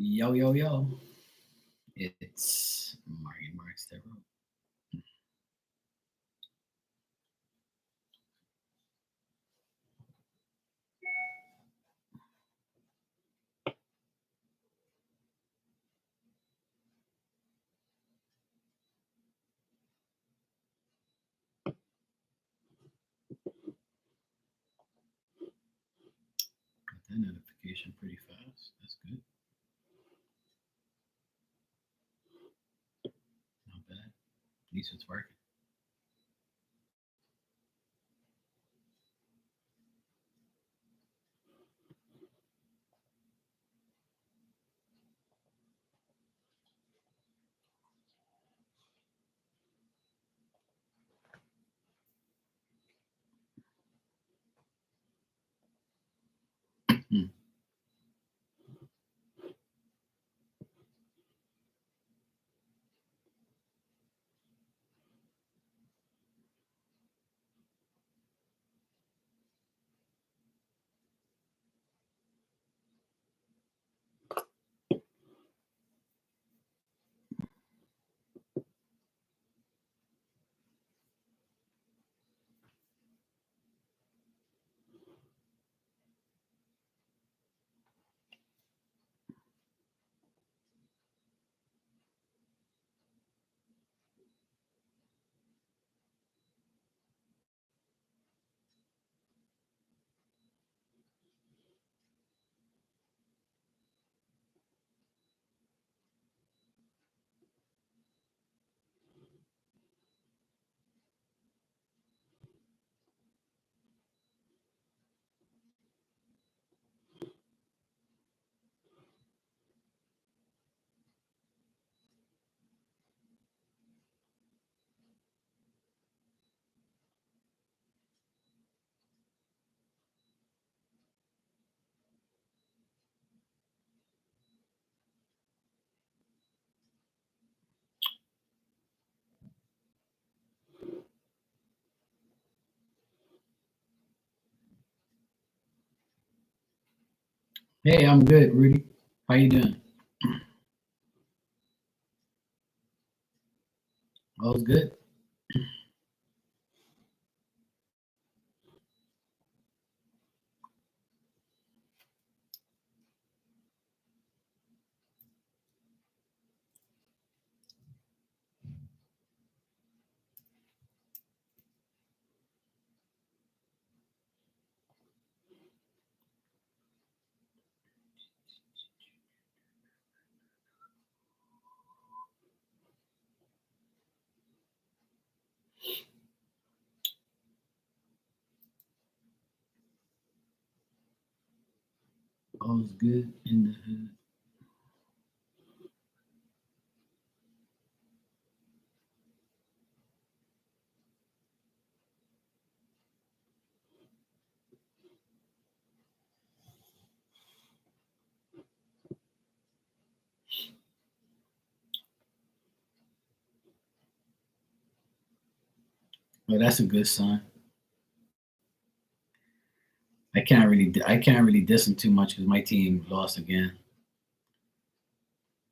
Yo, yo, yo. It's Marty Marks that wrote. Got that notification pretty fast. That's good. Not bad. At least it's working. Hmm. Hey, I'm good, Rudy. How you doing? All's good. All's good in the hood. Well, that's a good sign. I can't really diss them too much because my team lost again.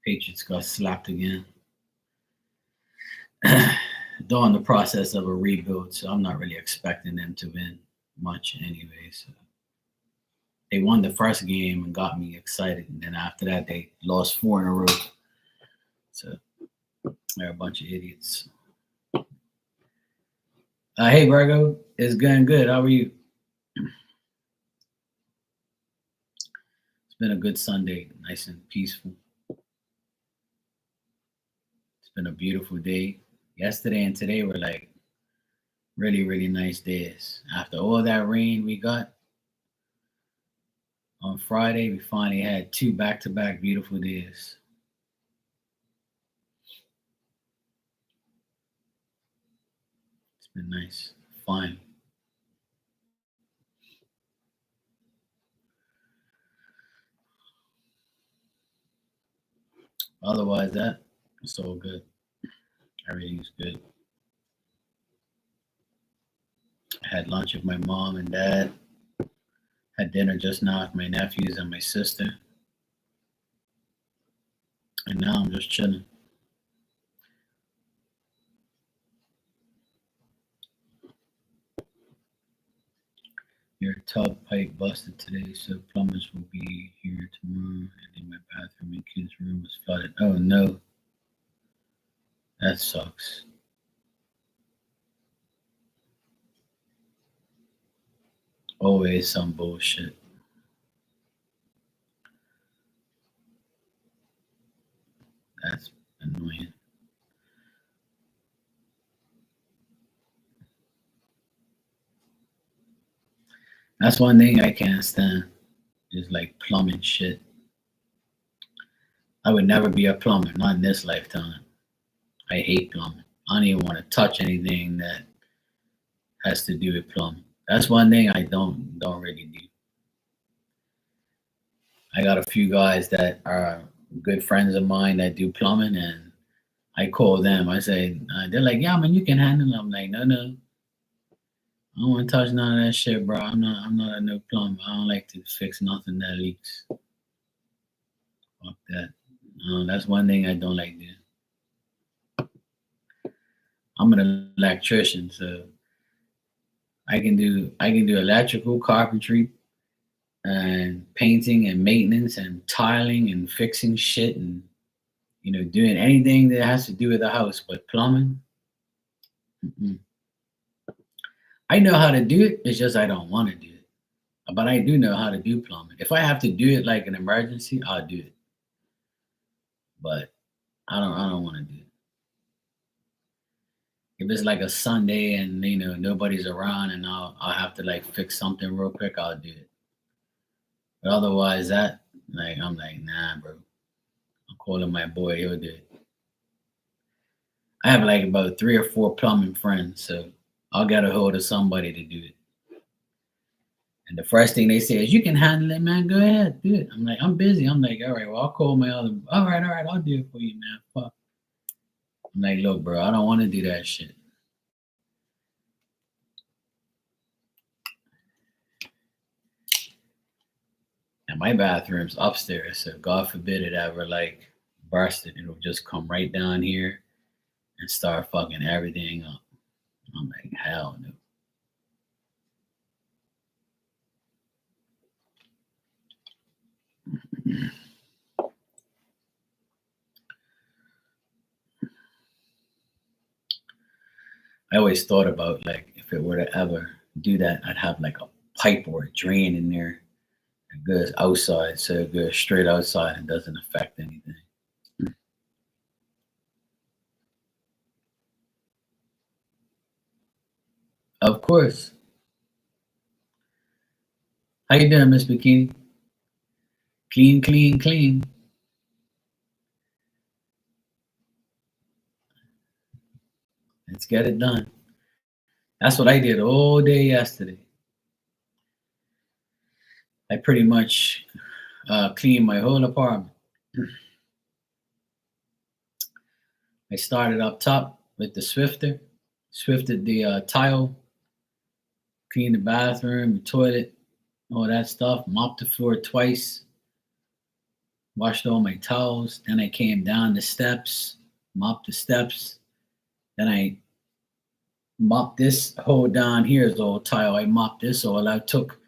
Patriots got slapped again. They're in the process of a rebuild, so I'm not really expecting them to win much anyway. So they won the first game and got me excited, and then after that they lost four in a row. So they're a bunch of idiots. Hey Virgo, it's going good. How are you? It's been a good Sunday, nice and peaceful. It's been a beautiful day. Yesterday and today were like really, really nice days. After all that rain we got on Friday, we finally had two back-to-back beautiful days. It's been nice. Fine. Otherwise, that it's all good. Everything's good. I had lunch with my mom and dad. Had dinner just now with my nephews and my sister. And now I'm just chilling. Your tub pipe busted today, so plumbers will be here tomorrow. And in my bathroom and kids' room was flooded. Oh no, that sucks. Always some bullshit. That's annoying. That's one thing I can't stand is like plumbing shit. I would never be a plumber, not in this lifetime. I hate plumbing. I don't even want to touch anything that has to do with plumbing. That's one thing I don't really do. I got a few guys that are good friends of mine that do plumbing, and I call them. I say, they're like, yeah, man, you can handle it. I'm like, no, no, I don't want to touch none of that shit, bro. I'm not a no plumber. I don't like to fix nothing that leaks. Fuck that. That's one thing I don't like doing. I'm an electrician, so I can do electrical carpentry and painting and maintenance and tiling and fixing shit and doing anything that has to do with the house. But plumbing, mm-mm. I know how to do it. It's just I don't want to do it. But I do know how to do plumbing. If I have to do it like an emergency, I'll do it. But I don't want to do it. If it's like a Sunday and nobody's around and I'll have to like fix something real quick, I'll do it. But otherwise, that like I'm like, nah, bro. I'm calling my boy. He'll do it. I have like about 3 or 4 plumbing friends, so I'll get a hold of somebody to do it. And the first thing they say is, "You can handle it, man. Go ahead, do it." I'm like, "I'm busy." I'm like, "All right, well, I'll call my other. All right, I'll do it for you, man. Fuck." I'm like, "Look, bro, I don't want to do that shit." And my bathroom's upstairs, so God forbid it ever like bursted. It'll just come right down here and start fucking everything up. I'm like, hell no. I always thought about like if it were to ever do that, I'd have like a pipe or a drain in there that goes outside, so it goes straight outside and doesn't affect anything. Of course. How you doing, Miss Bikini? Clean, clean, clean. Let's get it done. That's what I did all day yesterday. I pretty much cleaned my whole apartment. I started up top with the Swifter, swifted the tile, cleaned the bathroom, the toilet, all that stuff, mopped the floor twice, washed all my towels. Then I came down the steps, mopped the steps. Then I mopped this whole down here is all tile. I mopped this all. I took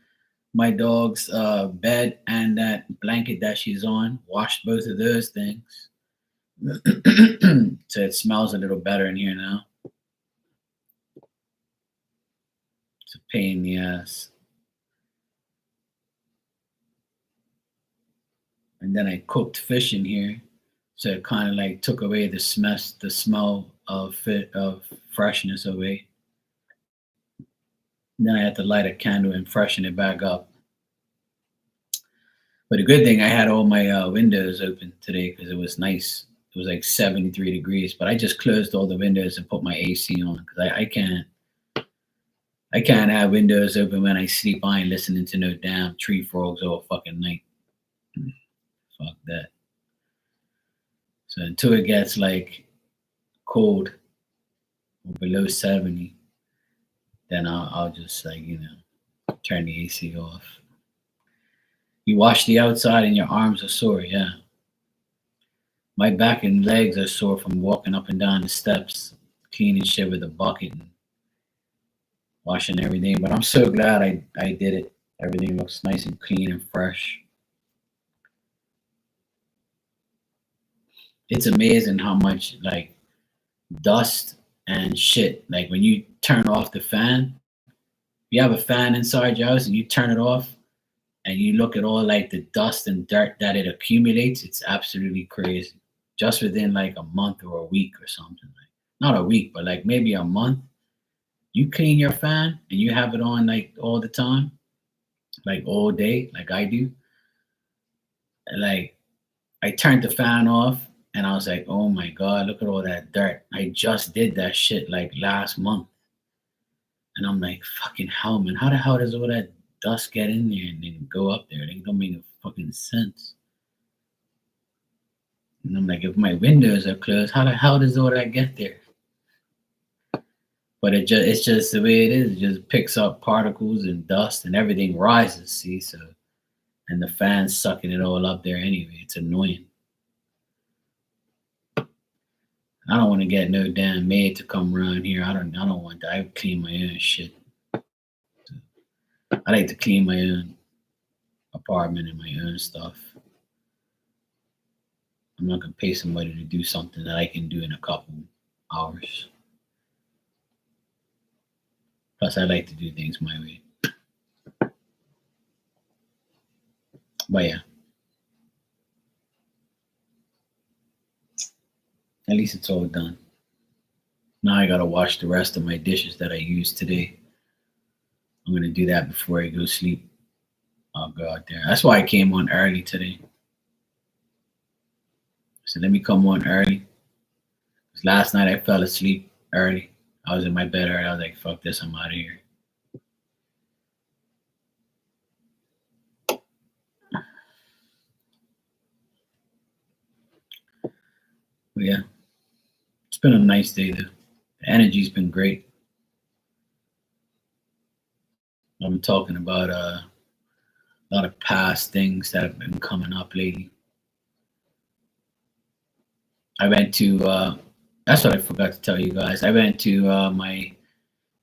my dog's bed and that blanket that she's on, washed both of those things. So it smells a little better in here now. It's a pain in the ass. And then I cooked fish in here, so it kind of like took away the smell of freshness away. And then I had to light a candle and freshen it back up. But the good thing, I had all my windows open today because it was nice. It was like 73 degrees, but I just closed all the windows and put my AC on because I can't have windows open when I sleep. I ain't listening to no damn tree frogs all fucking night. Fuck that. So until it gets like cold or below 70, then I'll just like, turn the AC off. You wash the outside and your arms are sore, yeah. My back and legs are sore from walking up and down the steps, cleaning shit with a bucket and washing everything. But I'm so glad I did it. Everything looks nice and clean and fresh. It's amazing how much like dust and shit. Like when you turn off the fan, you have a fan inside your house and you turn it off and you look at all like the dust and dirt that it accumulates, it's absolutely crazy. Just within like a month or a week or something. Like not a week, but like maybe a month. You clean your fan and you have it on like all the time, like all day, like I do. And like I turned the fan off and I was like, oh my God, look at all that dirt. I just did that shit like last month. And I'm like, fucking hell, man, how the hell does all that dust get in there and then go up there? It don't make no fucking sense. And I'm like, if my windows are closed, how the hell does all that get there? But it's just the way it is. It just picks up particles and dust and everything rises, see? So and the fan's sucking it all up there anyway. It's annoying. I don't want to get no damn maid to come around here. I don't want that. I clean my own shit. I like to clean my own apartment and my own stuff. I'm not gonna pay somebody to do something that I can do in a couple hours. Plus, I like to do things my way. But yeah, at least it's all done. Now I gotta wash the rest of my dishes that I used today. I'm gonna do that before I go sleep. I'll go out there. That's why I came on early today. So let me come on early. 'Cause last night I fell asleep early. I was in my bed early. I was like, fuck this, I'm out of here. But yeah, it's been a nice day though. The energy's been great. I've been talking about a lot of past things that have been coming up lately. I went to that's what I forgot to tell you guys. I went to my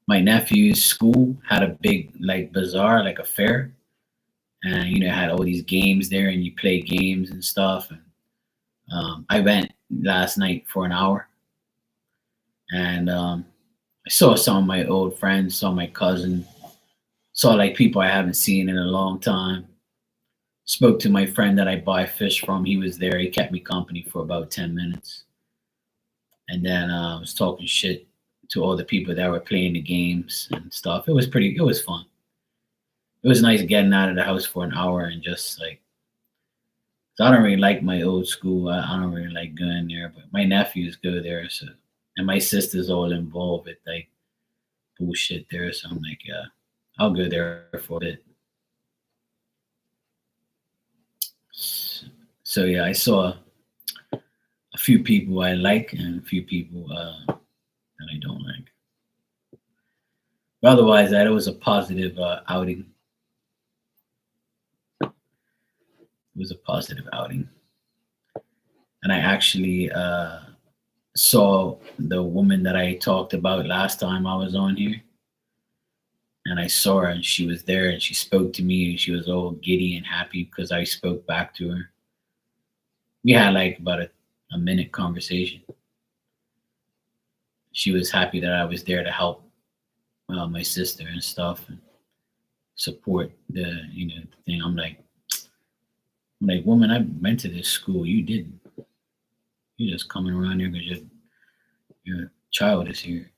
nephew's school had a big like bazaar, like a fair, and had all these games there, and you play games and stuff. And I went last night for an hour, and I saw some of my old friends, saw my cousin, saw like people I haven't seen in a long time. Spoke to my friend that I buy fish from. He was there. He kept me company for about 10 minutes, and then I was talking shit to all the people that were playing the games and stuff. It was pretty. It was fun. It was nice getting out of the house for an hour and just like. 'Cause I don't really like my old school. I don't really like going there, but my nephews go there, so and my sister's all involved with like bullshit there. So I'm like, yeah, I'll go there for a bit. So yeah, I saw a few people I like and a few people that I don't like. But otherwise, that it was a positive outing. It was a positive outing, and I actually saw the woman that I talked about last time I was on here, and I saw her, and she was there, and she spoke to me, and she was all giddy and happy because I spoke back to her. We had like about a minute conversation. She was happy that I was there to help my sister and stuff and support the thing. I'm like, woman, I went to this school. You didn't. You're just coming around here because your child is here.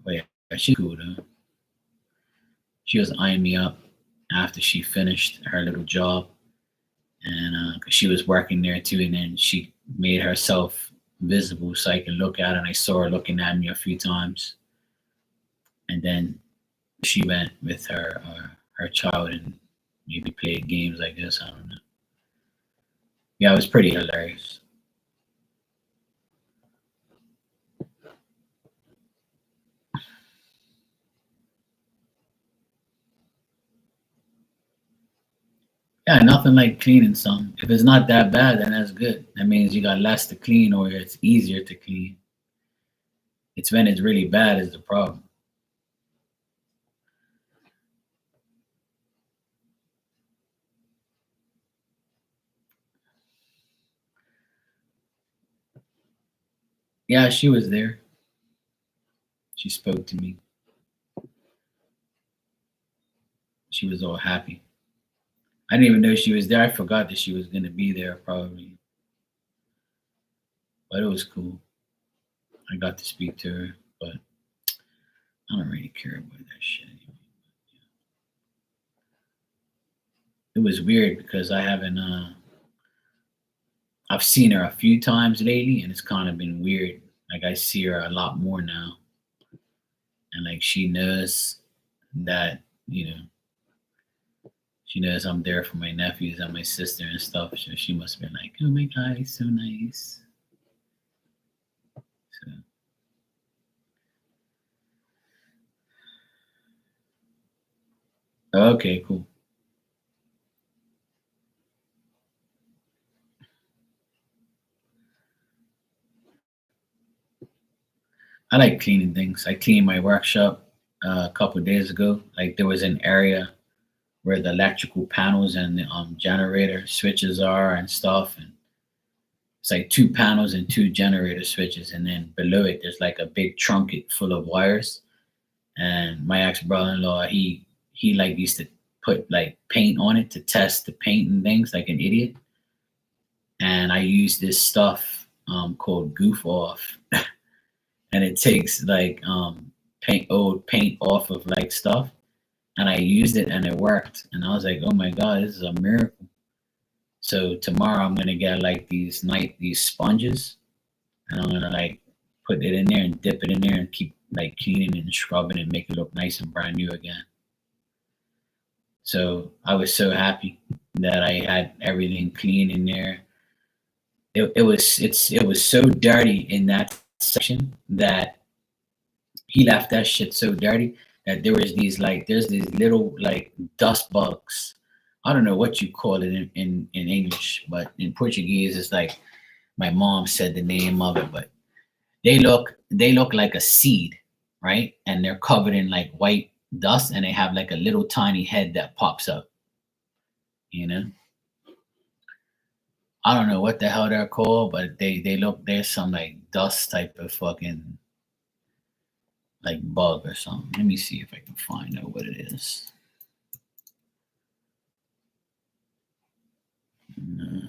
But yeah, she's cool though. She was eyeing me up after she finished her little job, and 'cause she was working there too, and then she made herself visible so I can look at her, and I saw her looking at me a few times, and then she went with her child and maybe played games. I guess I don't know. Yeah, it was pretty hilarious. Yeah, nothing like cleaning some. If it's not that bad, then that's good. That means you got less to clean or it's easier to clean. It's when it's really bad is the problem. Yeah, she was there. She spoke to me. She was all happy. I didn't even know she was there. I forgot that she was gonna be there probably. But it was cool. I got to speak to her, but I don't really care about that shit anymore. It was weird because I haven't I've seen her a few times lately and it's kind of been weird. Like I see her a lot more now. And like she knows that, you know, she knows I'm there for my nephews and my sister and stuff. So she must have been like, oh my god, he's so nice. So okay, cool. I like cleaning things. I cleaned my workshop a couple of days ago. Like there was an area where the electrical panels and the generator switches are and stuff, and it's like two panels and two generator switches, and then below it there's like a big trunket full of wires. And my ex brother-in-law, he like used to put like paint on it to test the paint and things like an idiot. And I use this stuff called Goof Off, and it takes like old paint off of like stuff. And I used it and it worked. And I was like, oh my god, this is a miracle. So tomorrow I'm gonna get like these sponges, and I'm gonna like put it in there and dip it in there and keep like cleaning and scrubbing and make it look nice and brand new again. So I was so happy that I had everything clean in there. It was so dirty in that section that he left that shit so dirty that there's these little like dust bugs. I don't know what you call it in English, but in Portuguese it's like my mom said the name of it, but they look like a seed, right? And they're covered in like white dust and they have like a little tiny head that pops up, you know? I don't know what the hell they're called, but they look there's some like dust type of fucking like bug or something. Let me see if I can find out what it is. No,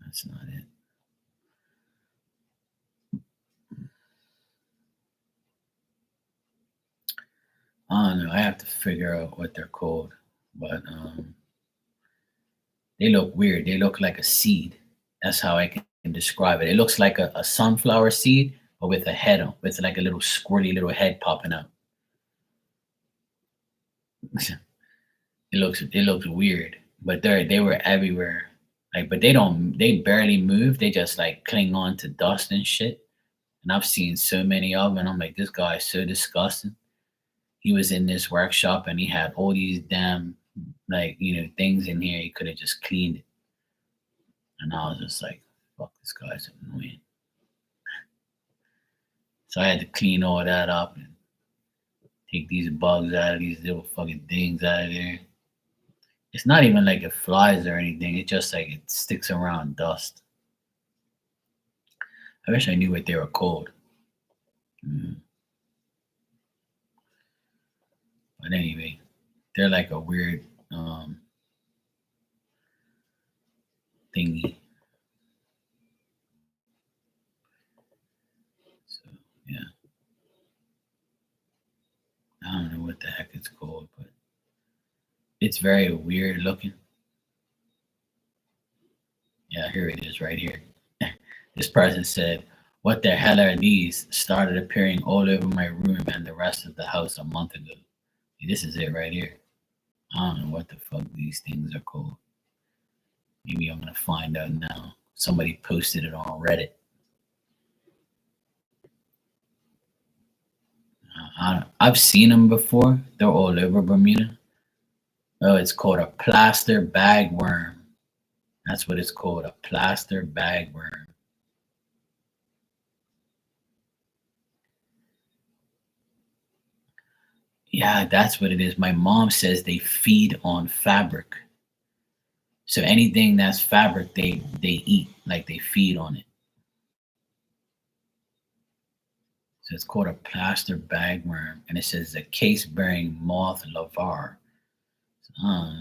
that's not it. I don't know. I have to figure out what they're called, but they look weird. They look like a seed. That's how I can describe it. It looks like a sunflower seed, but with a head on, with like a little squirty little head popping out. It looks weird, but they were everywhere. Like, but they barely move. They just like cling on to dust and shit. And I've seen so many of them. And I'm like, this guy is so disgusting. He was in this workshop and he had all these damn like things in here. He could have just cleaned it. And I was just like, fuck, this guy's annoying. So I had to clean all that up and take these bugs out of these little fucking things out of there. It's not even like it flies or anything. It's just like it sticks around dust. I wish I knew what they were called. Mm. But anyway, they're like a weird thingy. So yeah, I don't know what the heck it's called, but it's very weird looking. Yeah, here it is right here. This person said, what the hell are these? Started appearing all over my room and the rest of the house a month ago. This is it right here. I don't know what the fuck these things are called. Maybe I'm gonna find out now. Somebody posted it on Reddit. I've seen them before. They're all over Bermuda. Oh, it's called a plaster bagworm. That's what it's called, a plaster bagworm. Yeah, that's what it is. My mom says they feed on fabric. So anything that's fabric, they eat, like they feed on it. So it's called a plaster bagworm, and it says a case-bearing moth larvar. Uh,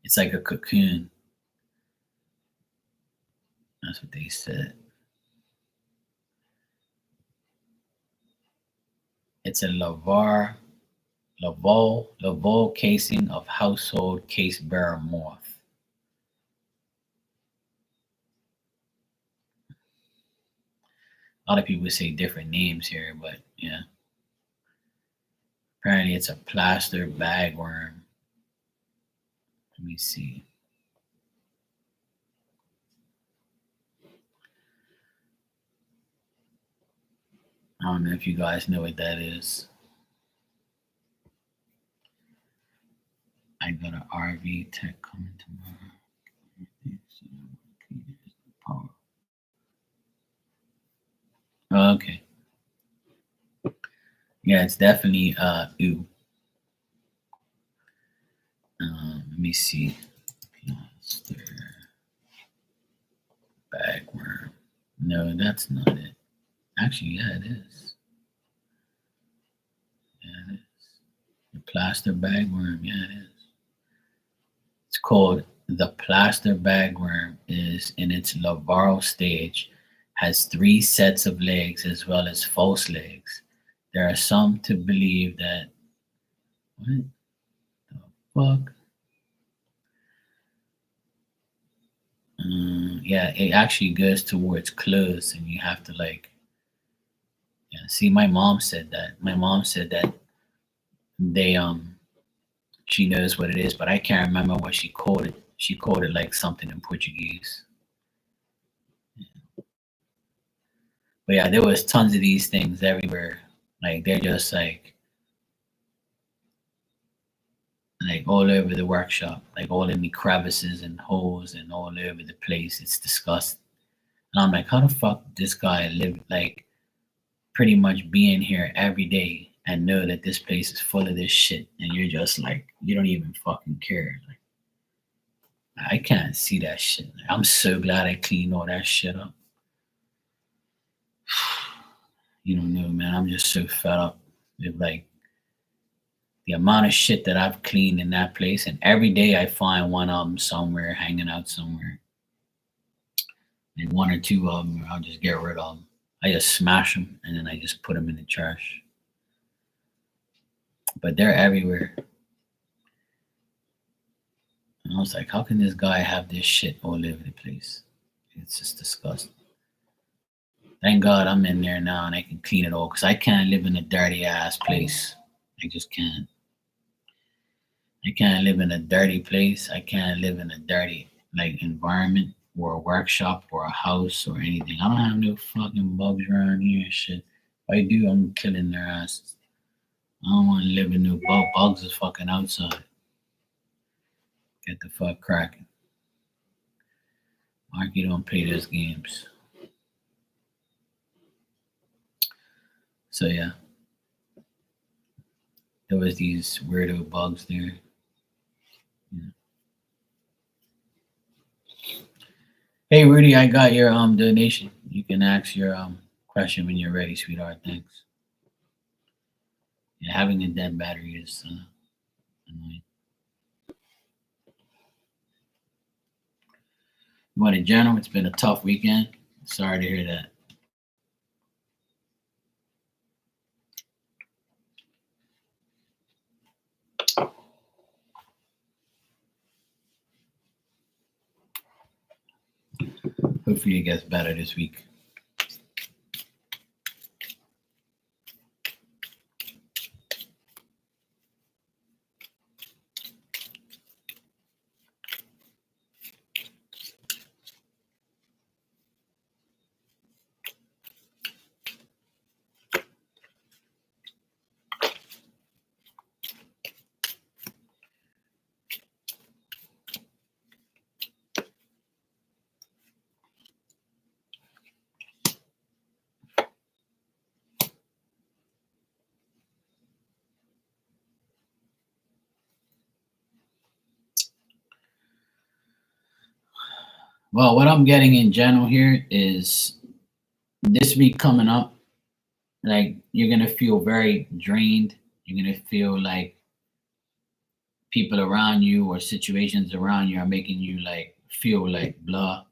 it's like a cocoon. That's what they said. It's a Laval casing of household case bearer moth. A lot of people say different names here, but yeah. Apparently it's a plaster bagworm. Let me see. I don't know if you guys know what that is. I got an RV tech coming tomorrow. Oh, okay. Yeah, it's definitely ooh. Let me see. Plaster bagworm. No, that's not it. Actually, yeah, it is. Yeah, it is. The plaster bagworm. Yeah, it is. It's called the plaster bagworm. Is in its larval stage, has 3 sets of legs as well as false legs. There are some to believe that what the fuck? Yeah, it actually goes towards clothes, and you have to like. Yeah, see, my mom said that. My mom said that they she knows what it is, but I can't remember what she called it. She called it like something in Portuguese. But yeah, there was tons of these things everywhere. Like they're just like all over the workshop, like all in the crevices and holes and all over the place. It's disgusting. And I'm like, how the fuck this guy live like pretty much being here every day and know that this place is full of this shit, and you're just like you don't even fucking care. Like I can't see that shit. Like, I'm so glad I cleaned all that shit up. You don't know, man. I'm just so fed up with like the amount of shit that I've cleaned in that place, and every day I find one of them somewhere hanging out somewhere, and one or two of them I'll just get rid of them. I just smash them and then I just put them in the trash. But they're everywhere. And I was like, how can this guy have this shit all over the place? It's just disgusting. Thank God I'm in there now and I can clean it all because I can't live in a dirty ass place. I just can't. I can't live in a dirty place. I can't live in a dirty like environment or a workshop or a house or anything. I don't have no fucking bugs around here and shit. If I do, I'm killing their asses. I don't want to live in no bugs is fucking outside. Get the fuck cracking. Marky don't play those games. So yeah, there was these weirdo bugs there. Yeah. Hey Rudy, I got your donation. You can ask your question when you're ready, sweetheart. Thanks. Yeah, having a dead battery is annoying. You want a general? It's been a tough weekend. Sorry to hear that. Hopefully it gets better this week. Well, what I'm getting in general here is this week coming up, like you're gonna feel very drained. You're gonna feel like people around you or situations around you are making you like feel like blah.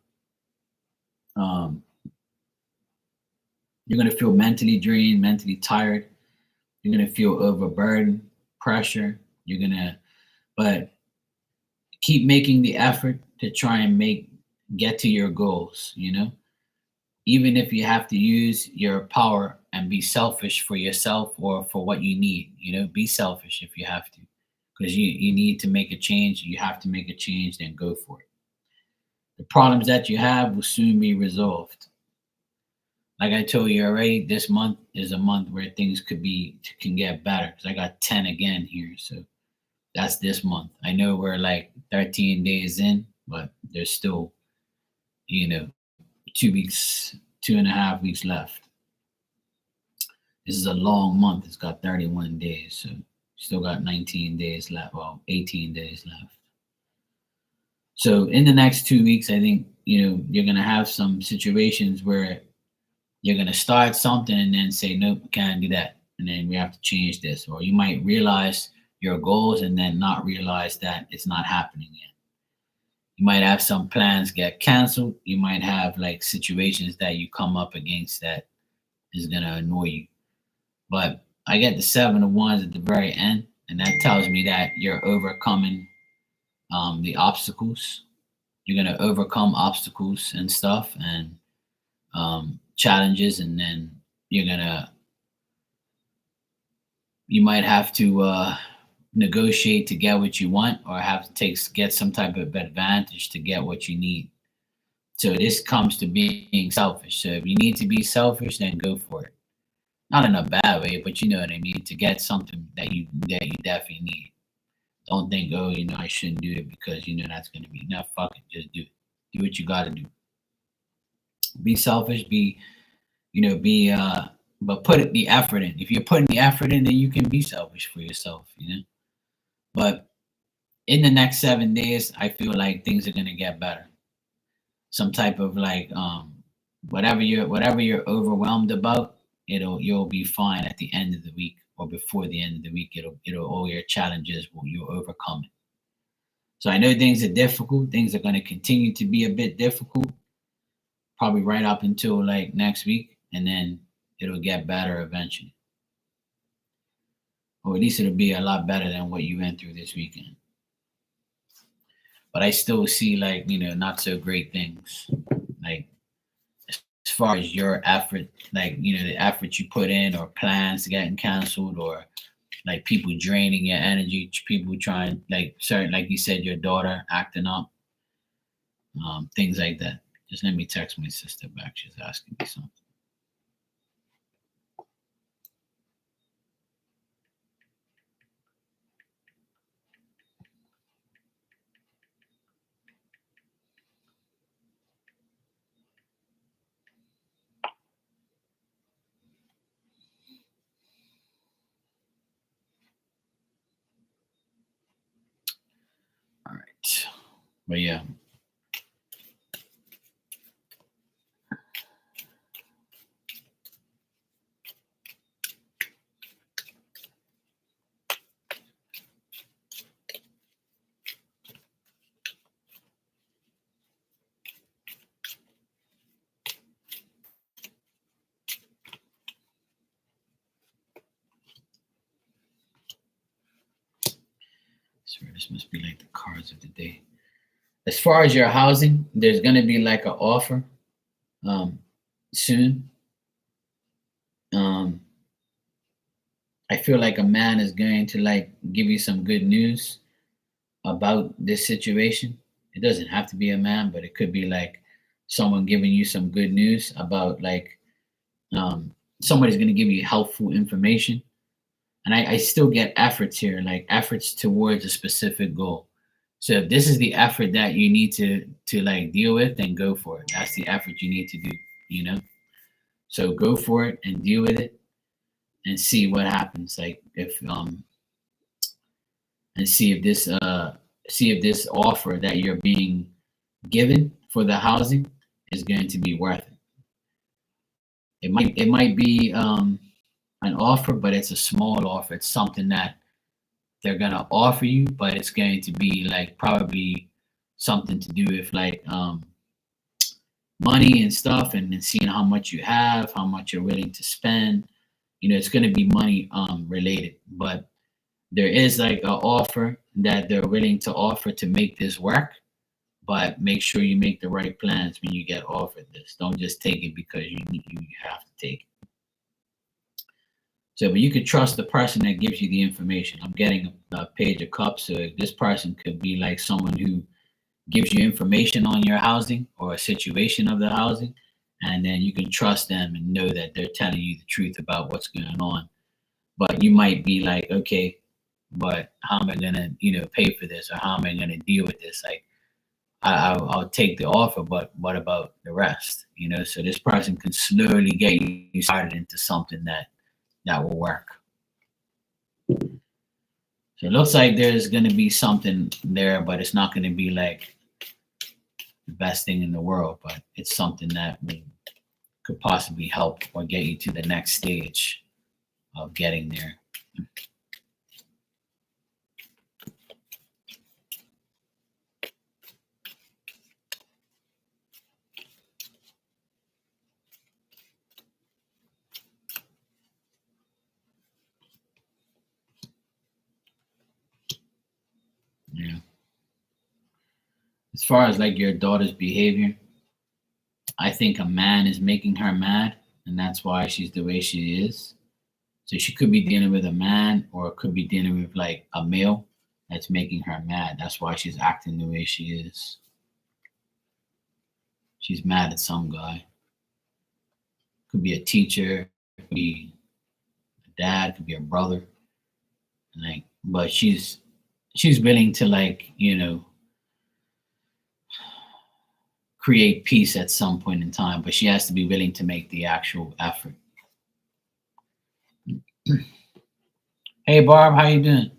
Um, you're gonna feel mentally drained, mentally tired. You're gonna feel overburdened, pressure. You're gonna, but keep making the effort to try and get to your goals. Even if you have to use your power and be selfish for yourself or for what you need. Be selfish if you have to, because you need to make a change. You have to make a change, then go for it. The problems that you have will soon be resolved. Like I told you already, this month is a month where things can get better, because I got 10 again here. So that's this month. I know we're like 13 days in, but there's still, you know, 2 weeks, 2.5 weeks left. This is a long month. It's got 31 days. So still got 19 days left. Well, 18 days left. So in the next 2 weeks, I think, you're going to have some situations where you're going to start something and then say, nope, can't do that. And then we have to change this. Or you might realize your goals and then not realize that it's not happening yet. You might have some plans get canceled. You might have like situations that you come up against that is going to annoy you. But I get the 7 of Wands at the very end, and that tells me that you're overcoming the obstacles. You're going to overcome obstacles and stuff and challenges, and then you might have to negotiate to get what you want, or have to get some type of advantage to get what you need. So this comes to being selfish. So if you need to be selfish, then go for it. Not in a bad way, but you know what I mean. To get something that you definitely need. Don't think, oh, I shouldn't do it because that's gonna be no, fuck it, just do it. Do what you gotta do. Be selfish, be but put the effort in. If you're putting the effort in, then you can be selfish for yourself. But in the next 7 days, I feel like things are gonna get better. Some type of like whatever you're overwhelmed about, you'll be fine at the end of the week or before the end of the week. It'll all your challenges you'll overcome it. So I know things are difficult. Things are going to continue to be a bit difficult, probably right up until like next week, and then it'll get better eventually. Or at least it'll be a lot better than what you went through this weekend. But I still see like, not so great things. Like as far as your effort, like, the effort you put in or plans getting canceled, or like people draining your energy, people trying like certain, like you said, your daughter acting up, things like that. Just let me text my sister back. She's asking me something. All right. But yeah. Sorry, this must be like the cards of the day. As far as your housing, there's gonna be like an offer soon. Um, I feel like a man is going to like give you some good news about this situation. It doesn't have to be a man, but it could be like someone giving you some good news about like somebody's going to give you helpful information. And I still get efforts here, like efforts towards a specific goal. So if this is the effort that you need to like deal with, then go for it. That's the effort you need to do. So go for it and deal with it and see what happens. Like if and see if this offer that you're being given for the housing is going to be worth it. It might be an offer, but it's a small offer. It's something that they're gonna offer you, but it's going to be like probably something to do with like money and stuff, and then seeing how much you have, how much you're willing to spend. It's going to be money related, but there is like an offer that they're willing to offer to make this work. But make sure you make the right plans when you get offered this. Don't just take it because you have to take it. So, but you could trust the person that gives you the information. I'm getting a page of cups, so this person could be like someone who gives you information on your housing or a situation of the housing, and then you can trust them and know that they're telling you the truth about what's going on. But you might be like, okay, but how am I gonna, pay for this, or how am I gonna deal with this? Like, I'll take the offer, but what about the rest? So this person can slowly get you started into something that will work. So it looks like there's gonna be something there, but it's not gonna be like the best thing in the world, but it's something that could possibly help or get you to the next stage of getting there. Yeah. As far as like your daughter's behavior, I think a man is making her mad, and that's why she's the way she is. So she could be dealing with a man, or it could be dealing with like a male that's making her mad. That's why she's acting the way she is. She's mad at some guy. Could be a teacher, could be a dad, could be a brother. Like, but she's willing to like, create peace at some point in time, but she has to be willing to make the actual effort. Hey Barb, how you doing?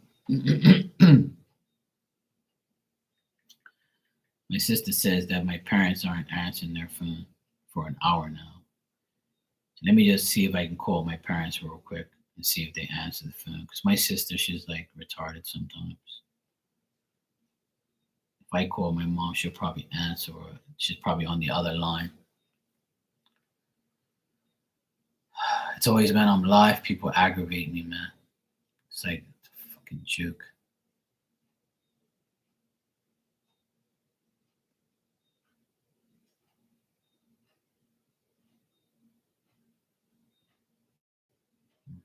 My sister says that my parents aren't answering their phone for an hour now. So let me just see if I can call my parents real quick and see if they answer the phone. Because my sister, she's like retarded sometimes. If I call my mom, she'll probably answer, or she's probably on the other line. It's always when I'm live, people aggravate me, man. It's like a fucking joke.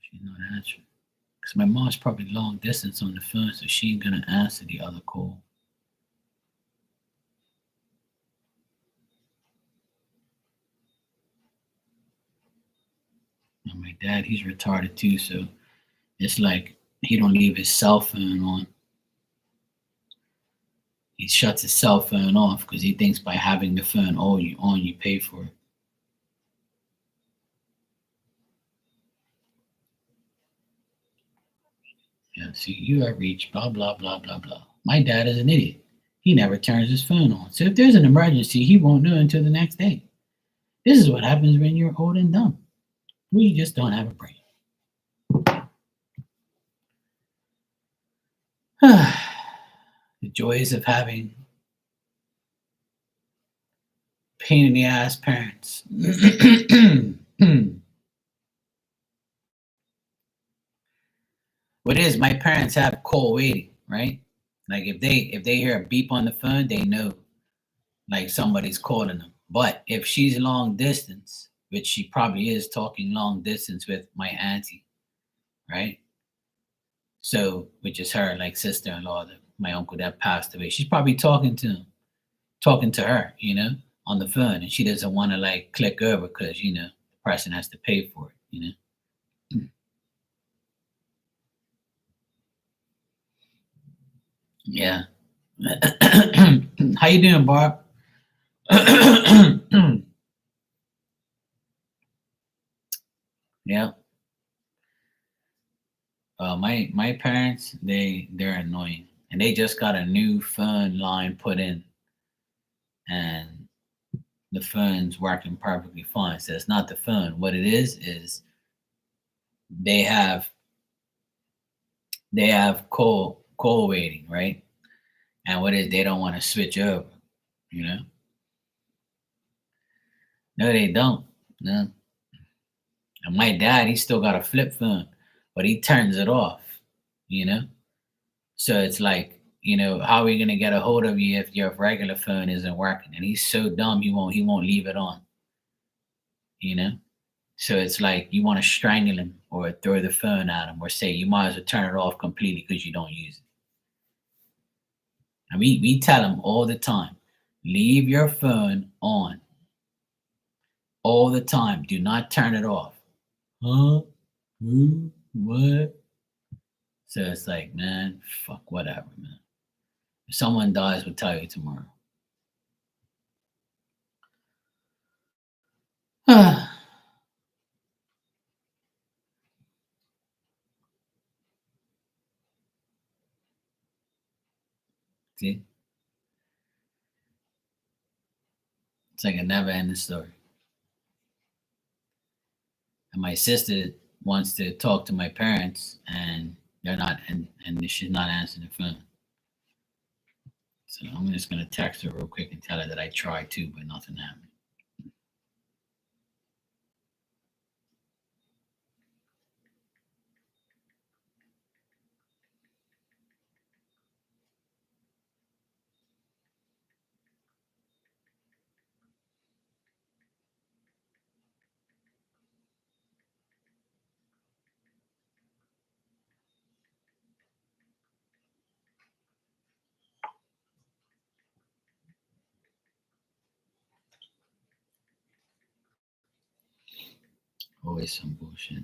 She's not answering. Because my mom's probably long distance on the phone, so she ain't gonna answer the other call. And my dad, he's retarded too, so it's like he don't leave his cell phone on. He shuts his cell phone off because he thinks by having the phone on, you pay for it. Yeah, see, you have reached blah, blah, blah, blah, blah. My dad is an idiot. He never turns his phone on. So if there's an emergency, he won't know until the next day. This is what happens when you're old and dumb. We just don't have a brain. The joys of having pain in the ass parents. What is, my parents have call waiting, right? Like if they hear a beep on the phone, they know like somebody's calling them. But if she's long distance, which she probably is talking long distance with my auntie, right? So which is her like sister-in-law, my uncle that passed away. She's probably talking to her, on the phone, and she doesn't want to like click over because the person has to pay for it, Yeah. How you doing, Barb? Yeah. My parents, they're annoying, and they just got a new phone line put in, and the phone's working perfectly fine. So it's not the phone. What it is they have call waiting, right? And what is they don't want to switch over, you know? No, they don't. No. And my dad, he still got a flip phone, but he turns it off, you know? So it's like, how are we gonna get a hold of you if your regular phone isn't working? And he's so dumb he won't leave it on, you know? So it's like you want to strangle him or throw the phone at him or say you might as well turn it off completely because you don't use it. And we tell him all the time, leave your phone on all the time. Do not turn it off. Huh? Who? What? So it's like, man, fuck, whatever, man. If someone dies, we'll tell you tomorrow. See? It's like a never ending story. And my sister wants to talk to my parents and they're not and she's not answering the phone. So I'm just gonna text her real quick and tell her that I tried too, but nothing happened. Always some bullshit.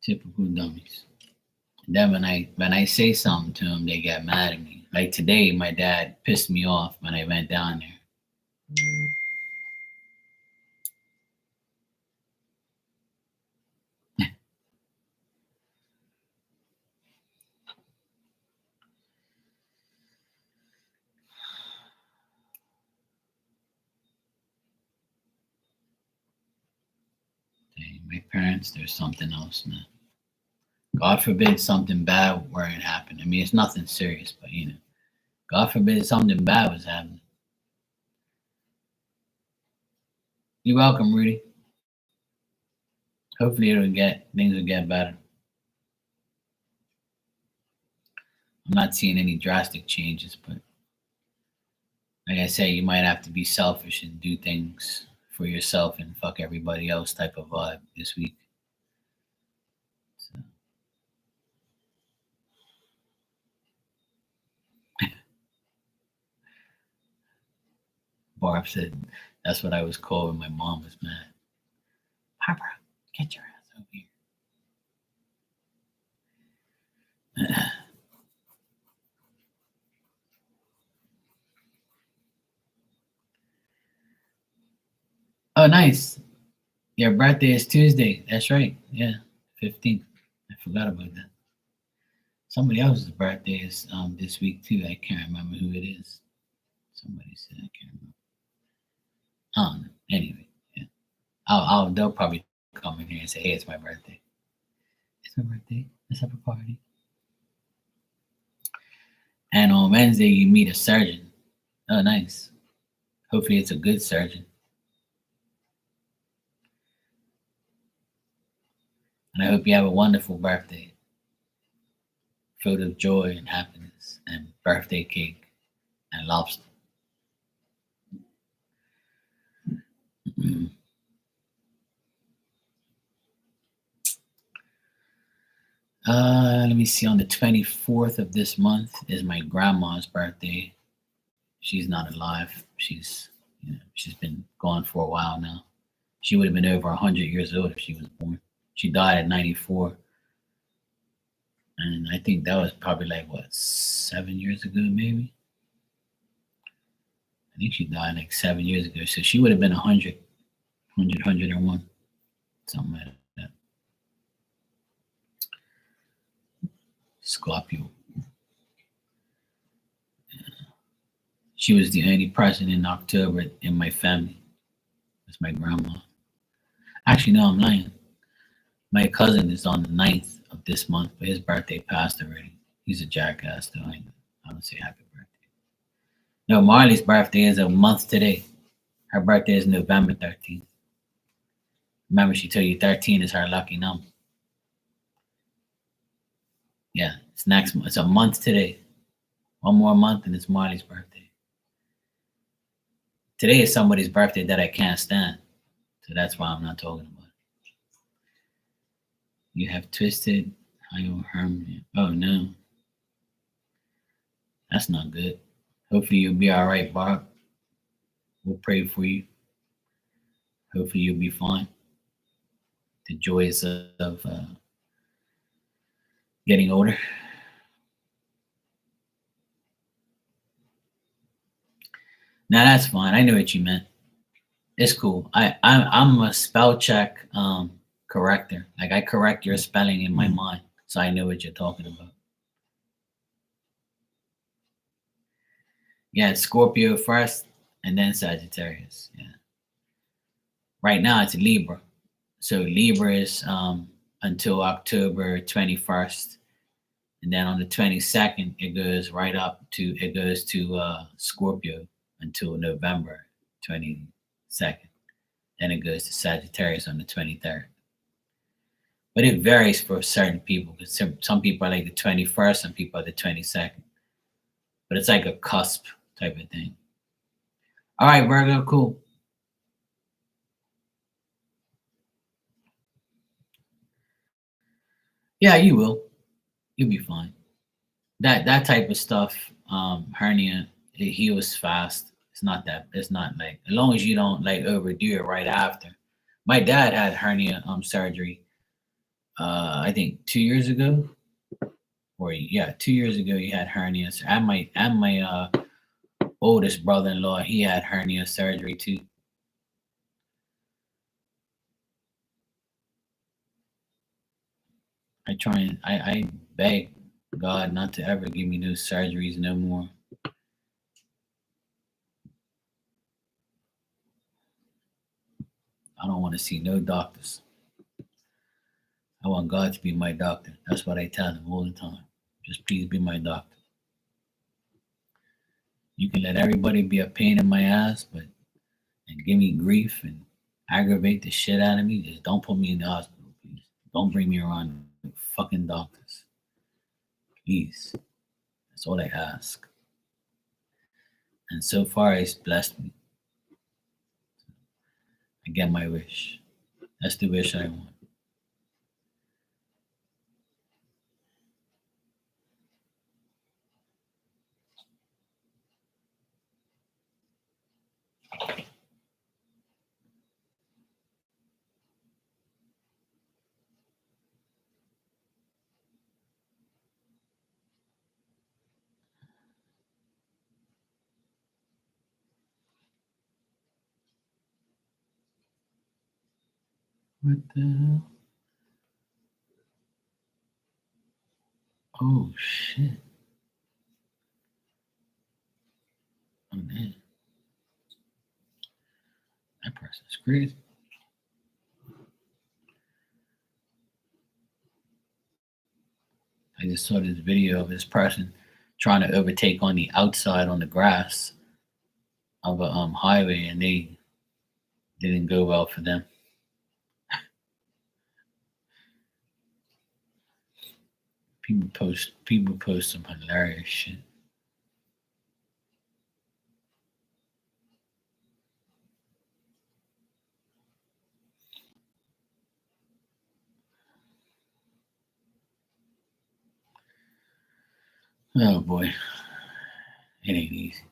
Typical dummies. And then when I say something to them, they get mad at me. Like today, my dad pissed me off when I went down there. My parents, there's something else, man. God forbid something bad were to happen. I mean, it's nothing serious, but God forbid something bad was happening. You're welcome, Rudy. Hopefully things will get better. I'm not seeing any drastic changes, but like I say, you might have to be selfish and do things for yourself and fuck everybody else type of vibe this week. So. Barb said that's what I was called when my mom was mad. Barbara, get your ass over here. Oh, nice. Your birthday is Tuesday. That's right. Yeah, 15th. I forgot about that. Somebody else's birthday is this week too. I can't remember who it is. Somebody said I can't remember. I don't know. Anyway, yeah. They'll probably come in here and say, "Hey, it's my birthday. It's my birthday. Let's have a party." And on Wednesday, you meet a surgeon. Oh, nice. Hopefully, it's a good surgeon. And I hope you have a wonderful birthday, filled with joy and happiness, and birthday cake and lobster. Let me see. On the 24th of this month is my grandma's birthday. She's not alive. She's been gone for a while now. She would have been over 100 years old if she was born. She died at 94. And I think that was probably like, what, 7 years ago, maybe? I think she died like 7 years ago. So she would have been 100, 101, something like that. Scorpio. She was the only person in October in my family. That's my grandma. Actually, no, I'm lying. My cousin is on the 9th of this month, but his birthday passed already. He's a jackass, though. I don't say happy birthday. No, Marley's birthday is a month today. Her birthday is November 13th. Remember, she told you 13 is her lucky number. Yeah, it's next month. It's a month today. One more month and it's Marley's birthday. Today is somebody's birthday that I can't stand. So that's why I'm not talking about it. You have twisted Hayo Herman. Oh no. That's not good. Hopefully you'll be alright, Bob. We'll pray for you. Hopefully you'll be fine. The joys of getting older. Now that's fine. I know what you meant. It's cool. I'm a spell check corrector. Like I correct your spelling in my mind, so I know what you're talking about. Yeah, it's Scorpio first, and then Sagittarius. Yeah. Right now it's Libra, so Libra is until October 21st, and then on the 22nd it goes to Scorpio until November 22nd. Then it goes to Sagittarius on the 23rd. But it varies for certain people because some people are like the 21st, some people are the 22nd. But it's like a cusp type of thing. All right, Virgo, cool. Yeah, you will. You'll be fine. That type of stuff, hernia, it heals fast. It's not that. It's not like as long as you don't like overdo it right after. My dad had hernia surgery. I think 2 years ago, or yeah, 2 years ago he had hernias. And my oldest brother-in-law, he had hernia surgery too. I beg God not to ever give me those surgeries no more. I don't want to see no doctors. I want God to be my doctor. That's what I tell him all the time. Just please be my doctor. You can let everybody be a pain in my ass, but and give me grief and aggravate the shit out of me. Just don't put me in the hospital, please. Don't bring me around fucking doctors. Please. That's all I ask. And so far, it's blessed me. I get my wish. That's the wish I want. What the hell? Oh shit. Oh man. That person's crazy. I just saw this video of this person trying to overtake on the outside on the grass of a highway, and they didn't go well for them. People post some hilarious shit. Oh boy, it ain't easy.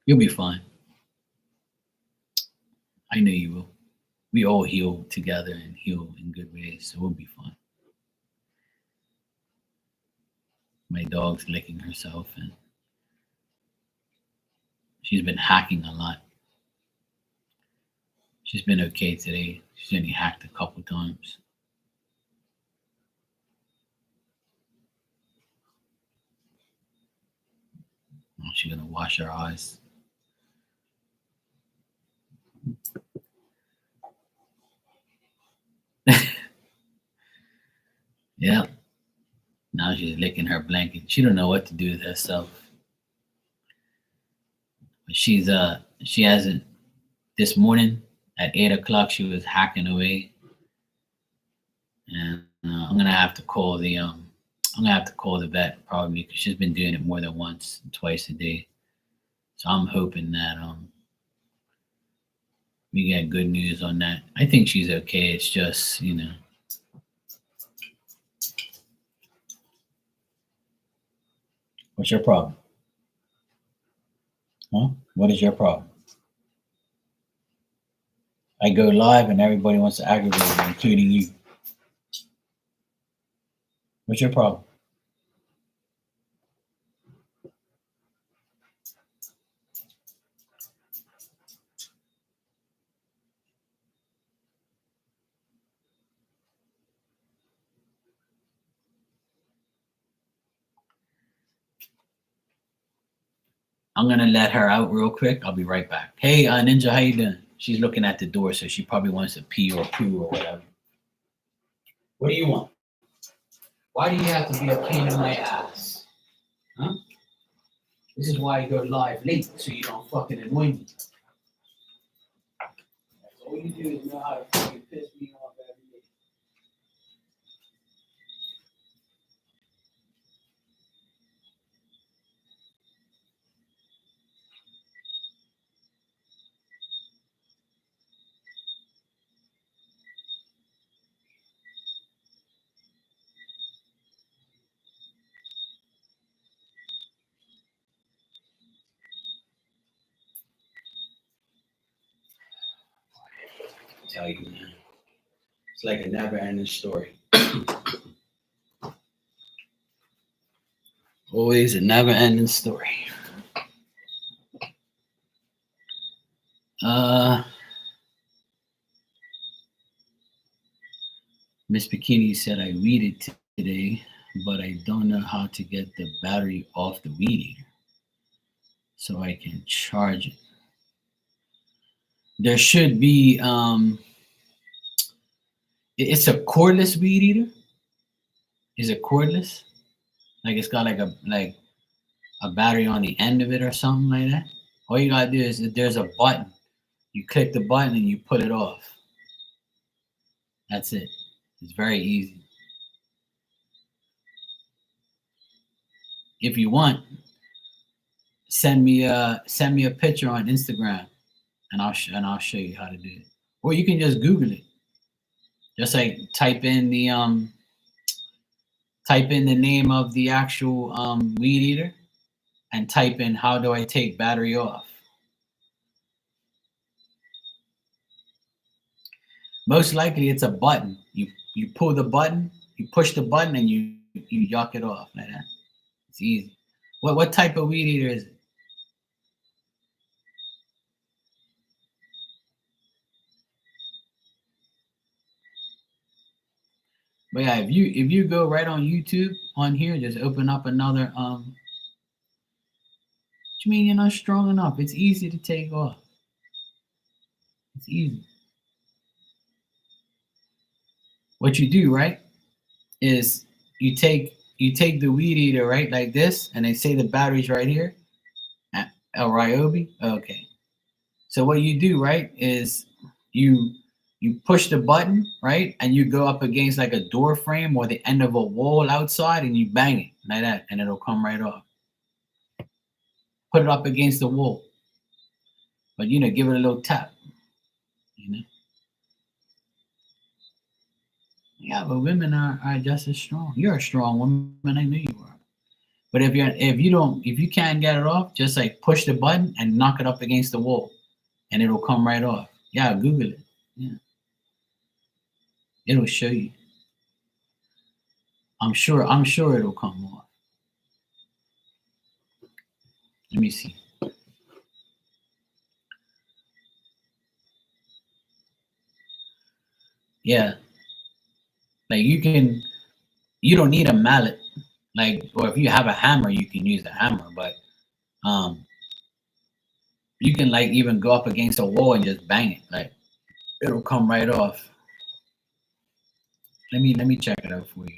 You'll be fine. I know you will. We all heal together and heal in good ways, so we'll be fine. My dog's licking herself, and she's been hacking a lot. She's been okay today. She's only hacked a couple times. Now she's gonna wash her eyes. Yeah. Now she's licking her blanket. She don't know what to do with herself. But she hasn't this morning at 8 o'clock she was hacking away. And I'm gonna have to call the vet probably because she's been doing it more than once, twice a day. So I'm hoping that we get good news on that. I think she's okay. It's just, what's your problem? Huh? What is your problem? I go live and everybody wants to aggravate me, including you. What's your problem? I'm gonna let her out real quick. I'll be right back. Hey, Ninja, how you doing? She's looking at the door, so she probably wants to pee or poo or whatever. What do you want? Why do you have to be a pain in my ass? Huh? This is why I go live late, so you don't fucking annoy me. That's all you do is know how to fucking piss me off every day. I tell you, man. It's like a never-ending story. Always a never-ending story. Miss Bikini said I weed it today, but I don't know how to get the battery off the weed eater so I can charge it. There should be it's a cordless weed eater. Is it cordless? Like it's got like a battery on the end of it or something like that. All you gotta do is if there's a button, you click the button and you put it off. That's it. It's very easy. If you want, send me a picture on Instagram, and I'll show you how to do it. Or you can just Google it. Just like type in the name of the actual weed eater, and type in how do I take battery off. Most likely it's a button. You pull the button, you push the button, and you yuck it off like that. It's easy. What type of weed eater is it? But yeah, if you go right on YouTube on here, just open up another what you mean you're not strong enough? It's easy to take off. It's easy. What you do, right, is you take the weed eater, right, like this, and they say the battery's right here. El Ryobi? Okay. So what you do, right, is you push the button, right, and you go up against like a door frame or the end of a wall outside, and you bang it like that, and it'll come right off. Put it up against the wall, but give it a little tap. You know. Yeah, but women are just as strong. You're a strong woman. I know you are. But if you can't get it off, just like push the button and knock it up against the wall, and it'll come right off. Yeah, Google it. Yeah, it'll show you. I'm sure it'll come off. Let me see. Yeah, like you don't need a mallet, like, or if you have a hammer, you can use the hammer, but um, you can like even go up against a wall and just bang it, like it'll come right off. Let me check it out for you.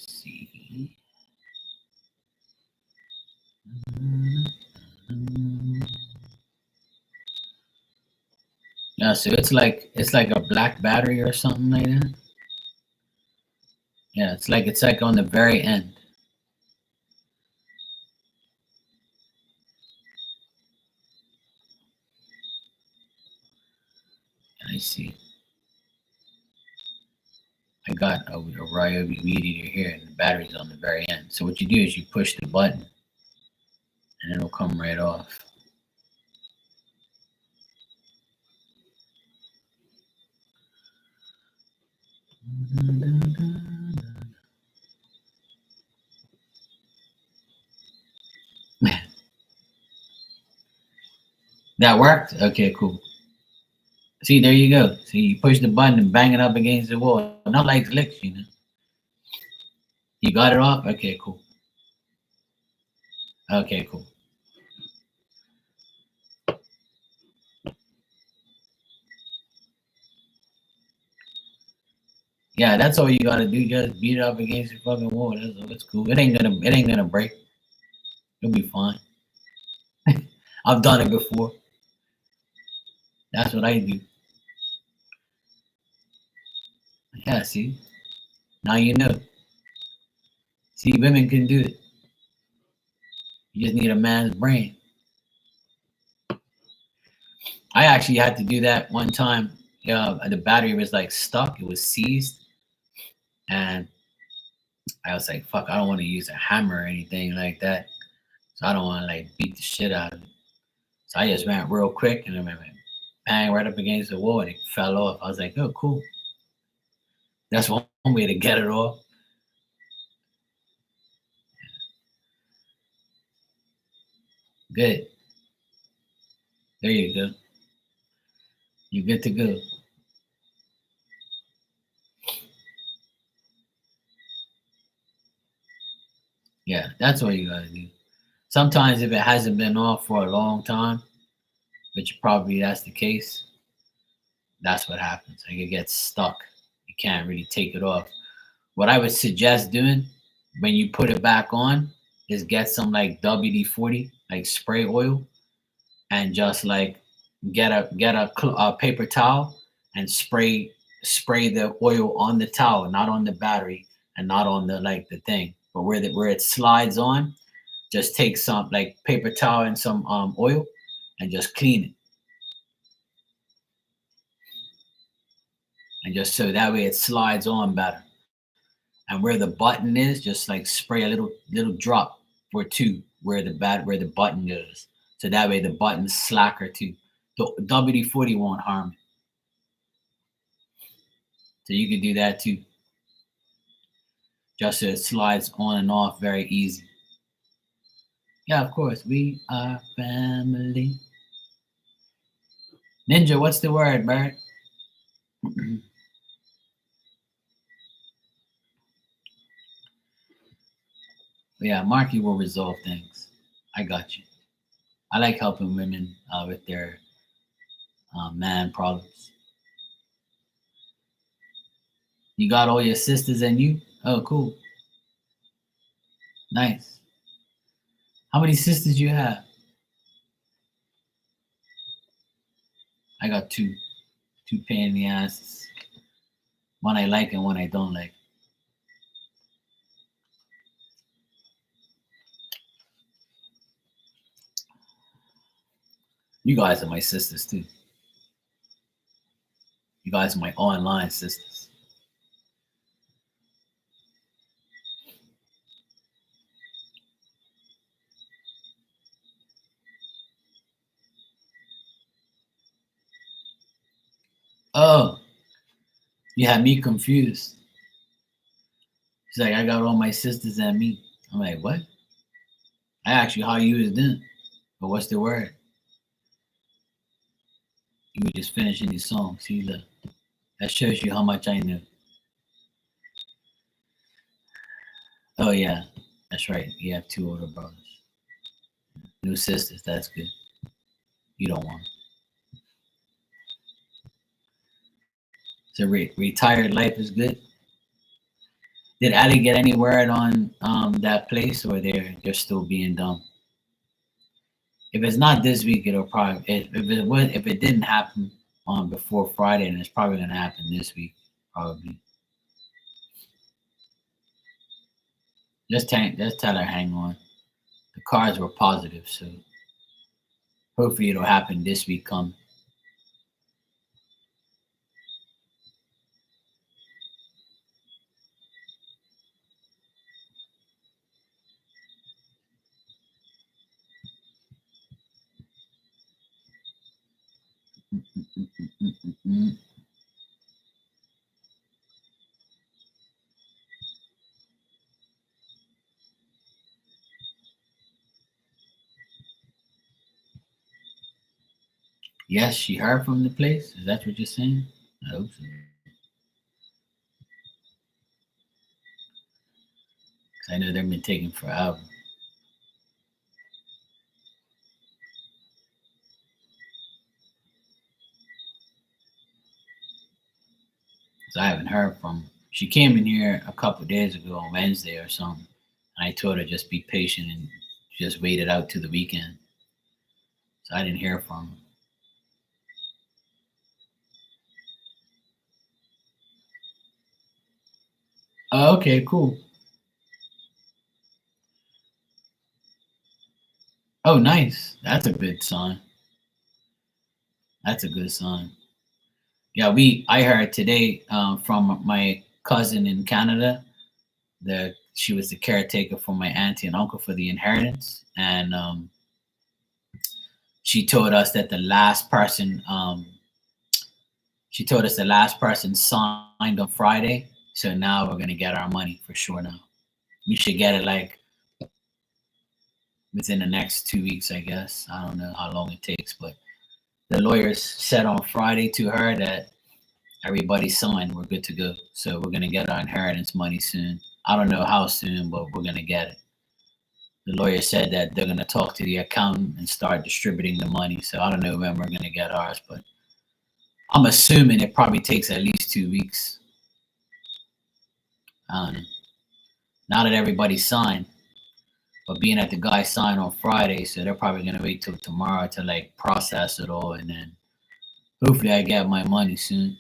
See. Yeah, so it's like a black battery or something like that. Yeah, it's like on the very end. I see. I got a Ryobi weed eater here, and the battery's on the very end. So what you do is you push the button, and it'll come right off. That worked? Okay, cool. See, there you go. See, you push the button and bang it up against the wall. Not like licks, you know. You got it off? Okay, cool. Okay, cool. Yeah, that's all you gotta do. Just beat it up against the fucking wall. That's cool. It ain't gonna break. You'll be fine. I've done it before. That's what I do. Yeah, see? Now you know. See, women can do it. You just need a man's brain. I actually had to do that one time. The battery was like stuck. It was seized. And I was like, fuck, I don't want to use a hammer or anything like that. So I don't want to like beat the shit out of it. So I just went real quick and then went bang right up against the wall and it fell off. I was like, oh, cool. That's one way to get it off. Good. There you go. You're good to go. Yeah, that's what you gotta do. Sometimes if it hasn't been off for a long time, which probably that's the case, that's what happens. Like it gets stuck. You can't really take it off. What I would suggest doing when you put it back on is get some like WD-40, like spray oil, and just like a paper towel and spray the oil on the towel, not on the battery and not on the like the thing, but where it slides on. Just take some like paper towel and some oil and just clean it, and just so that way it slides on better. And where the button is, just like spray a little drop or two where the button goes. So that way the button's slacker too. The WD-40 won't harm it. So you can do that too. Just so it slides on and off very easy. Yeah, of course. We are family. Ninja, what's the word, Bert? Yeah, Marky will resolve things. I got you. I like helping women with their man problems. You got all your sisters and you? Oh, cool. Nice. How many sisters you have? I got two. Two pain in the asses. One I like and one I don't like. You guys are my sisters too. You guys are my online sisters. Oh, you had me confused. She's like, I got all my sisters and me. I'm like, what? I asked you how you was doing, but what's the word? You were just finishing these songs. See, look, that shows you how much I knew. Oh yeah, that's right. You have two older brothers, new sisters. That's good. You don't want. So retired life is good. Did Ali get any word on that place, or they're still being dumb? If it's not this week, it'll probably if it didn't happen on before Friday, then it's probably gonna happen this week, probably. Just tell her hang on. The cards were positive, so hopefully it'll happen this week. Come. Mm-mm-mm-mm-mm. Yes, she heard from the place. Is that what you're saying? I hope so. 'Cause I know they've been taking forever. So I haven't heard from. She came in here a couple days ago on Wednesday or something. And I told her just be patient and just wait it out to the weekend. So I didn't hear from her. Oh, okay, cool. Oh, nice. That's a good sign. That's a good sign. Yeah, I heard today from my cousin in Canada. She was the caretaker for my auntie and uncle for the inheritance, and she told us that the last person she told us the last person signed on Friday. So now we're gonna get our money for sure. Now we should get it like within the next 2 weeks, I guess. I don't know how long it takes, but the lawyers said on Friday to her that everybody signed, we're good to go. So we're gonna get our inheritance money soon. I don't know how soon, but we're gonna get it. The lawyer said that they're gonna talk to the accountant and start distributing the money. So I don't know when we're gonna get ours, but I'm assuming it probably takes at least 2 weeks. I don't know. Now that everybody signed, but being that the guy signed on Friday, so they're probably gonna wait till tomorrow to like process it all, and then hopefully I get my money soon.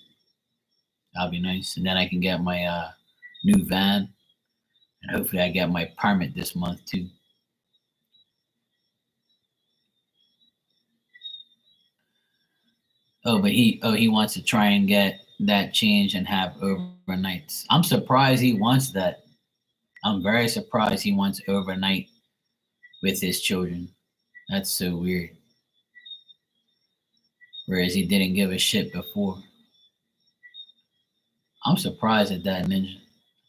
That'll be nice, and then I can get my new van, and hopefully I get my permit this month too. He wants to try and get that change and have overnights. I'm surprised he wants that. I'm very surprised he wants overnight with his children. That's so weird. Whereas he didn't give a shit before. I'm surprised at that, Ninja.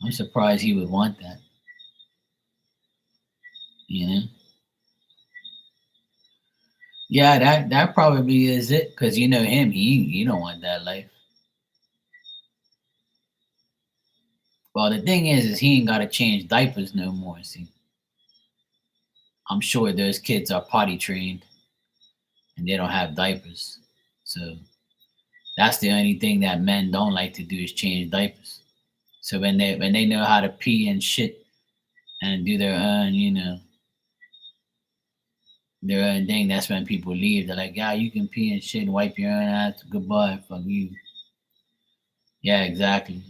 I'm surprised he would want that. You know? Yeah, that probably is it. Cause you know him, he don't want that life. Well, the thing is he ain't gotta change diapers no more. See, I'm sure those kids are potty trained and they don't have diapers. So that's the only thing that men don't like to do is change diapers. So when they know how to pee and shit and do their own, their own thing, that's when people leave. They're like, yeah, you can pee and shit and wipe your own ass. Goodbye, fuck you. Yeah, exactly.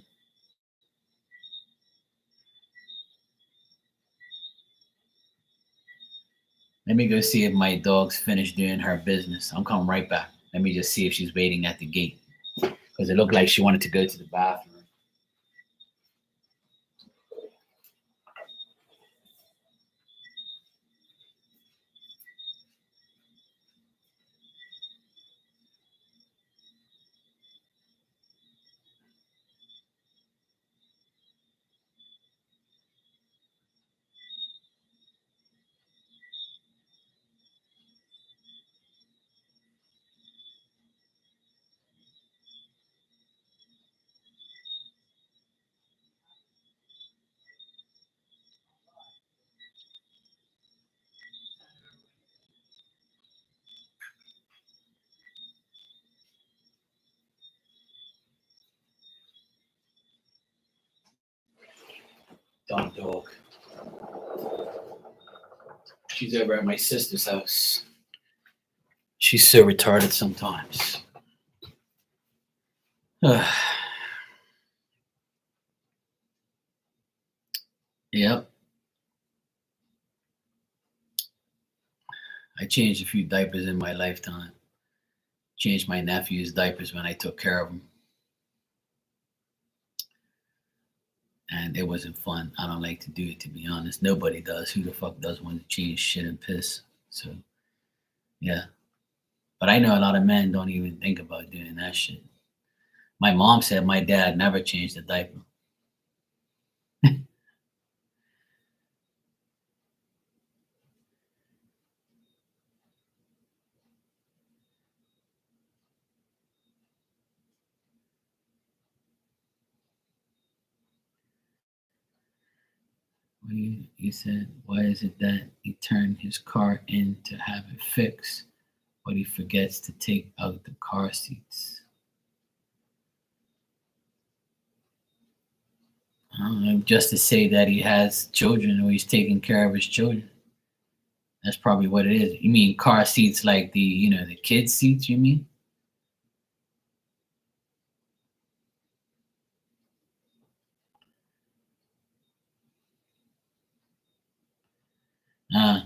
Let me go see if my dog's finished doing her business. I'm coming right back. Let me just see if she's waiting at the gate because it looked like she wanted to go to the bathroom. Dumb dog. She's over at my sister's house. She's so retarded sometimes. Yep. I changed a few diapers in my lifetime. Changed my nephew's diapers when I took care of him. And it wasn't fun. I don't like to do it, to be honest. Nobody does. Who the fuck does want to change shit and piss? So, yeah. But I know a lot of men don't even think about doing that shit. My mom said my dad never changed a diaper. He said, why is it that he turned his car in to have it fixed, but he forgets to take out the car seats? I don't know, just to say that he has children or he's taking care of his children. That's probably what it is. You mean car seats like the kid seats, you mean? Uh,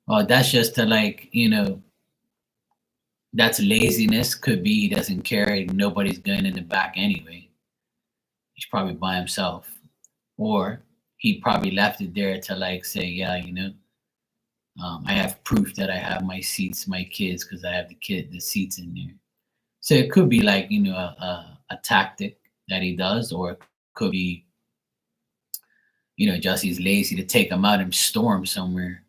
oh, that's just to that's laziness. Could be he doesn't care. Nobody's going in the back anyway. He's probably by himself. Or he probably left it there to say, yeah, I have proof that I have my seats, my kids, because I have the seats in there. So it could be a tactic that he does, or it could be, just he's lazy to take them out and store them somewhere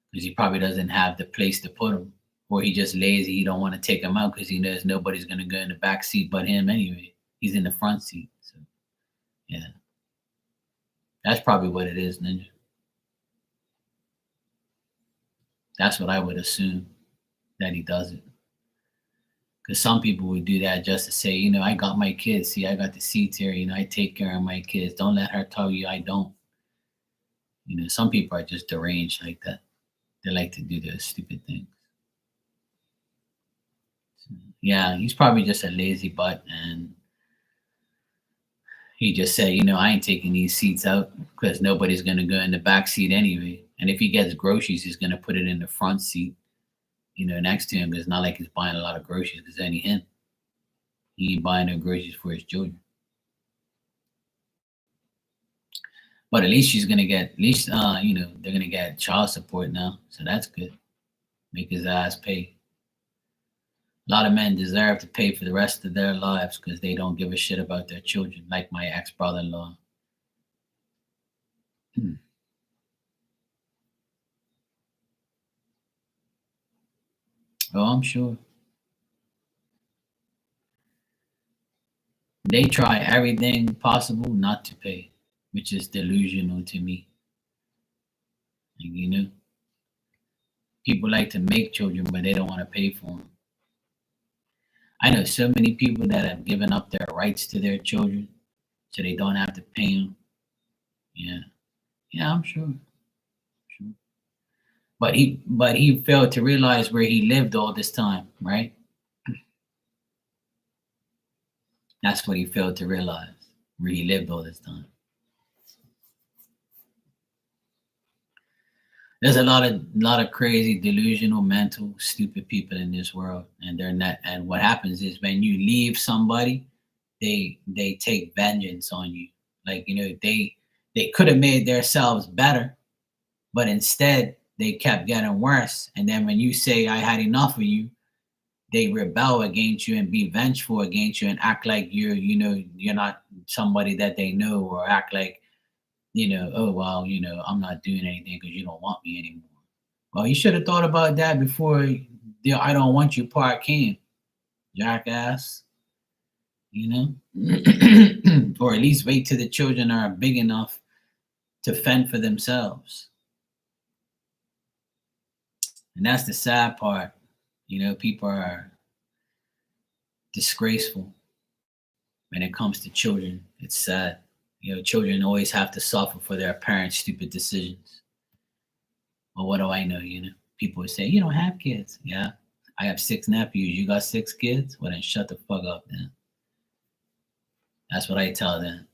because he probably doesn't have the place to put them, or he just lazy. He don't want to take them out because he knows nobody's gonna go in the back seat but him anyway. He's in the front seat, so yeah, that's probably what it is, Ninja. That's what I would assume that he does it. Because some people would do that just to say, I got my kids. See, I got the seats here. I take care of my kids. Don't let her tell you I don't. Some people are just deranged like that. They like to do those stupid things. So, yeah, he's probably just a lazy butt, and he just said, I ain't taking these seats out because nobody's gonna go in the back seat anyway. And if he gets groceries, he's gonna put it in the front seat, next to him. Because it's not like he's buying a lot of groceries. Because only him. He ain't buying no groceries for his children. But at least she's gonna get, at least they're gonna get child support now, so that's good. Make his ass pay. A lot of men deserve to pay for the rest of their lives because they don't give a shit about their children, like my ex brother-in-law. Hmm. Oh, I'm sure they try everything possible not to pay, which is delusional to me. People like to make children, but they don't want to pay for them. I know so many people that have given up their rights to their children so they don't have to pay them. Yeah, yeah, I'm sure. Sure. But he failed to realize where he lived all this time, right? That's what he failed to realize, where he lived all this time. There's a lot of crazy, delusional, mental, stupid people in this world, and they're not. And what happens is when you leave somebody, they take vengeance on you. Like they could have made themselves better, but instead they kept getting worse. And then when you say I had enough of you, they rebel against you and be vengeful against you and act like you're not somebody that they know, or act like oh well, I'm not doing anything because you don't want me anymore. Well, you should have thought about that before the I don't want you part came, jackass. You know, or at least wait till the children are big enough to fend for themselves. And that's the sad part. People are disgraceful when it comes to children. It's sad. Children always have to suffer for their parents' stupid decisions. Well, what do I know? People would say, you don't have kids. Yeah, I have 6 nephews. You got 6 kids? Well, then shut the fuck up then. That's what I tell them.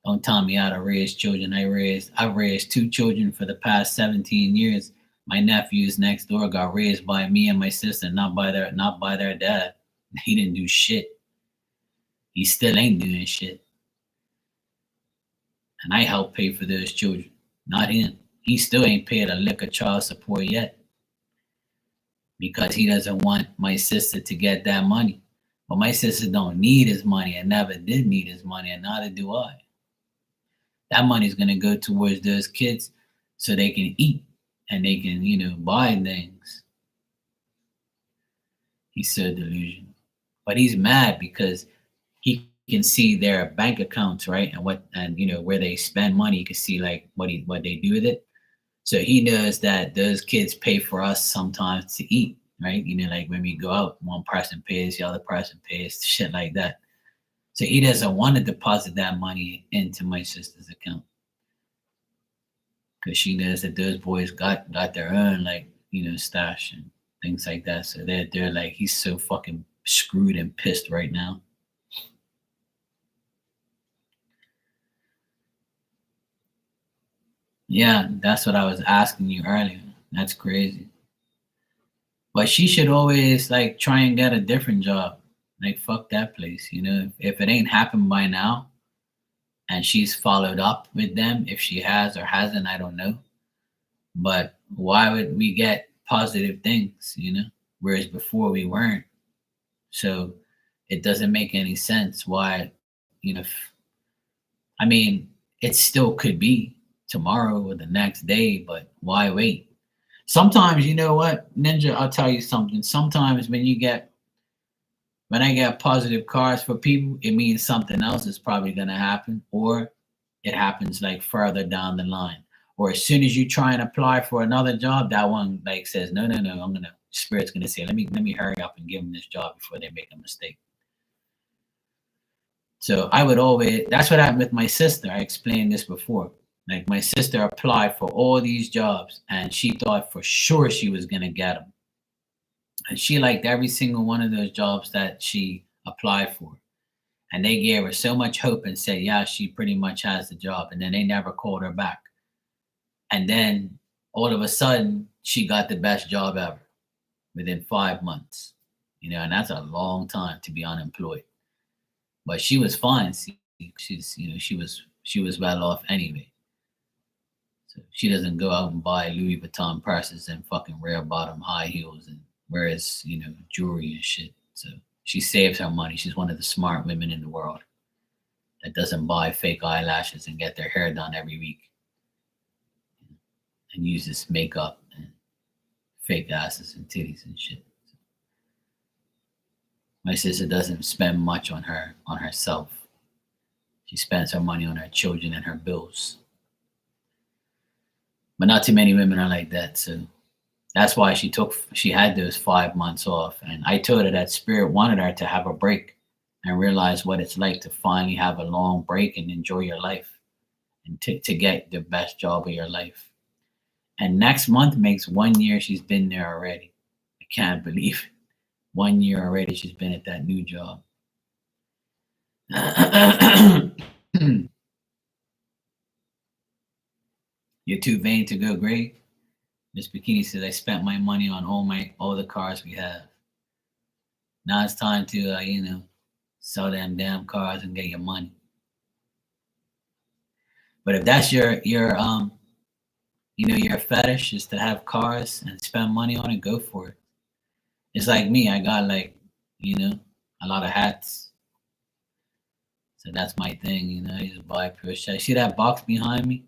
Don't tell me how to raise children. I've raised 2 children for the past 17 years. My nephews next door got raised by me and my sister, not by their dad. He didn't do shit. He still ain't doing shit. And I helped pay for those children, not him. He still ain't paid a lick of child support yet because he doesn't want my sister to get that money. But my sister don't need his money and never did need his money, and neither do I. That money's gonna go towards those kids so they can eat and they can, buy things. He's so delusional. But he's mad because he can see their bank accounts, right? And where they spend money. You can see like what they do with it. So he knows that those kids pay for us sometimes to eat, right? Like when we go out, one person pays, the other person pays, shit like that. So he doesn't want to deposit that money into my sister's account because she knows that those boys got their own stash and things like that. So they're like, he's so fucking screwed and pissed right now. Yeah, that's what I was asking you earlier. That's crazy. But she should always like try and get a different job. Like fuck that place. If it ain't happened by now and she's followed up with them, if she has or hasn't, I don't know. But why would we get positive things, whereas before we weren't? So it doesn't make any sense why, I mean, it still could be tomorrow or the next day, but why wait? Sometimes, you know what, Ninja, I'll tell you something. Sometimes when I get positive cards for people, it means something else is probably going to happen, or it happens like further down the line. Or as soon as you try and apply for another job, that one like says, no, no, no, Spirit's gonna say, let me hurry up and give them this job before they make a mistake. So I would always, that's what happened with my sister. I explained this before. Like my sister applied for all these jobs and she thought for sure she was gonna get them. And she liked every single one of those jobs that she applied for. And they gave her so much hope and said, yeah, she pretty much has the job. And then they never called her back. And then all of a sudden, she got the best job ever within 5 months. And that's a long time to be unemployed. But she was fine. She was well off anyway. So she doesn't go out and buy Louis Vuitton purses and fucking rare bottom high heels and wears, jewelry and shit. So she saves her money. She's one of the smart women in the world that doesn't buy fake eyelashes and get their hair done every week and uses makeup and fake asses and titties and shit. My sister doesn't spend much on herself. She spends her money on her children and her bills. But not too many women are like that. So that's why she had those 5 months off. And I told her that Spirit wanted her to have a break and realize what it's like to finally have a long break and enjoy your life and to get the best job of your life. And next month makes 1 year she's been there already. I can't believe it. 1 year already she's been at that new job. You're too vain to go great. Miss Bikini says, I spent my money on all the cars we have. Now it's time to sell them damn cars and get your money. But if that's your fetish is to have cars and spend money on it, go for it. It's like me. I got a lot of hats. So that's my thing. I just buy pure shit. See that box behind me?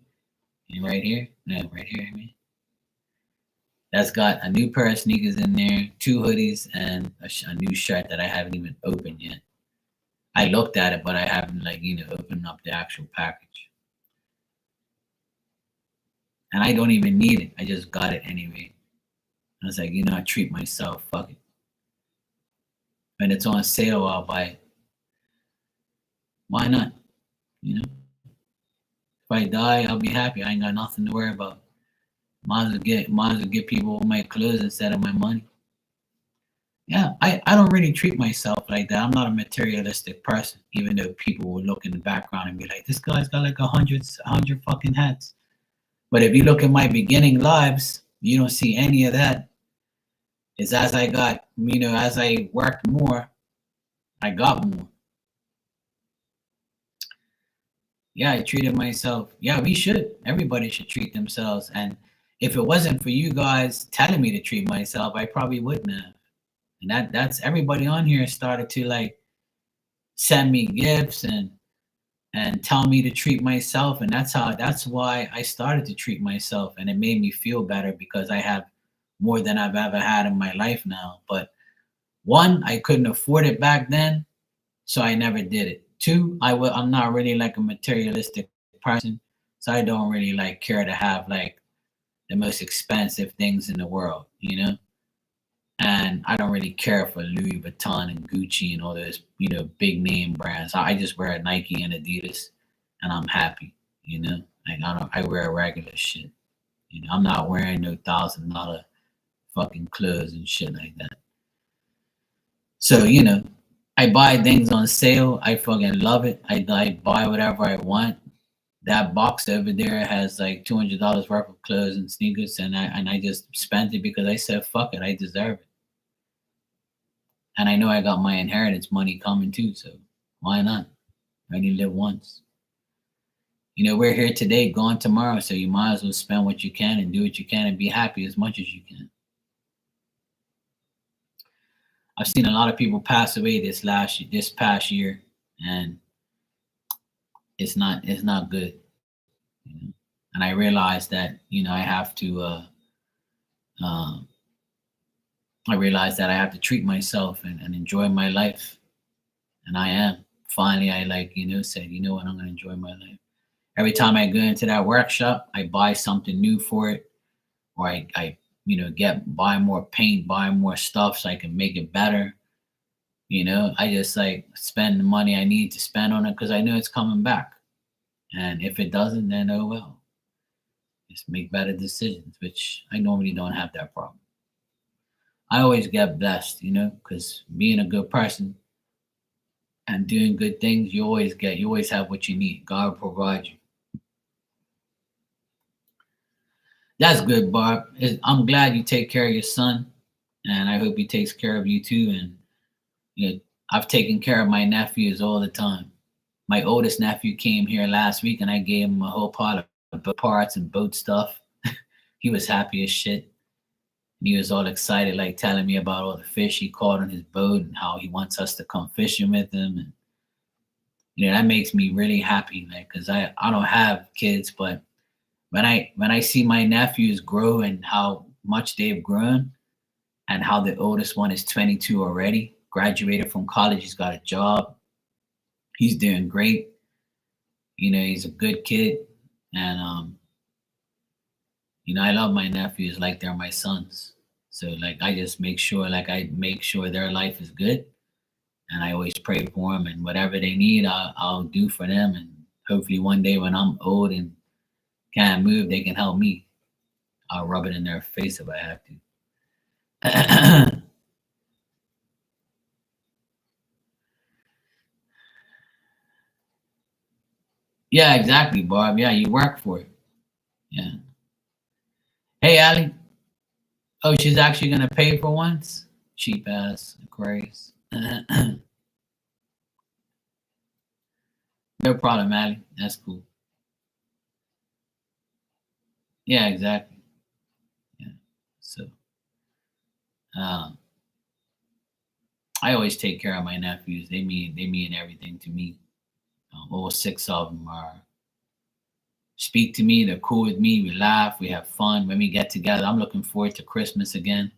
And right here? No, right here, I mean. That's got a new pair of sneakers in there, 2 hoodies, and a new shirt that I haven't even opened yet. I looked at it, but I haven't opened up the actual package. And I don't even need it. I just got it anyway. I was like, I treat myself. Fuck it. When it's on sale, I'll buy it. Why not? If I die, I'll be happy. I ain't got nothing to worry about. Might as well get people my clothes instead of my money. Yeah, I don't really treat myself like that. I'm not a materialistic person, even though people will look in the background and be like, this guy's got like 100 fucking hats. But if you look at my beginning lives, you don't see any of that. It's as I got, as I worked more, I got more. Yeah, I treated myself. Yeah, we should. Everybody should treat themselves. And if it wasn't for you guys telling me to treat myself, I probably wouldn't have. And that's everybody on here started to send me gifts and tell me to treat myself. And that's why I started to treat myself. And it made me feel better because I have more than I've ever had in my life now. But one, I couldn't afford it back then, so I never did it. Two, I'm not really like a materialistic person, so I don't really care to have the most expensive things in the world, And I don't really care for Louis Vuitton and Gucci and all those, big name brands. I just wear Nike and Adidas, and I'm happy, I wear regular shit. I'm not wearing no $1,000 fucking clothes and shit like that. So I buy things on sale. I fucking love it. I buy whatever I want. That box over there has like $200 worth of clothes and sneakers, and I just spent it because I said fuck it, I deserve it. And I know I got my inheritance money coming too, so why not? I only live once. We're here today, gone tomorrow, so you might as well spend what you can and do what you can and be happy as much as you can. I've seen a lot of people pass away this past year, and it's not good. And I realized that I have to. I realized that I have to treat myself and enjoy my life, and I am. Finally, I said, what, I'm gonna enjoy my life. Every time I go into that workshop, I buy something new for it, or I buy more paint, buy more stuff so I can make it better. I just spend the money I need to spend on it because I know it's coming back. And if it doesn't, then oh well. Just make better decisions, which I normally don't have that problem. I always get blessed, because being a good person and doing good things, you always have what you need. God will provide you. That's good, Barb. I'm glad you take care of your son, and I hope he takes care of you too. And I've taken care of my nephews all the time. My oldest nephew came here last week, and I gave him a whole pile of boat parts and boat stuff. He was happy as shit. And he was all excited, telling me about all the fish he caught on his boat and how he wants us to come fishing with him. And that makes me really happy, because I don't have kids, but when I see my nephews grow and how much they've grown, and how the oldest one is 22 already, graduated from college, he's got a job, he's doing great. He's a good kid, and I love my nephews like they're my sons. So I just make sure their life is good, and I always pray for them, and whatever they need, I'll do for them, and hopefully one day when I'm old and can't move, they can help me. I'll rub it in their face if I have to. Yeah, exactly, Barb. Yeah, you work for it. Yeah. Hey, Ali. Oh, she's actually gonna pay for once? Cheap ass Aquarius. No problem, Allie. That's cool. Yeah, exactly. Yeah. So um I always take care of my nephews. They mean everything to me. All six of them are speak to me. They're cool with me. We laugh. We have fun when we get together. I'm looking forward to Christmas again,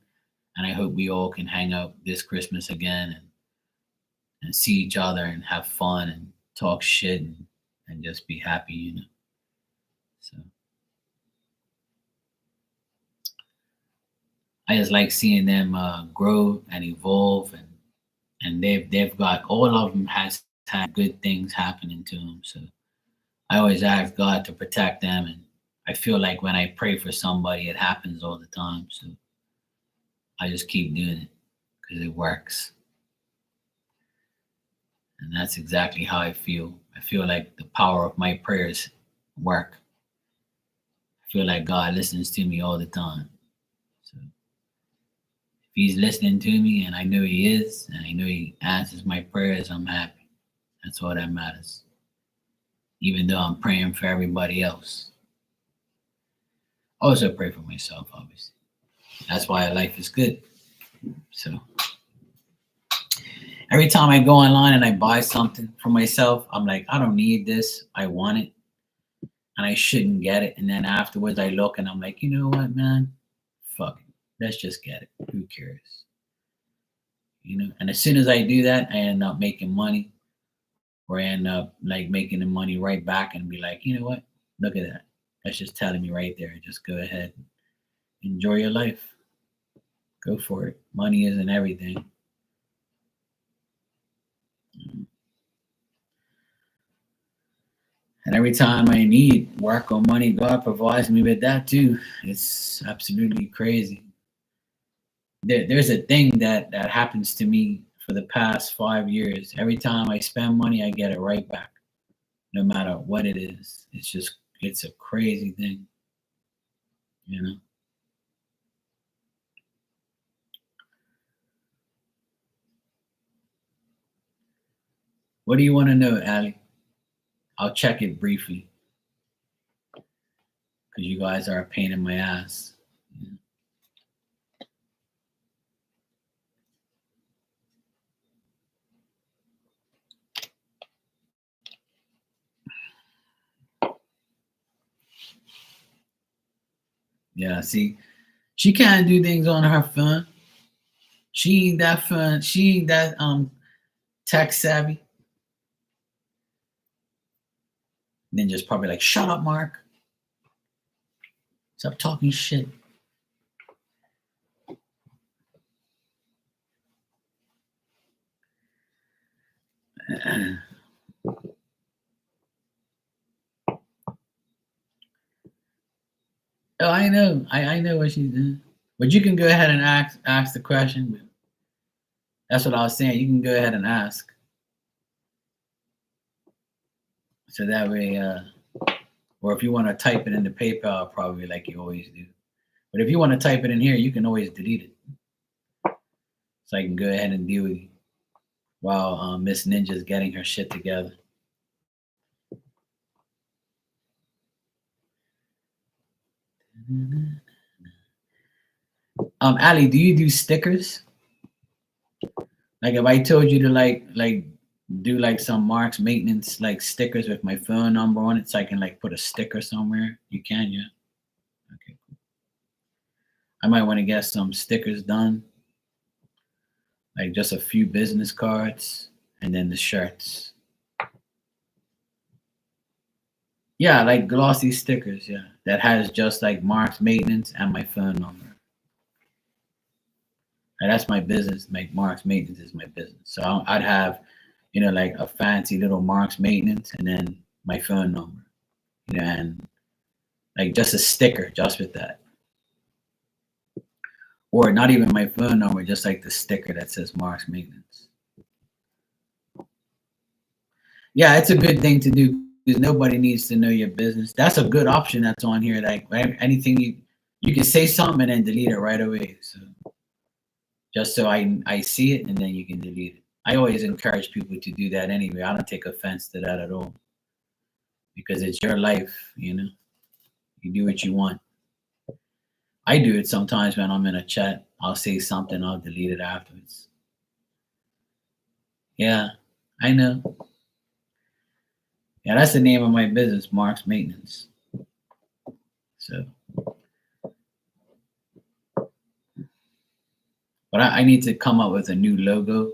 and I hope we all can hang out this Christmas again and see each other and have fun and talk shit and just be happy, you know. So I just like seeing them grow and evolve, and they've got all of them has had good things happening to them. So I always ask God to protect them, and I feel like when I pray for somebody, it happens all the time. So I just keep doing it because it works, and that's exactly how I feel. I feel like the power of my prayers work. I feel like God listens to me all the time. So if He's listening to me, and I know He is, and I know He answers my prayers, I'm happy. That's all that matters. Even though I'm praying for everybody else, I also pray for myself, obviously. That's why life is good. So every time I go online and I buy something for myself, I'm like, I don't need this. I want it and I shouldn't get it. And then afterwards I look and I'm like, you know what, man? Fuck it. Let's just get it. Who cares? You know? And as soon as I do that, I end up making money or I end up like making the money right back and be like, you know what? Look at that. That's just telling me right there. Just go ahead. Enjoy your life. Go for it. Money isn't everything. And every time I need work or money, God provides me with that too. It's absolutely crazy. There's a thing that happens to me for the past 5 years. Every time I spend money, I get it right back, no matter what it is. It's a crazy thing, you know. What do you want to know, Ali? I'll check it briefly because you guys are a pain in my ass. Yeah, see, she can't do things on her phone. She ain't that fun. She ain't that tech savvy. And then just probably like, shut up, Mark. Stop talking shit. Oh, I know. I know what she's doing. But you can go ahead and ask the question. That's what I was saying. You can go ahead and ask. So that way, or if you want to type it in the PayPal, probably like you always do. But if you want to type it in here, you can always delete it. So I can go ahead and deal with you while Miss Ninja's getting her shit together. Ali, do you do stickers? Like if I told you to like do like some Marks maintenance like stickers with my phone number on it so I can like put a sticker somewhere, you can, yeah. Okay. I might want to get some stickers done, like just a few business cards and then the shirts. Yeah, like glossy stickers, yeah. That has just like Marks maintenance and my phone number. And that's my business. Like Marks maintenance is my business. So I'd have, like a fancy little Marks maintenance and then my phone number, and like just a sticker just with that. Or not even my phone number, just like the sticker that says Marks maintenance. Yeah, it's a good thing to do because nobody needs to know your business. That's a good option that's on here. Like anything You can say something and then delete it right away. So just so I see it and then you can delete it. I always encourage people to do that anyway. I don't take offense to that at all because it's your life, you know. You do what you want. I do it sometimes when I'm in a chat. I'll say something, I'll delete it afterwards. Yeah, I know. Yeah, that's the name of my business, Mark's Maintenance. So, but I need to come up with a new logo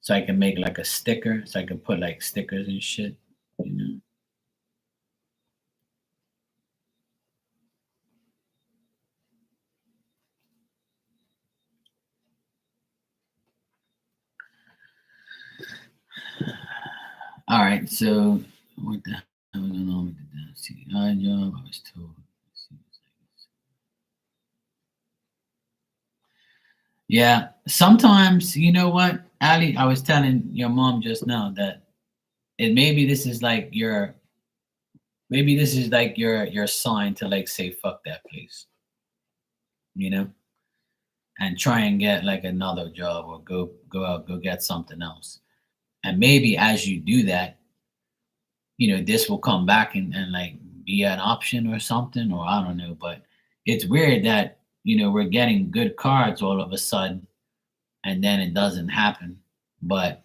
so I can make like a sticker, so I can put like stickers and shit, you know. All right, so what the hell is going on with the see odd job? I was told. Yeah, sometimes you know what, Ali, I was telling your mom just now that it maybe this is like your sign to like say fuck that place, you know, and try and get like another job or go out go get something else. And maybe as you do that, you know, this will come back and like be an option or something, or I don't know. But it's weird that, you know, we're getting good cards all of a sudden and then it doesn't happen. But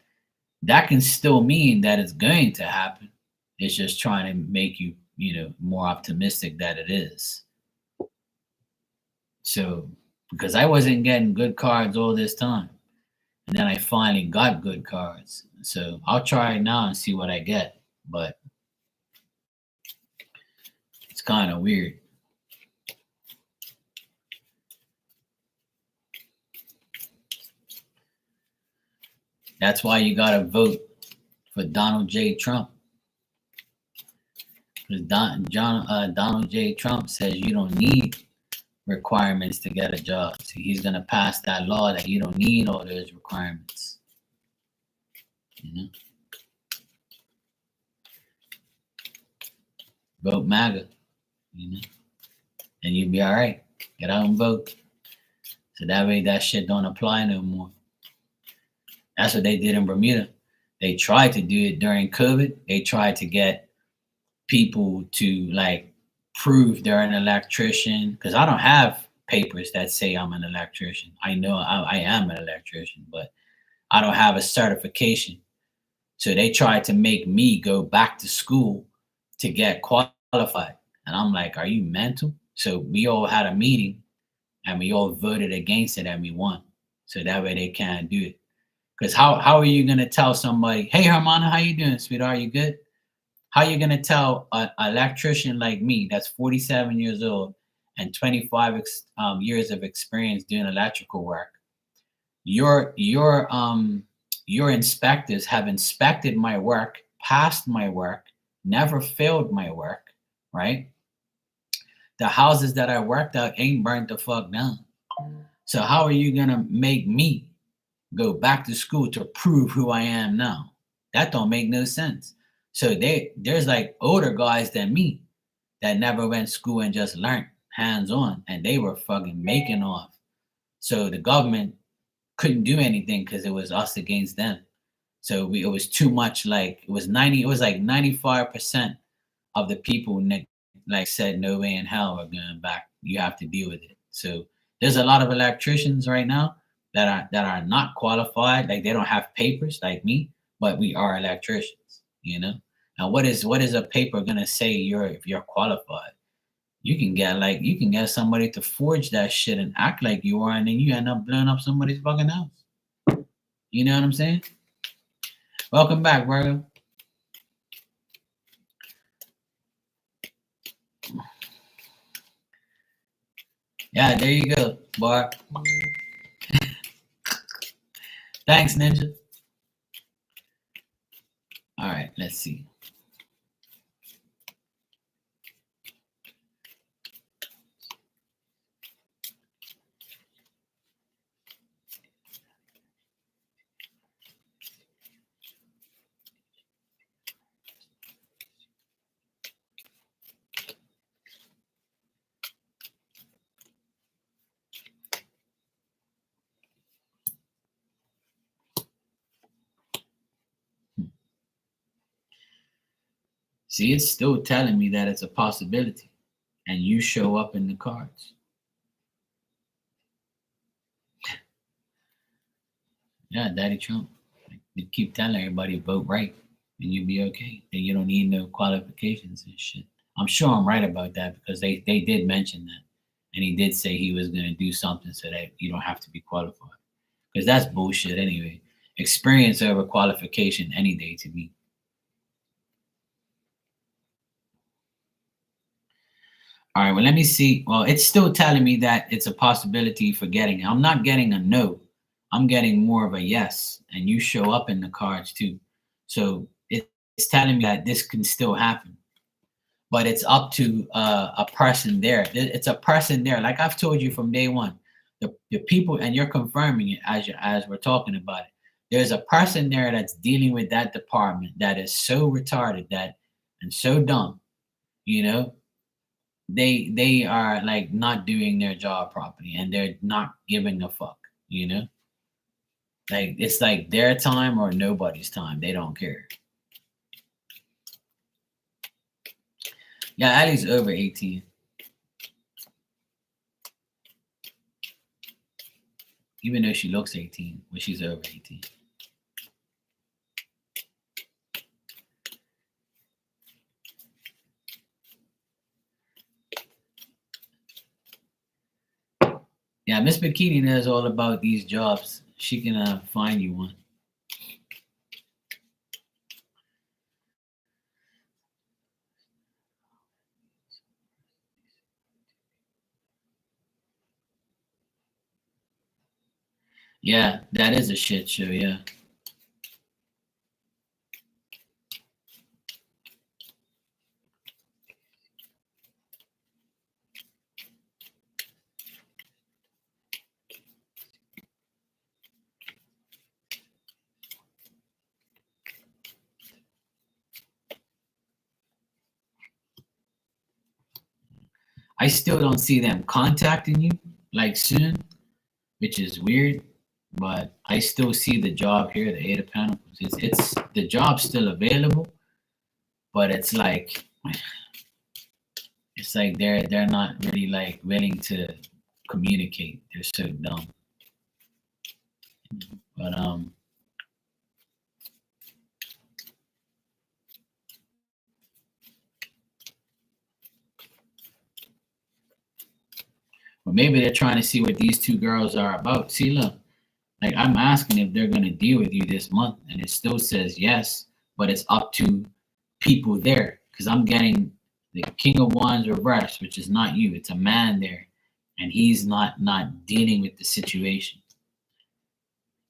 that can still mean that it's going to happen. It's just trying to make you, you know, more optimistic that it is. So, because I wasn't getting good cards all this time, and then I finally got good cards. So I'll try it now and see what I get. But it's kind of weird. That's why you gotta vote for Donald J. Trump. Because Donald J. Trump says you don't need requirements to get a job. So he's gonna pass that law that you don't need all those requirements. You know, vote MAGA. You know, and you'll be all right. Get out and vote. So that way that shit don't apply no more. That's what they did in Bermuda. They tried to do it during COVID. They tried to get people to like prove they're an electrician because I don't have papers that say I'm an electrician. I know I am an electrician, but I don't have a certification. So they tried to make me go back to school to get qualified. And I'm like, are you mental? So we all had a meeting and we all voted against it and we won. So that way they can't do it. Because how are you gonna tell somebody, hey Hermana, how you doing, sweetheart? You good? How you gonna tell an electrician like me that's 47 years old and 25 years of experience doing electrical work? Your inspectors have inspected my work, passed my work, never failed my work, right? The houses that I worked out ain't burnt the fuck down. So how are you gonna make me go back to school to prove who I am now? That don't make no sense. So there's like older guys than me that never went to school and just learned hands on, and they were fucking making off. So the government couldn't do anything because it was us against them. So it was too much. Like it was like 95% of the people like said no way in hell are going back. You have to deal with it. So there's a lot of electricians right now that are not qualified. Like they don't have papers like me, but we are electricians. You know. Now what is a paper gonna say if you're qualified? You can get somebody to forge that shit and act like you are, and then you end up blowing up somebody's fucking house. You know what I'm saying? Welcome back, Virgo. Yeah, there you go, Bar. Thanks, Ninja. All right, let's see. See, it's still telling me that it's a possibility, and you show up in the cards. Yeah, Daddy Trump. Like, they keep telling everybody vote right, and you'll be okay. And you don't need no qualifications and shit. I'm sure I'm right about that because they did mention that, and he did say he was gonna do something so that you don't have to be qualified. Because that's bullshit anyway. Experience over qualification any day to me. All right, well, let me see. Well, it's still telling me that it's a possibility for getting it. I'm not getting a no. I'm getting more of a yes. And you show up in the cards too. So it's telling me that this can still happen. But it's up to a person there. It's a person there. Like I've told you from day one, the people, and you're confirming it as we're talking about it. There's a person there that's dealing with that department that is so retarded that and so dumb, you know, they are like not doing their job properly and they're not giving a fuck, you know? Like it's like their time or nobody's time. They don't care. Yeah, Allie's over 18. Even though she looks 18, but she's over 18. Yeah, Miss Bikini knows all about these jobs. She can find you one. Yeah, that is a shit show. Yeah. I still don't see them contacting you like soon, which is weird. But I still see the job here, the Eight of Pentacles. It's the job's still available, but it's like they're not really like willing to communicate. They're so dumb. But or maybe they're trying to see what these two girls are about. See, look, like I'm asking if they're gonna deal with you this month, and it still says yes, but it's up to people there because I'm getting the King of Wands reversed, which is not you. It's a man there, and he's not dealing with the situation.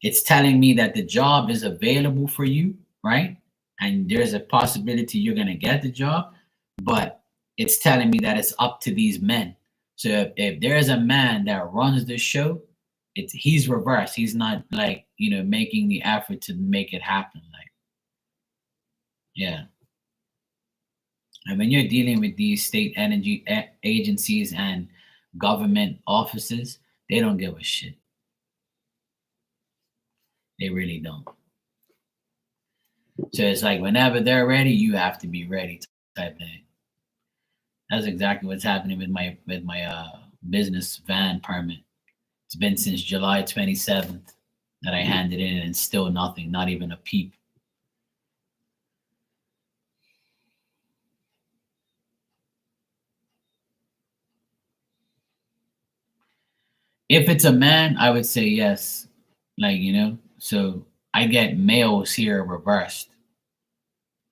It's telling me that the job is available for you, right? And there's a possibility you're gonna get the job, but it's telling me that it's up to these men. So if there is a man that runs the show, he's reversed. He's not like making the effort to make it happen. Like, yeah. And when you're dealing with these state energy agencies and government offices, they don't give a shit. They really don't. So it's like whenever they're ready, you have to be ready type thing. That's exactly what's happening with my business van permit. It's been since July 27th that I handed in and still nothing, not even a peep. If it's a man, I would say yes. Like, so I get males here reversed.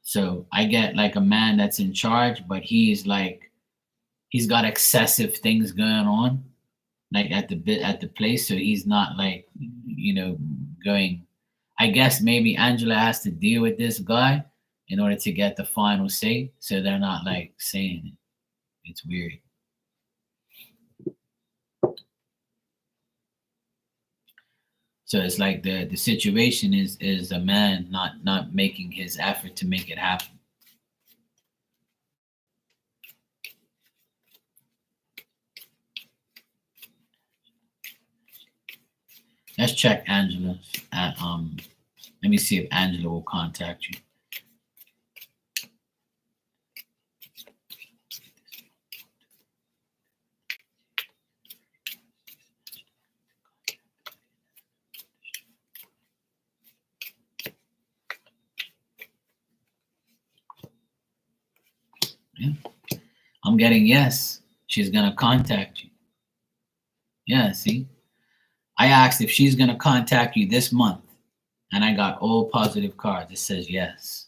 So I get like a man that's in charge, but he's got excessive things going on, like at the place. So he's not like going. I guess maybe Angela has to deal with this guy in order to get the final say. So they're not like saying it. It's weird. So it's like the situation is a man not making his effort to make it happen. Let's check Angela at let me see if Angela will contact you. Yeah. I'm getting yes. She's gonna contact you. Yeah, see? I asked if she's gonna contact you this month, and I got all positive cards. It says yes.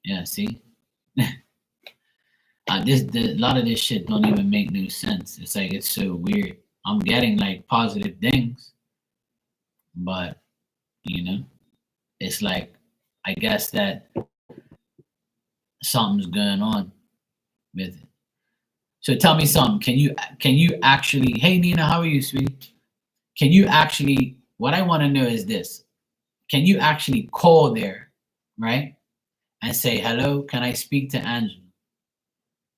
Yeah, see? A lot of this shit don't even make no sense. It's like it's so weird. I'm getting like positive things, but you know, it's like I guess that something's going on with it. So tell me something. Can you actually? Hey Nina, how are you, sweetie? Can you actually? What I want to know is this: can you actually call there, right, and say hello? Can I speak to Angela,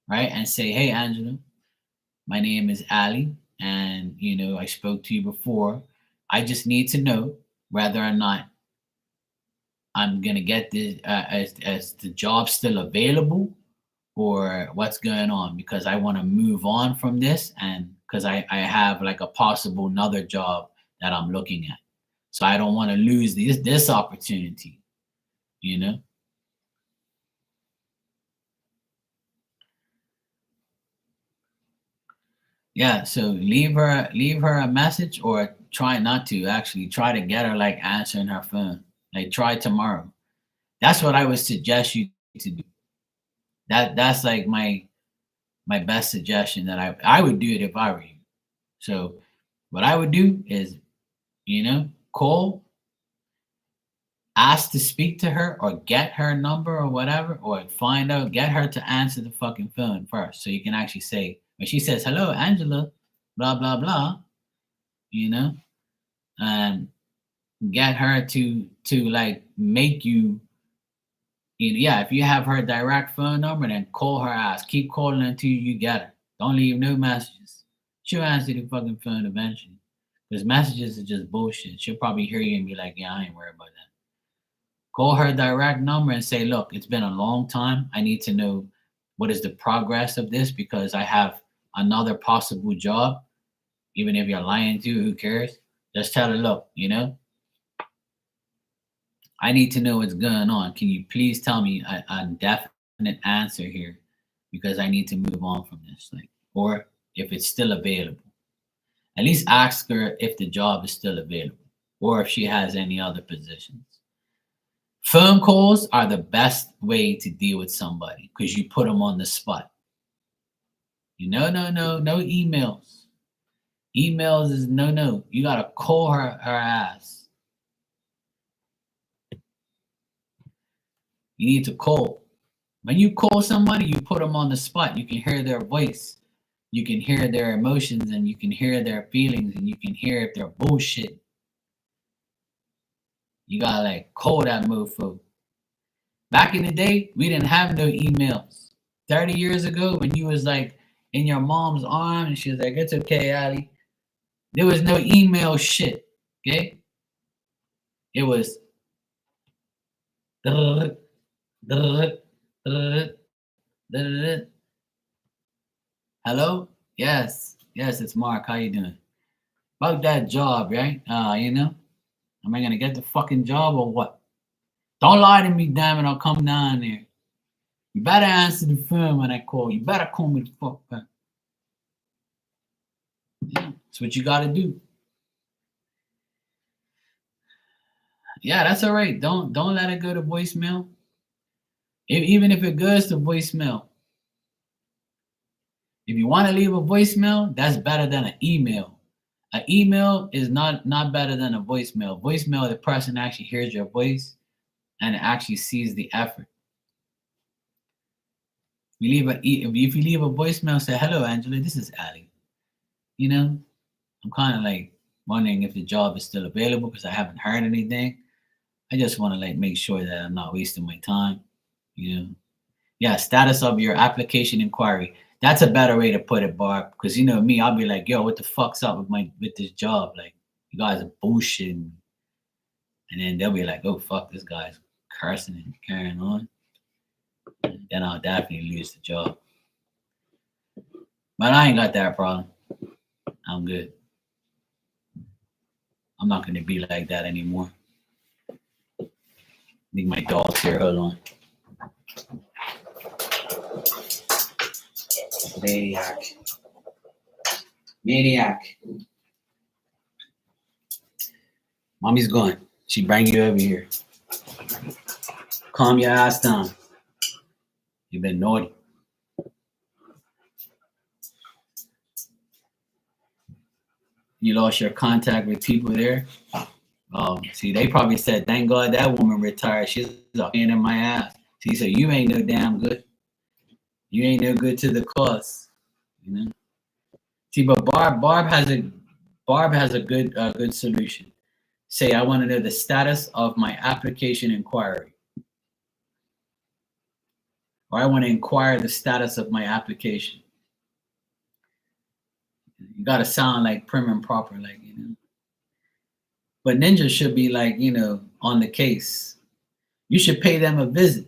right? And say, hey Angela, my name is Ali, and I spoke to you before. I just need to know whether or not I'm gonna get this as the job still available or what's going on because I want to move on from this and because I have like a possible another job that I'm looking at. So I don't want to lose this opportunity, you know? Yeah, so leave her a message or try not to actually try to get her like answering her phone. Like try tomorrow. That's what I would suggest you to do. That's like my best suggestion that I would do it if I were you. So what I would do is, call, ask to speak to her or get her number or whatever, or find out, get her to answer the fucking phone first. So you can actually say, when she says, hello, Angela, blah, blah, blah, you know, and get her to like make you, yeah, if you have her direct phone number, then call her ass. Keep calling until you get her. Don't leave no messages. She'll answer the fucking phone eventually. Because messages are just bullshit. She'll probably hear you and be like, yeah, I ain't worried about that. Call her direct number and say, look, it's been a long time. I need to know what is the progress of this because I have another possible job. Even if you're lying to, who cares? Just tell her, look, I need to know what's going on. Can you please tell me a definite answer here because I need to move on from this, like, or if it's still available. At least ask her if the job is still available or if she has any other positions. Phone calls are the best way to deal with somebody because you put them on the spot. No emails. Emails is no. You gotta call her ass. You need to call. When you call somebody, you put them on the spot. You can hear their voice, you can hear their emotions, and you can hear their feelings, and you can hear if they're bullshit. You gotta like call that mofo. Back in the day, we didn't have no emails. 30 years ago, when you was like in your mom's arm and she was like, it's okay, Ali. There was no email shit. Okay? It was hello? Yes. Yes, it's Mark. How you doing? About that job, right? Am I gonna get the fucking job or what? Don't lie to me, damn it, I'll come down there. You better answer the phone when I call. You better call me the fuck back. Yeah, that's what you gotta do. Yeah, that's all right. Don't let it go to voicemail. Even if it goes to voicemail, if you want to leave a voicemail, that's better than an email. An email is not better than a voicemail. Voicemail, the person actually hears your voice and actually sees the effort. If you leave a voicemail, say hello, Angela. This is Ali. I'm kind of like wondering if the job is still available because I haven't heard anything. I just want to like make sure that I'm not wasting my time. You know, yeah. Status of your application inquiry. That's a better way to put it, Barb. Because me, I'll be like, yo, what the fuck's up with this job? Like, you guys are bullshitting. And then they'll be like, oh fuck, this guy's cursing and carrying on. Then I'll definitely lose the job. But I ain't got that problem. I'm good. I'm not gonna be like that anymore. think my dog's here. Hold on. Maniac. Maniac. Mommy's gone. She bring you over here. Calm your ass down. You've been naughty. You lost your contact with people there. See, they probably said, thank God that woman retired. She's a pain in my ass. See, so you ain't no damn good. You ain't no good to the cause. You know. See, but Barb has a good solution. Say, I want to know the status of my application inquiry. Or I want to inquire the status of my application. You got to sound like prim and proper, like, you know. But Ninja should be like, you know, on the case. You should pay them a visit.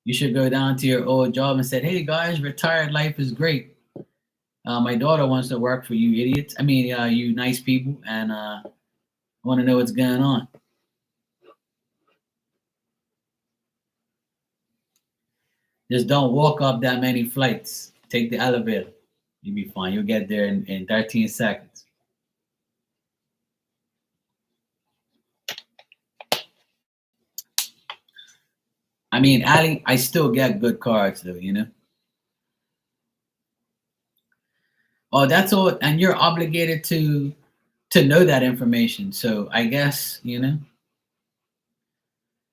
You should go down to your old job and say, hey guys, retired life is great. My daughter wants to work for you idiots. I mean, you nice people, and I want to know what's going on. Just don't walk up that many flights. Take the elevator. You'll be fine. You'll get there in 13 seconds. I mean, Ali, I still get good cards though, you know. Oh, that's all, and you're obligated to know that information. So I guess, you know,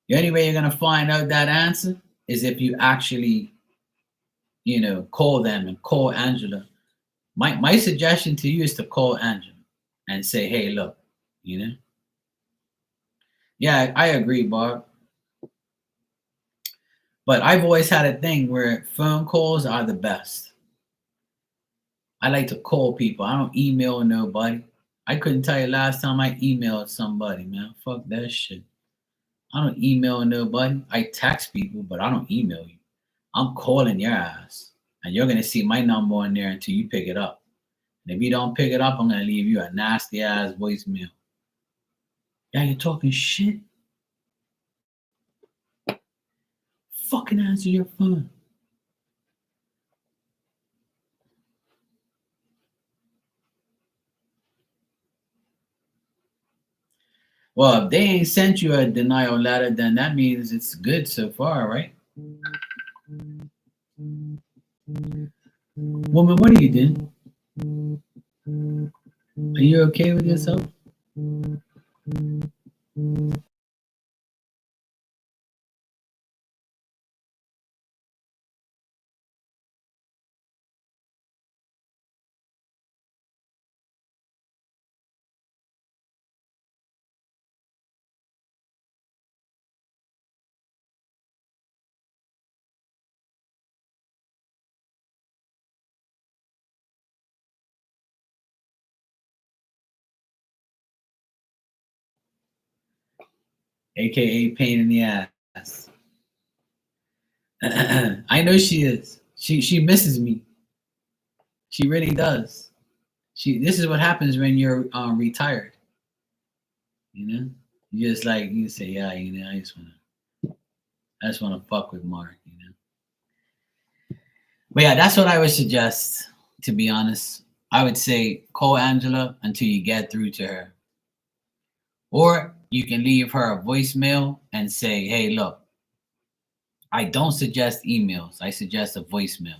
the only way you're gonna find out that answer is if you actually, you know, call them and call Angela. My suggestion to you is to call Angela and say, hey, look, you know. Yeah, I agree, Barb. But I've always had a thing where phone calls are the best. I like to call people. I don't email nobody. I couldn't tell you last time I emailed somebody, man. Fuck that shit. I don't email nobody. I text people, but I don't email you. I'm calling your ass. And you're gonna see my number on there until you pick it up. And if you don't pick it up, I'm gonna leave you a nasty ass voicemail. Yeah, you're talking shit. Fucking answer your phone. Well, if they ain't sent you a denial letter, then that means it's good so far, right? Woman, what are you doing? Are you okay with yourself? AKA pain in the ass. I know she is. She misses me. She really does. This is what happens when you're retired. You know, you just like you say, yeah, you know, I just wanna fuck with Mark. You know, but yeah, that's what I would suggest. To be honest, I would say call Angela until you get through to her, or you can leave her a voicemail and say, hey, look, I don't suggest emails. I suggest a voicemail.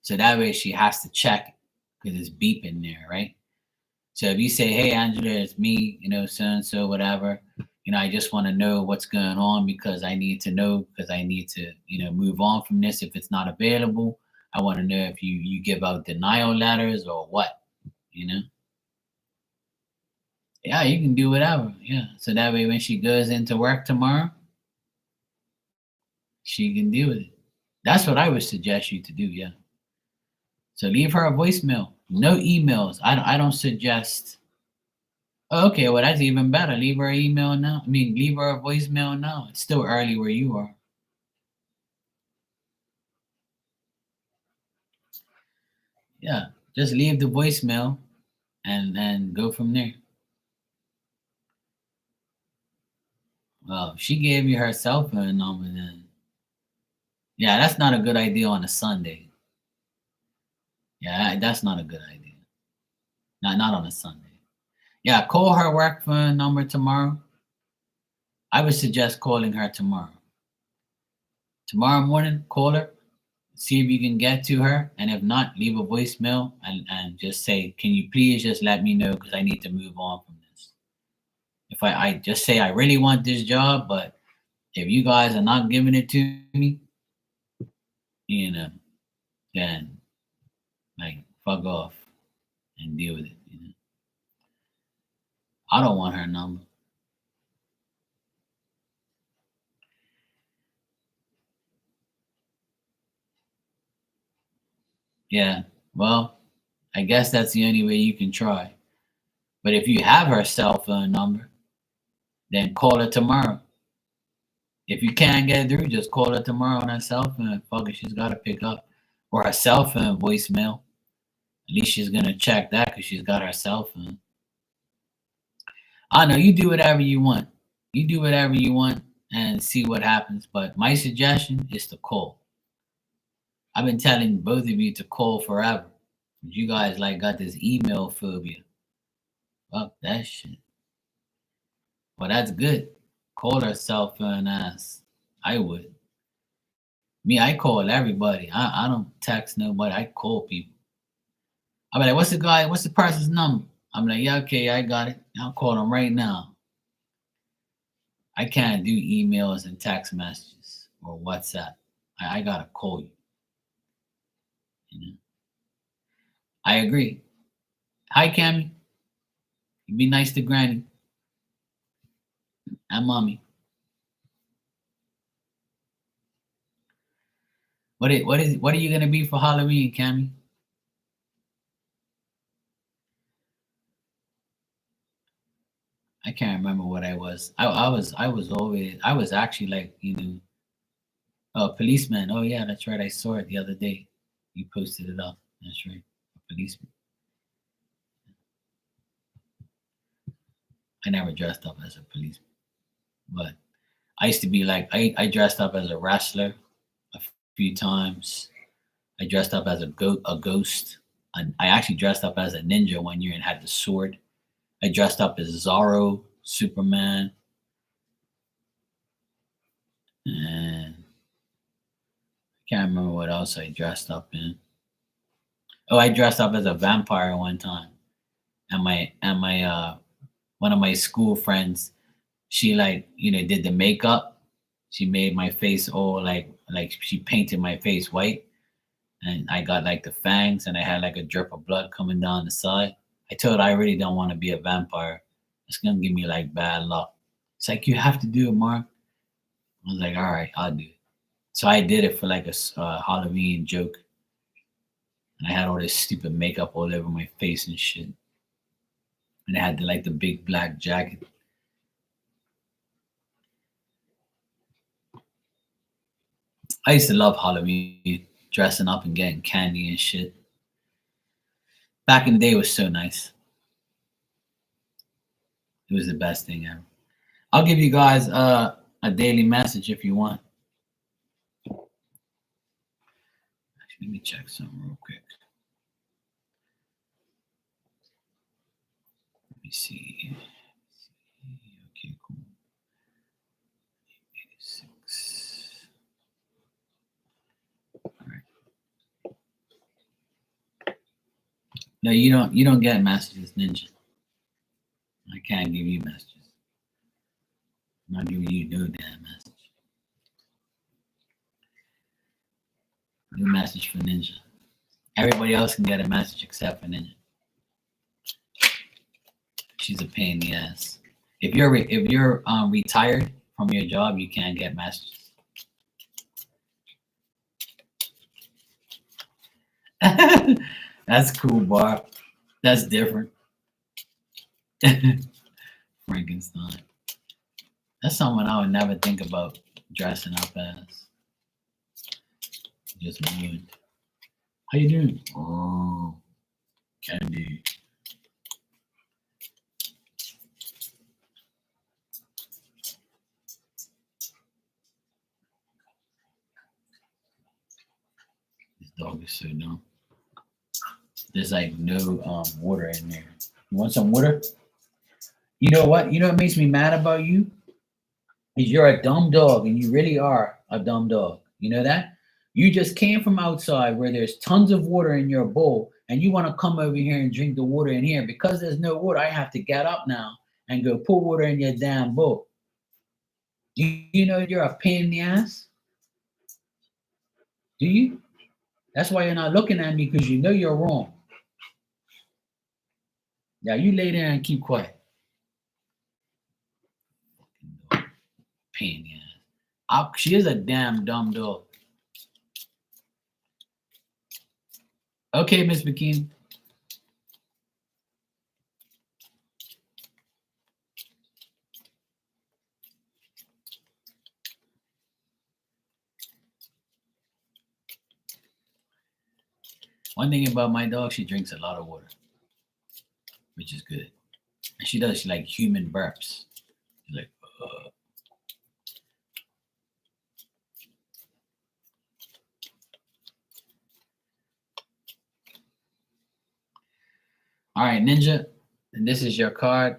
So that way she has to check because it's beeping there, right? So if you say, hey, Angela, it's me, you know, so and so, whatever, you know, I just want to know what's going on because I need to know because I need to, you know, move on from this. If it's not available, I want to know if you give out denial letters or what, you know? Yeah, you can do whatever. Yeah. So that way when she goes into work tomorrow, she can deal with it. That's what I would suggest you to do. Yeah. So leave her a voicemail. No emails. I don't suggest. Oh, okay, well that's even better. Leave her an email now. I mean, leave her a voicemail now. It's still early where you are. Yeah, just leave the voicemail and go from there. Well, if she gave you her cell phone number, then yeah, that's not a good idea on a Sunday. Yeah, that's not a good idea. Not on a Sunday. Yeah, call her work phone number tomorrow. I would suggest calling her tomorrow. Tomorrow morning, call her, see if you can get to her, and if not, leave a voicemail and just say, "Can you please just let me know because I need to move on from this." If I just say I really want this job, but if you guys are not giving it to me, you know, then like fuck off and deal with it. You know, I don't want her number. Yeah, well, I guess that's the only way you can try. But if you have her cell phone number, then call her tomorrow. If you can't get through, just call her tomorrow on her cell phone. Fuck it, she's got to pick up. Or her cell phone voicemail. At least she's going to check that because she's got her cell phone. I know you do whatever you want. You do whatever you want and see what happens. But my suggestion is to call. I've been telling both of you to call forever. You guys like got this email phobia. Fuck that shit. Well, that's good. Call her cell phone ass. I would. Me, I call everybody. I don't text nobody. I call people. I'm like, what's the person's number? I'm like, yeah, okay, I got it. I'll call them right now. I can't do emails and text messages or WhatsApp. I gotta call you. You know? I agree. Hi, Cammy. You be nice to Granny and Mommy. What are you gonna be for Halloween, Cammy? I can't remember what I was. I was actually like, a policeman. Oh yeah, that's right. I saw it the other day. You posted it up. That's right. A policeman. I never dressed up as a policeman. But I used to be like I dressed up as a wrestler a few times. I dressed up as a ghost. I actually dressed up as a ninja one year and had the sword. I dressed up as Zorro, Superman, and I can't remember what else I dressed up in. Oh, I dressed up as a vampire one time. And my one of my school friends, she like, did the makeup. She made my face all like she painted my face white and I got like the fangs and I had like a drip of blood coming down the side. I told her I really don't want to be a vampire. It's gonna give me like bad luck. It's like you have to do it, Mark. I was like, all right, I'll do it. So I did it for like a Halloween joke, and I had all this stupid makeup all over my face and shit, and I had the big black jacket. I used to love Halloween, dressing up and getting candy and shit. Back in the day, it was so nice. It was the best thing ever. I'll give you guys a daily message if you want. Actually, let me check something real quick. Let me see. Okay, cool. 86. All right. No, you don't get messages, Ninja. I can't give you messages. I'm not giving you no damn message. No message for Ninja. Everybody else can get a message except for Ninja. She's a pain in the ass. If you're retired from your job, you can't get messages. That's cool, Barb. That's different. Frankenstein. That's someone I would never think about dressing up as. Just ruined. How you doing? Oh, candy. So no, there's like no water in there. You want some water? You know what? You know what makes me mad about you? Is you're a dumb dog, and you really are a dumb dog. You know that? You just came from outside where there's tons of water in your bowl, and you want to come over here and drink the water in here. Because there's no water, I have to get up now and go pour water in your damn bowl. You know you're a pain in the ass? Do you? That's why you're not looking at me, because you know you're wrong. Now you lay there and keep quiet. Pain in the ass. She is a damn dumb dog. Okay, Miss Bikini. One thing about my dog, she drinks a lot of water, which is good. And she does like human burps. She's like, all right, Ninja, and this is your card.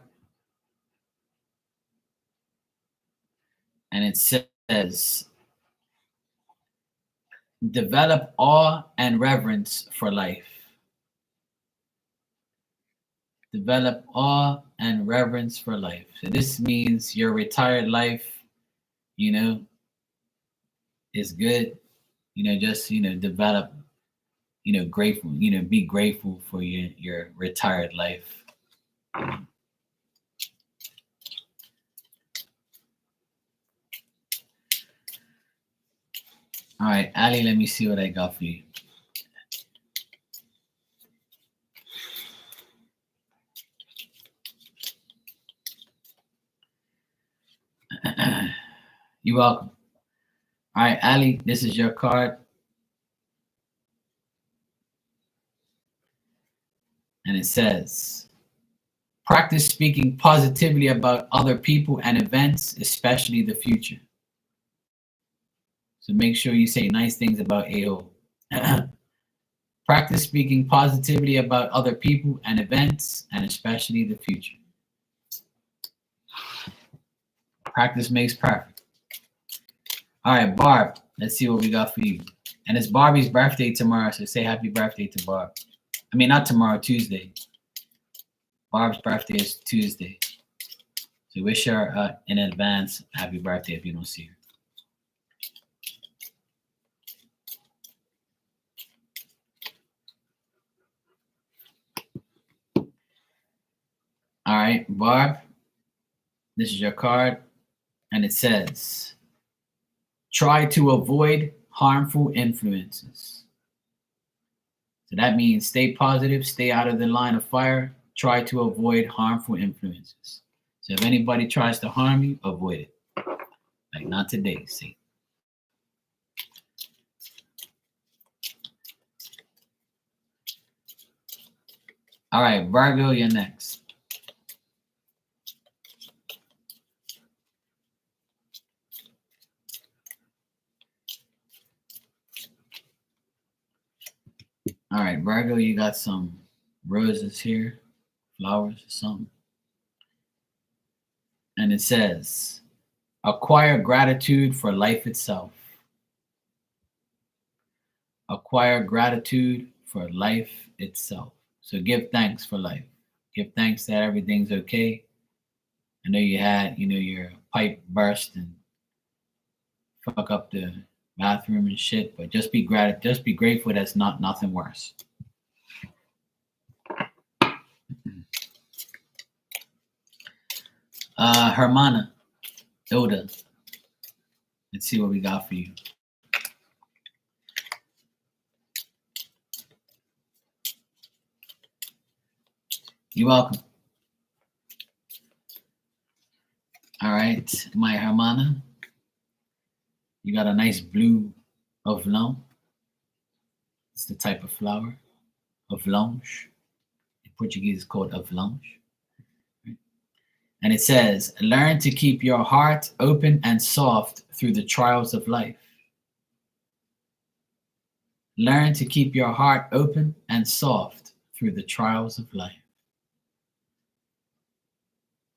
And it says, develop awe and reverence for life. Develop awe and reverence for life. So this means your retired life, you know, is good. You know, just, you know, develop, you know, grateful, you know, be grateful for your retired life. All right, Ali, let me see what I got for you. You're welcome. All right, Ali, this is your card. And it says, practice speaking positively about other people and events, especially the future. So make sure you say nice things about AO. Practice speaking positively about other people and events, and especially the future. Practice makes perfect. All right, Barb, let's see what we got for you. And it's Barbie's birthday tomorrow, so say happy birthday to Barb. I mean, not tomorrow, Tuesday. Barb's birthday is Tuesday. So wish her in advance happy birthday if you don't see her. All right, Barb, this is your card, and it says, try to avoid harmful influences. So that means stay positive, stay out of the line of fire, try to avoid harmful influences. So if anybody tries to harm you, avoid it. Like not today, see. All right, Virgo, you're next. All right, Virgo, you got some roses here, flowers or something. And it says, acquire gratitude for life itself. Acquire gratitude for life itself. So give thanks for life. Give thanks that everything's okay. I know you had, you know, your pipe burst and fuck up the bathroom and shit, but just be grateful that's not nothing worse. Hermana, Oda. Let's see what we got for you. You're welcome. All right, my Hermana. You got a nice blue Avellanche. It's the type of flower. Avellanche. In Portuguese, it's called Avellanche. And it says, learn to keep your heart open and soft through the trials of life. Learn to keep your heart open and soft through the trials of life.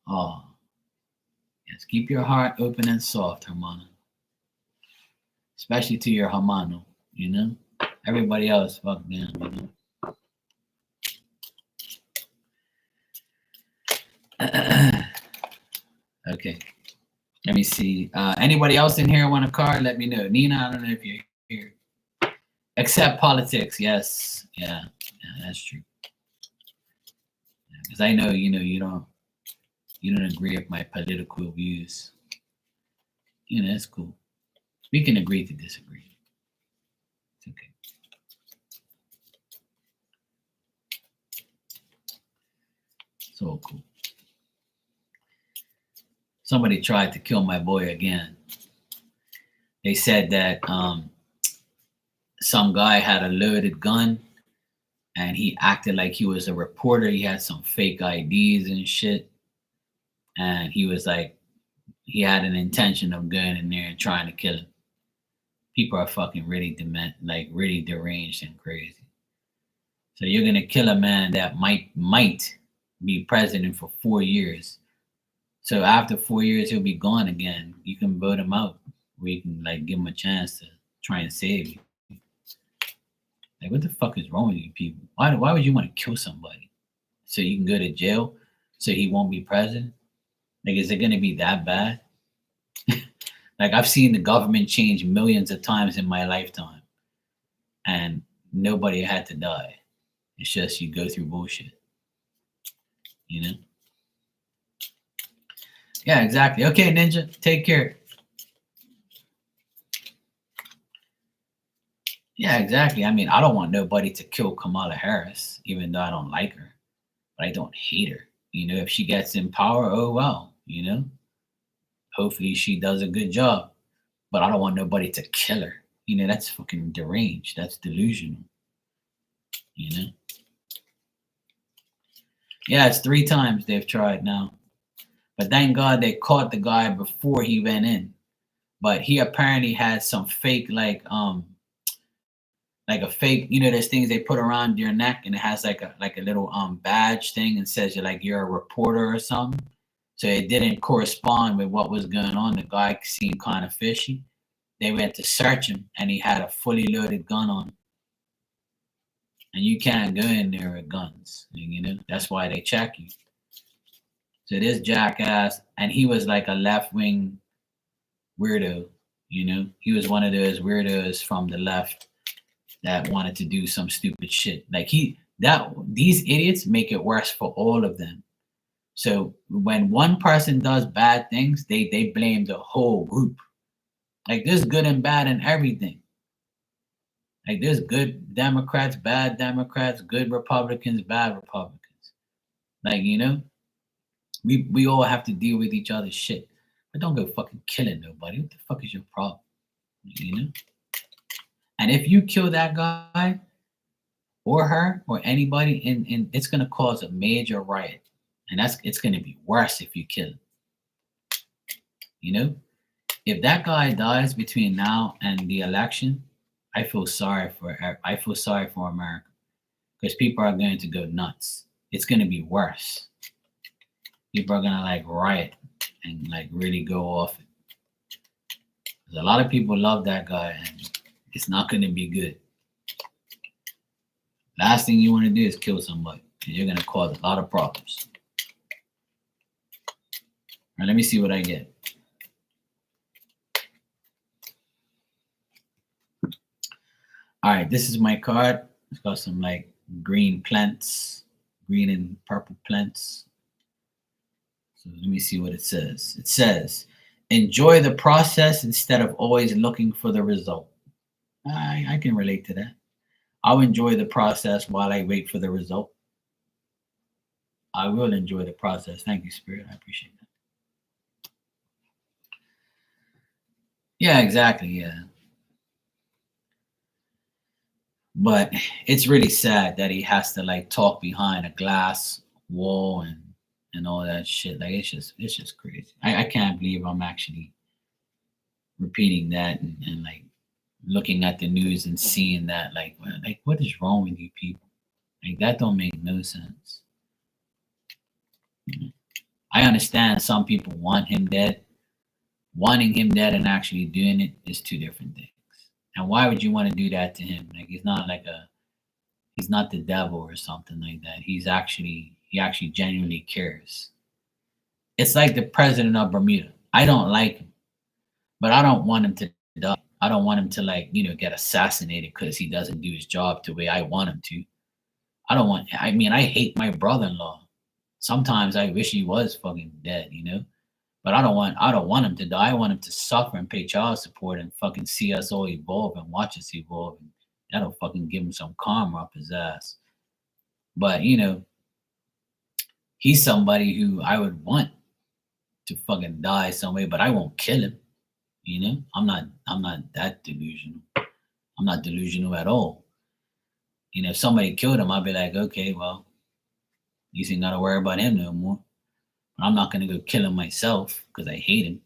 Oh, yes, keep your heart open and soft, hermano. Especially to your hermano, you know? Everybody else, fuck them, you know? Okay, let me see. Anybody else in here want a card? Let me know. Nina, I don't know if you're here. Except politics, yes. Yeah, that's true. Because I know, you don't agree with my political views. That's cool. We can agree to disagree. It's okay. So cool. Somebody tried to kill my boy again. They said that some guy had a loaded gun and he acted like he was a reporter. He had some fake IDs and shit. And he was like, he had an intention of going in there and trying to kill him. People are fucking really really deranged and crazy. So you're gonna kill a man that might be president for 4 years. So after 4 years, he'll be gone again. You can vote him out, or you can like give him a chance to try and save you. Like, what the fuck is wrong with you people? Why would you want to kill somebody so you can go to jail so he won't be president? Like, is it gonna be that bad? Like, I've seen the government change millions of times in my lifetime, and nobody had to die. It's just you go through bullshit, you know? Yeah, exactly. Okay, Ninja, take care. Yeah, exactly. I mean, I don't want nobody to kill Kamala Harris, even though I don't like her, but I don't hate her. If she gets in power, oh well, hopefully she does a good job, but I don't want nobody to kill her. That's fucking deranged. That's delusional, you know? Yeah, it's 3 times they've tried now. But thank God they caught the guy before he went in. But he apparently had some fake, like a fake, there's things they put around your neck and it has like a little badge thing and says you're a reporter or something. So it didn't correspond with what was going on. The guy seemed kind of fishy. They went to search him and he had a fully loaded gun on him. And you can't go in there with guns, that's why they check you. So this jackass, and he was like a left-wing weirdo, he was one of those weirdos from the left that wanted to do some stupid shit. Like these idiots make it worse for all of them. So when one person does bad things, they blame the whole group. Like, there's good and bad in everything. Like, there's good Democrats, bad Democrats, good Republicans, bad Republicans. Like, we all have to deal with each other's shit. But don't go fucking killing nobody. What the fuck is your problem? And if you kill that guy or her or anybody, in it's gonna cause a major riot. And it's gonna be worse if you kill him. If that guy dies between now and the election, I feel sorry for America, because people are going to go nuts. It's going to be worse. People are going to like riot and like really go off it. Because a lot of people love that guy and it's not going to be good. Last thing you want to do is kill somebody, because you're going to cause a lot of problems. All right, let me see what I get. All right, this is my card. It's got some like green plants, green and purple plants. So let me see what it says. It says, enjoy the process instead of always looking for the result. I can relate to that. I'll enjoy the process while I wait for the result. I will enjoy the process. Thank you, Spirit. I appreciate that. Yeah, exactly. Yeah. But it's really sad that he has to like talk behind a glass wall and all that shit. Like, it's just crazy. I can't believe I'm actually repeating that and like looking at the news and seeing that, like what is wrong with you people? Like that don't make no sense. I understand some people want him dead. Wanting him dead and actually doing it is two different things. And why would you want to do that to him? Like he's not the devil or something like that. He actually genuinely cares. It's like the president of Bermuda. I don't like him, but I don't want him to die. I don't want him to get assassinated because he doesn't do his job the way I want him to. I mean, I hate my brother-in-law. Sometimes I wish he was fucking dead. But I don't want him to die. I want him to suffer and pay child support and fucking see us all evolve and watch us evolve. And that'll fucking give him some karma up his ass. But he's somebody who I would want to fucking die some way, but I won't kill him. I'm not that delusional. I'm not delusional at all. If somebody killed him, I'd be like, okay, well, you ain't gotta worry about him no more. But I'm not gonna go kill him myself because I hate him.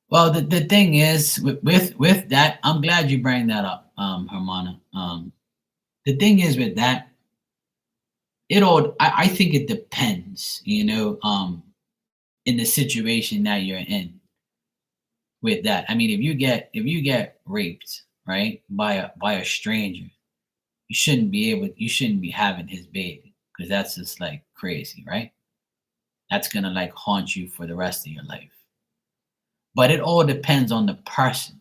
Well, the thing is with that, I'm glad you bring that up, Hermana. The thing is with that, I think it depends, in the situation that you're in with that. I mean, if you get raped, right, by a stranger, you shouldn't be having his baby because that's just like crazy, right? That's gonna like haunt you for the rest of your life. But it all depends on the person.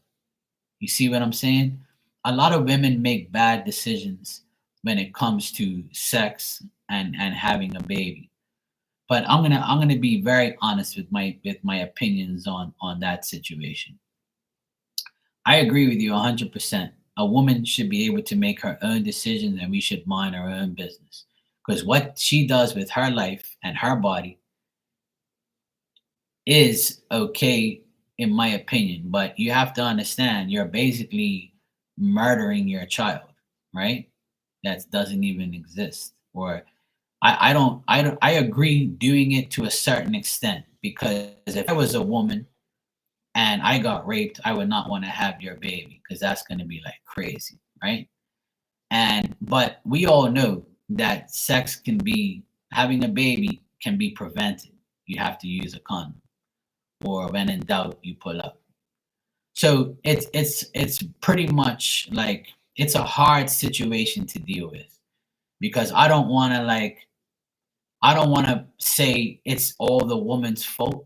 You see what I'm saying? A lot of women make bad decisions when it comes to sex and having a baby. But I'm gonna be very honest with my opinions on that situation. I agree with you 100%. A woman should be able to make her own decisions and we should mind our own business. Because what she does with her life and her body is okay, in my opinion. But you have to understand, you're basically murdering your child, right? That doesn't even exist. Or I agree doing it to a certain extent because if I was a woman and I got raped, I would not want to have your baby because that's going to be like crazy, right? But we all know that having a baby can be prevented. You have to use a condom, or when in doubt, you pull up. So it's pretty much like it's a hard situation to deal with because I don't want to say it's all the woman's fault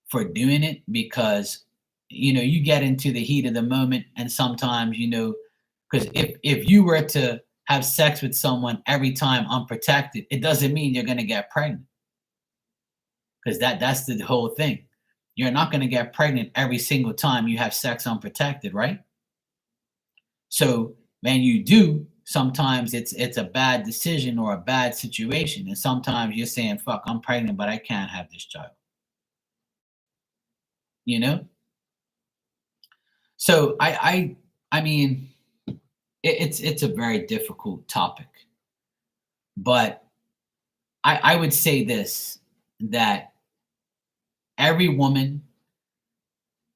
for doing it because you get into the heat of the moment and sometimes because if you were to have sex with someone every time unprotected, it doesn't mean you're going to get pregnant because that's the whole thing. You're not going to get pregnant every single time you have sex unprotected, right? So when you do, sometimes it's a bad decision or a bad situation, and sometimes you're saying, fuck, I'm pregnant but I can't have this child. you know so I mean, it's a very difficult topic, but I would say this, that every woman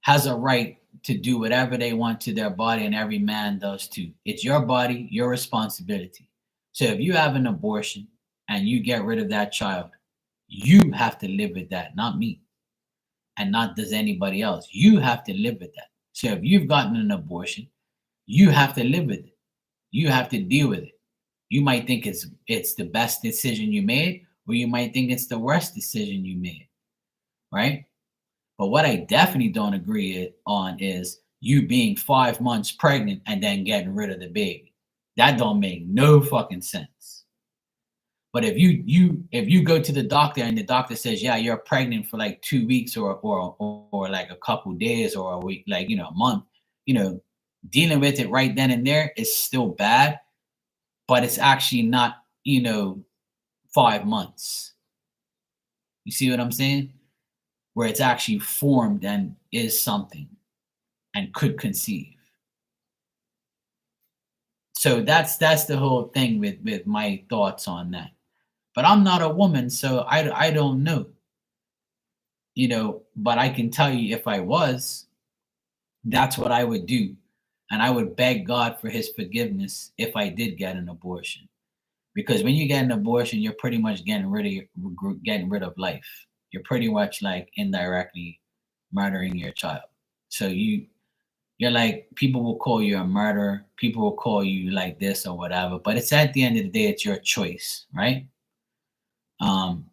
has a right to do whatever they want to their body, and every man does too. It's your body, your responsibility. So if you have an abortion and you get rid of that child, you have to live with that, not me, and not does anybody else. You have to live with that. So if you've gotten an abortion, you have to live with it. You have to deal with it. You might think it's the best decision you made, or you might think it's the worst decision you made, right? But what I definitely don't agree on is you being 5 months pregnant and then getting rid of the baby. That don't make no fucking sense. But if you go to the doctor and the doctor says, yeah, you're pregnant for like 2 weeks or like a couple days or a week, like a month, dealing with it right then and there is still bad, but it's actually not 5 months. You see what I'm saying? Where it's actually formed and is something and could conceive. So that's the whole thing with my thoughts on that. But I'm not a woman, so I don't know. but I can tell you if I was, that's what I would do. And I would beg God for his forgiveness if I did get an abortion. Because when you get an abortion, you're pretty much getting rid of life. You're pretty much like indirectly murdering your child. So you're like, people will call you a murderer, people will call you like this or whatever, but it's at the end of the day, it's your choice, right? Um,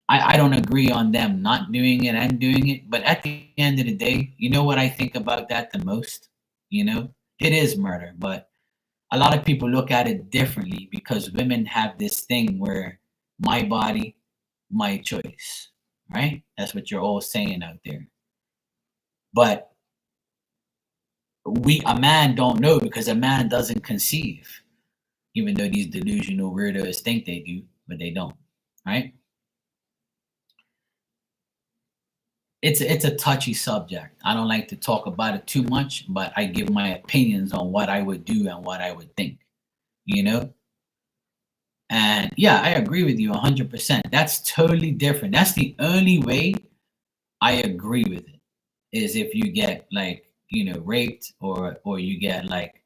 I don't agree on them not doing it and doing it, but at the end of the day, you know what I think about that the most? It is murder, but a lot of people look at it differently because women have this thing where my body, my choice, right? That's what you're all saying out there. But a man don't know because a man doesn't conceive, even though these delusional weirdos think they do, but they don't, right? It's a touchy subject. I don't like to talk about it too much, but I give my opinions on what I would do and what I would think, you know? And yeah, I agree with you 100%. That's totally different. That's the only way I agree with it is if you get like, raped or you get like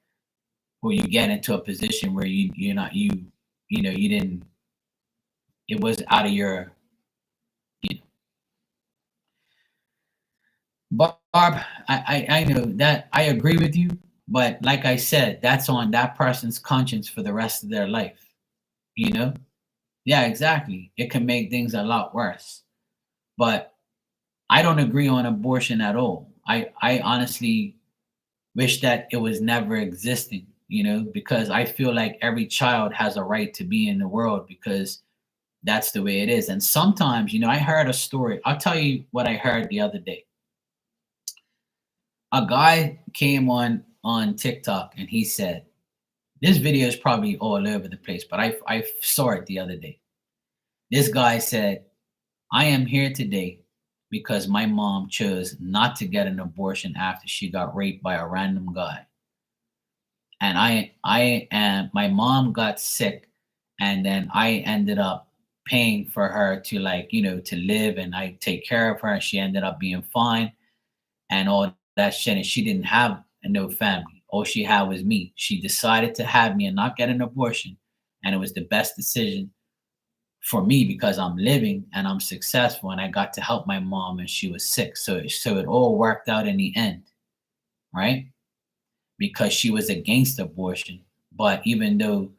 or you get into a position where you're not you didn't it was out of your you know. Barb, I know that I agree with you, but like I said, that's on that person's conscience for the rest of their life, you know? Yeah, exactly. It can make things a lot worse. But I don't agree on abortion at all. I honestly wish that it was never existing, because I feel like every child has a right to be in the world because that's the way it is. And sometimes, I heard a story. I'll tell you what I heard the other day. A guy came on TikTok and he said, this video is probably all over the place, but I saw it the other day. This guy said, I am here today because my mom chose not to get an abortion after she got raped by a random guy. And my mom got sick and then I ended up paying for her to to live and I take care of her and she ended up being fine and all that shit. And she didn't have no family. All she had was me. She decided to have me and not get an abortion. And it was the best decision for me because I'm living and I'm successful and I got to help my mom and she was sick. So it all worked out in the end, right? Because she was against abortion. But even though,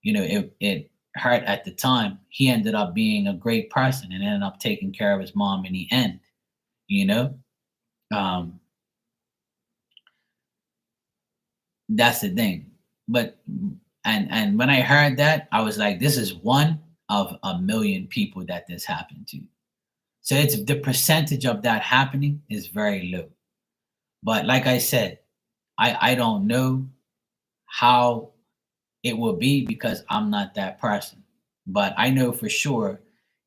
it hurt at the time, he ended up being a great person and ended up taking care of his mom in the end, you know? Um, that's the thing. But and when I heard that, I was like, this is one of a million people that this happened to. So it's the percentage of that happening is very low. But like I said, I don't know how it will be because I'm not that person. But I know for sure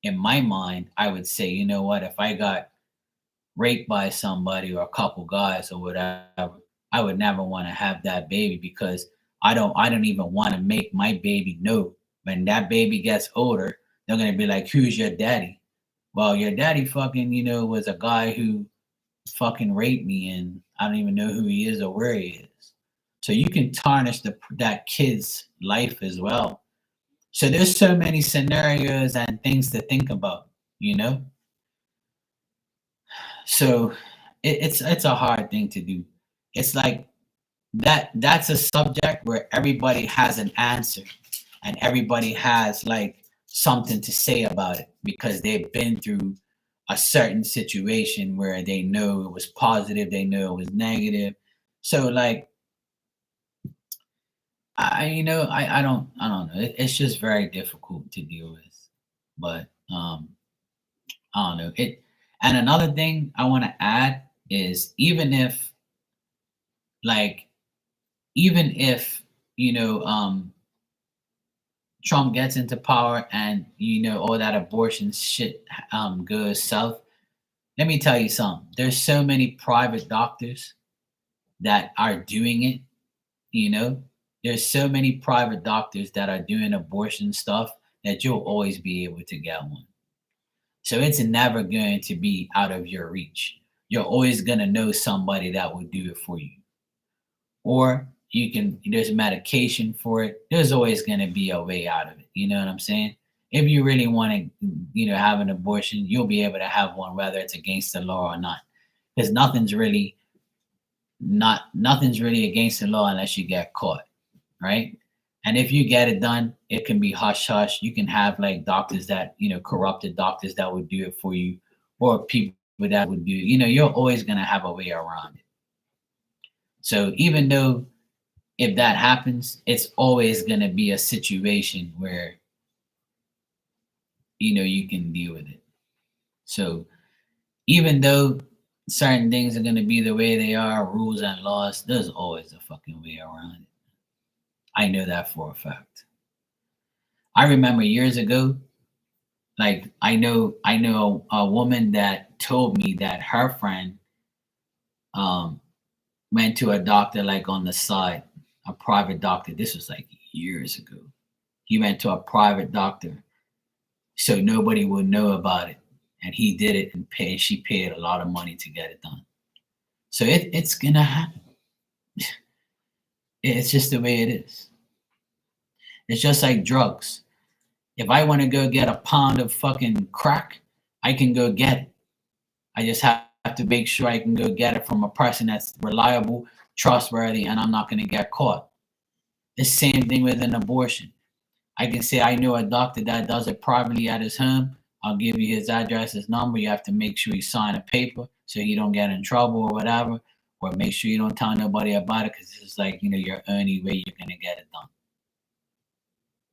in my mind, I would say, you know what, if I got raped by somebody or a couple guys or whatever, I would never want to have that baby because I don't even want to make my baby know when that baby gets older, they're gonna be like, who's your daddy? Well, your daddy fucking, was a guy who fucking raped me and I don't even know who he is or where he is. So you can tarnish that kid's life as well. So there's so many scenarios and things to think about, you know? So it's a hard thing to do. It's like that's a subject where everybody has an answer and everybody has like something to say about it because they've been through a certain situation where they know it was positive, they know it was negative. So like I don't know. It's just very difficult to deal with. But I don't know. And another thing I want to add is like even if Trump gets into power and all that abortion shit goes south, let me tell you something. There's so many private doctors that are doing it, you know. There's so many private doctors that are doing abortion stuff that you'll always be able to get one. So it's never going to be out of your reach. You're always going to know somebody that will do it for you. Or there's medication for it. There's always going to be a way out of it. You know what I'm saying? If you really want to, have an abortion, you'll be able to have one, whether it's against the law or not. Because nothing's really against the law unless you get caught, right? And if you get it done, it can be hush hush. You can have like doctors that, corrupted doctors that would do it for you, or people that would do, you're always going to have a way around it. So even though if that happens, it's always going to be a situation where, you can deal with it. So even though certain things are going to be the way they are, rules and laws, there's always a fucking way around it. I know that for a fact. I remember years ago, like I know a woman that told me that her friend went to a doctor like on the side, a private doctor. This was like years ago. He went to a private doctor so nobody would know about it. And he did it and she paid a lot of money to get it done. So it's gonna happen. It's just the way it is. It's just like drugs. If I want to go get a pound of fucking crack, I can go get it. I just have to make sure I can go get it from a person that's reliable, trustworthy, and I'm not going to get caught. The same thing with an abortion. I can say I know a doctor that does it privately at his home. I'll give you his address, his number. You have to make sure you sign a paper so you don't get in trouble or whatever, or make sure you don't tell nobody about it because it's like, your only way you're going to get it done.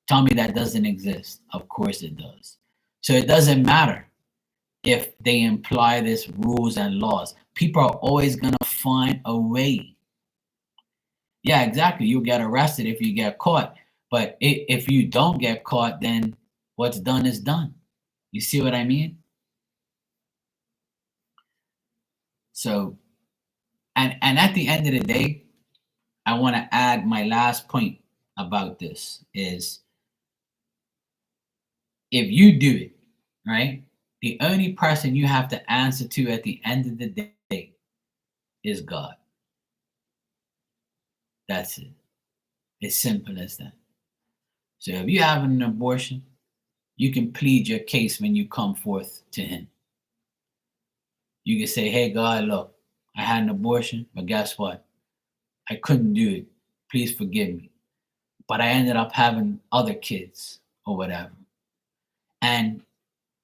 Tell me that doesn't exist. Of course it does. So it doesn't matter if they imply this rules and laws. People are always going to find a way. Yeah, exactly. You'll get arrested if you get caught. But if you don't get caught, then what's done is done. You see what I mean? So, and at the end of the day, I want to add my last point about this is if you do it, right? The only person you have to answer to at the end of the day is God. That's it. It's simple as that. So if you have an abortion, you can plead your case when you come forth to him. You can say, hey, God, look, I had an abortion, but guess what? I couldn't do it. Please forgive me. But I ended up having other kids or whatever. And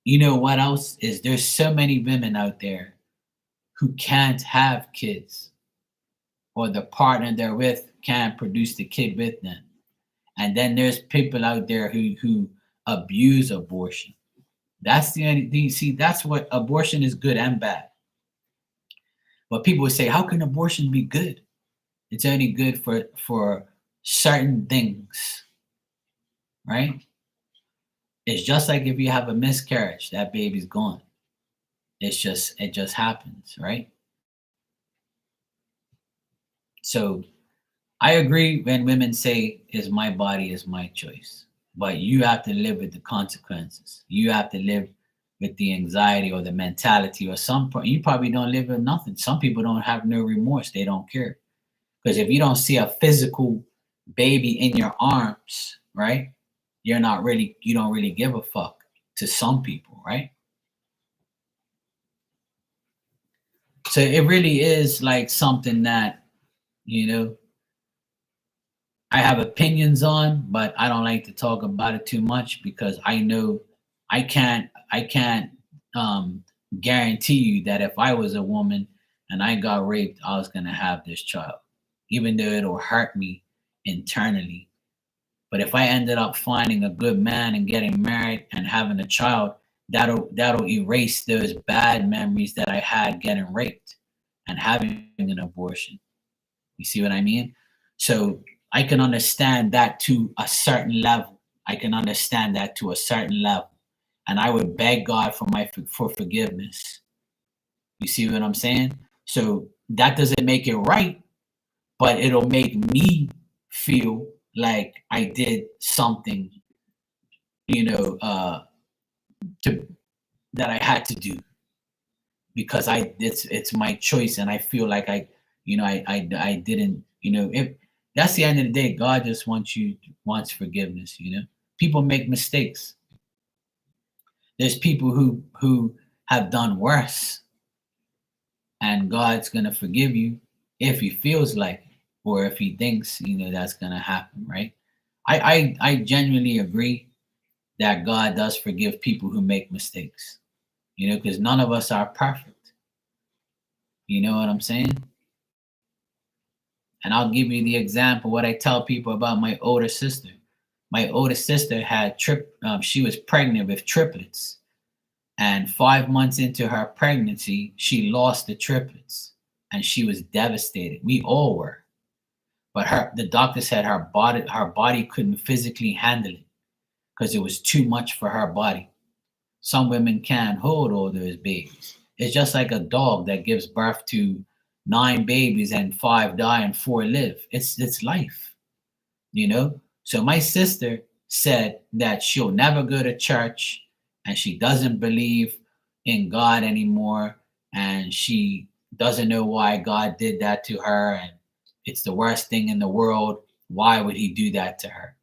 you know what else is there's so many women out there who can't have kids, or the partner they're with can't produce the kid with them. And then there's people out there who abuse abortion. That's the only thing. See, that's what abortion is, good and bad. But people would say, how can abortion be good? It's only good for certain things, right? It's just like if you have a miscarriage, that baby's gone. It just happens, right? So I agree when women say, is my body is my choice. But you have to live with the consequences. You have to live with the anxiety or the mentality, or you probably don't live with nothing. Some people don't have no remorse. They don't care. Because if you don't see a physical baby in your arms, right? You don't really give a fuck to some people, right? So it really is like something that, I have opinions on, but I don't like to talk about it too much because I know I can't guarantee you that if I was a woman and I got raped, I was gonna have this child, even though it'll hurt me internally. But if I ended up finding a good man and getting married and having a child, that'll erase those bad memories that I had getting raped and having an abortion. You see what I mean? So I can understand that to a certain level. I can understand that to a certain level. And I would beg God for forgiveness. You see what I'm saying? So that doesn't make it right, but it'll make me feel like I did something, to that I had to do because it's my choice, and I feel like I didn't, if that's the end of the day, God just wants forgiveness. People make mistakes. There's people who have done worse, and God's gonna forgive you if He feels like it, or if He thinks that's gonna happen, right? I genuinely agree that God does forgive people who make mistakes, because none of us are perfect. You know what I'm saying? And I'll give you the example what I tell people about my older sister. My older sister had she was pregnant with triplets, and 5 months into her pregnancy, she lost the triplets, and she was devastated. We all were, but the doctor said her body couldn't physically handle it because it was too much for her body. Some women can't hold all those babies. It's just like a dog that gives birth to 9 babies and 5 die and 4 live. It's life, you know? So my sister said that she'll never go to church, and she doesn't believe in God anymore, and she doesn't know why God did that to her, and it's the worst thing in the world. Why would He do that to her?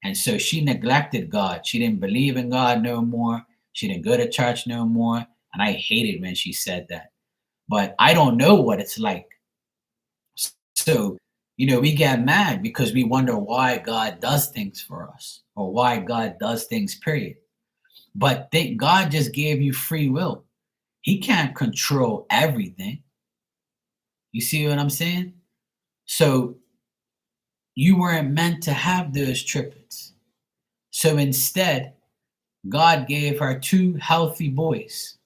And so she neglected God. She didn't believe in God no more. She didn't go to church no more. And I hated when she said that. But I don't know what it's like. So, we get mad because we wonder why God does things for us, or why God does things, period. But God just gave you free will. He can't control everything. You see what I'm saying? So you weren't meant to have those triplets. So instead, God gave her 2 healthy boys.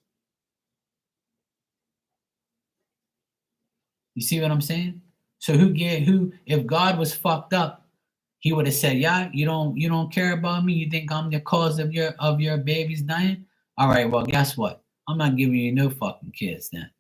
You see what I'm saying? So if God was fucked up, He would have said, "Yeah, you don't care about me. You think I'm the cause of your babies dying? All right, well, guess what? I'm not giving you no fucking kids then."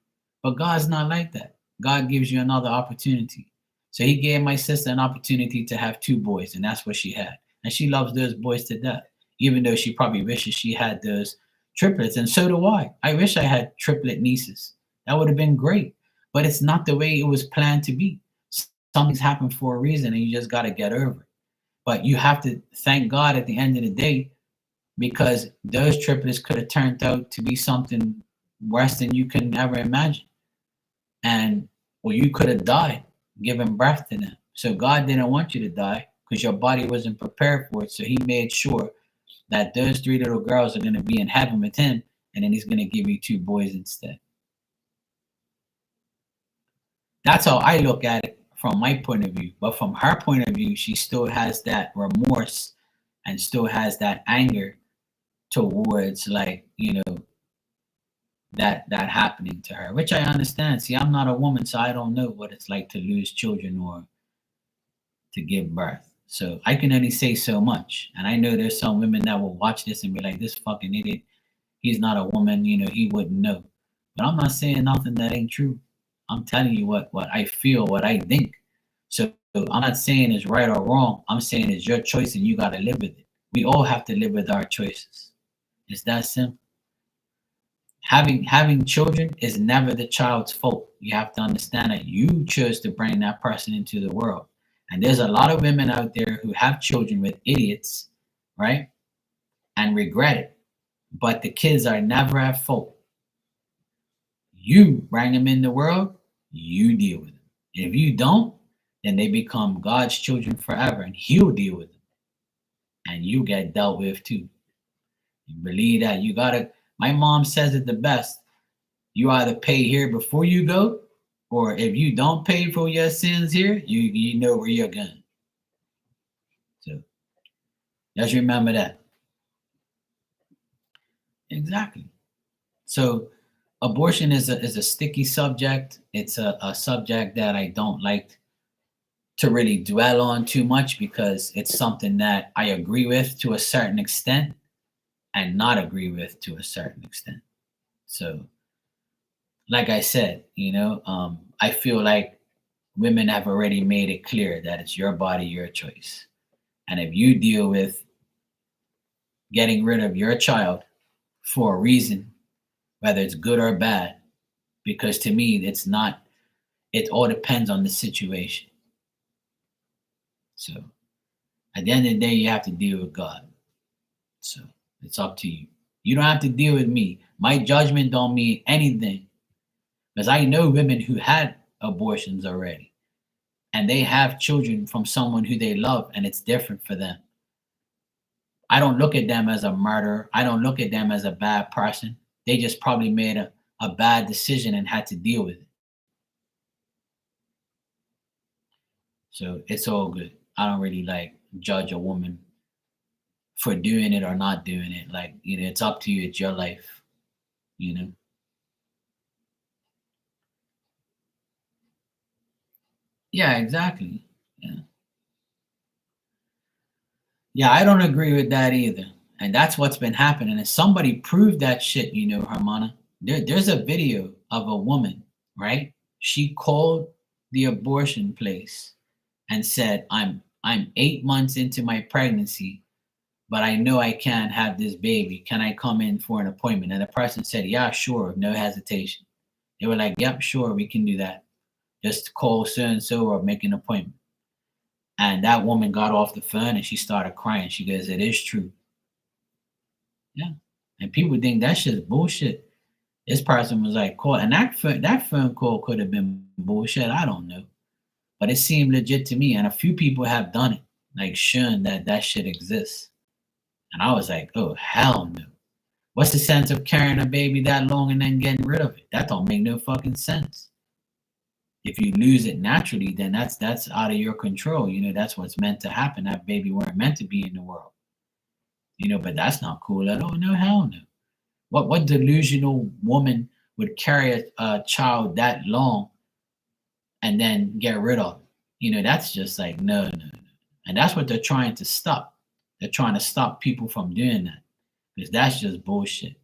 But God's not like that. God gives you another opportunity. So He gave my sister an opportunity to have 2 boys, and that's what she had. And she loves those boys to death, even though she probably wishes she had those triplets. And so do I. I wish I had triplet nieces. That would have been great. But it's not the way it was planned to be. Something's happened for a reason, and you just got to get over it. But you have to thank God at the end of the day, because those triplets could have turned out to be something worse than you could ever imagine. And or you could have died giving birth to them. So God didn't want you to die because your body wasn't prepared for it. So He made sure that those 3 little girls are going to be in heaven with Him, and then He's going to give you 2 boys instead. That's how I look at it from my point of view. But from her point of view, she still has that remorse and still has that anger towards, like, that happening to her, which I understand. See, I'm not a woman, so I don't know what it's like to lose children or to give birth. So I can only say so much. And I know there's some women that will watch this and be like, "This fucking idiot, he's not a woman, he wouldn't know." But I'm not saying nothing that ain't true. I'm telling you what I feel, what I think. So I'm not saying it's right or wrong. I'm saying it's your choice, and you got to live with it. We all have to live with our choices. It's that simple. Having children is never the child's fault. You have to understand that you chose to bring that person into the world. And there's a lot of women out there who have children with idiots, right? And regret it. But the kids are never at fault. You bring them in the world, you deal with them. If you don't, then they become God's children forever, and He'll deal with them. And you get dealt with too. You believe that. My mom says it the best. You either pay here before you go, or if you don't pay for your sins here, you know where you're going. So just remember that. Exactly. So abortion is a sticky subject. It's a subject that I don't like to really dwell on too much, because it's something that I agree with to a certain extent and not agree with to a certain extent. So, like I said, I feel like women have already made it clear that it's your body, your choice. And if you deal with getting rid of your child for a reason whether it's good or bad, because to me, it's not, it all depends on the situation. So at the end of the day, you have to deal with God. So it's up to you. You don't have to deal with me. My judgment don't mean anything, because I know women who had abortions already and they have children from someone who they love, and it's different for them. I don't look at them as a murderer. I don't look at them as a bad person. They just probably made a bad decision and had to deal with it. So it's all good. I don't really like judge a woman for doing it or not doing it. Like, it's up to you. It's your life, you know? Yeah, exactly. Yeah. Yeah, I don't agree with that either. And that's what's been happening. And somebody proved that shit, Hermana. There's a video of a woman, right? She called the abortion place and said, I'm 8 months into my pregnancy, but I know I can't have this baby. Can I come in for an appointment? And the person said, yeah, sure, no hesitation. They were like, yep, sure, we can do that. Just call so and so or make an appointment. And that woman got off the phone and she started crying. She goes, it is true. Yeah. And people think that shit's bullshit. This person was like, call, and that phone call could have been bullshit. I don't know. But it seemed legit to me. And a few people have done it, like shown that that shit exists. And I was like, oh, hell no. What's the sense of carrying a baby that long and then getting rid of it? That don't make no fucking sense. If you lose it naturally, then that's out of your control. That's what's meant to happen. That baby weren't meant to be in the world. But that's not cool at all. No, hell no. What delusional woman would carry a child that long and then get rid of it? That's just like no, no, no. And that's what they're trying to stop. They're trying to stop people from doing that, because that's just bullshit.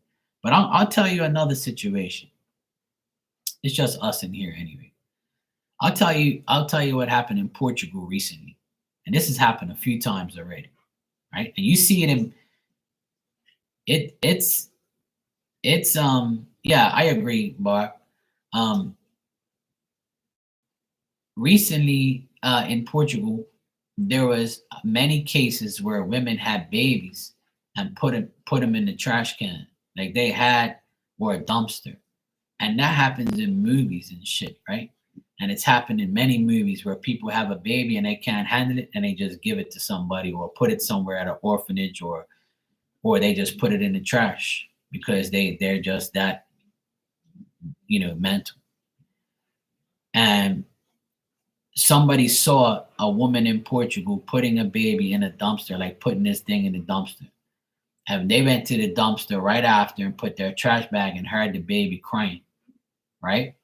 But I'll tell you another situation. It's just us in here anyway. I'll tell you what happened in Portugal recently. And this has happened a few times already, right? And you see it in it's yeah, I agree, Bart. Um Recently in Portugal, there was many cases where women had babies and put them in the trash can, like they had, or a dumpster. And that happens in movies and shit, right? And it's happened in many movies where people have a baby and they can't handle it and they just give it to somebody or put it somewhere at an orphanage, or they just put it in the trash because they're just that mental. And somebody saw a woman in Portugal putting a baby in a dumpster, like putting this thing in the dumpster. And they went to the dumpster right after and put their trash bag and heard the baby crying, right?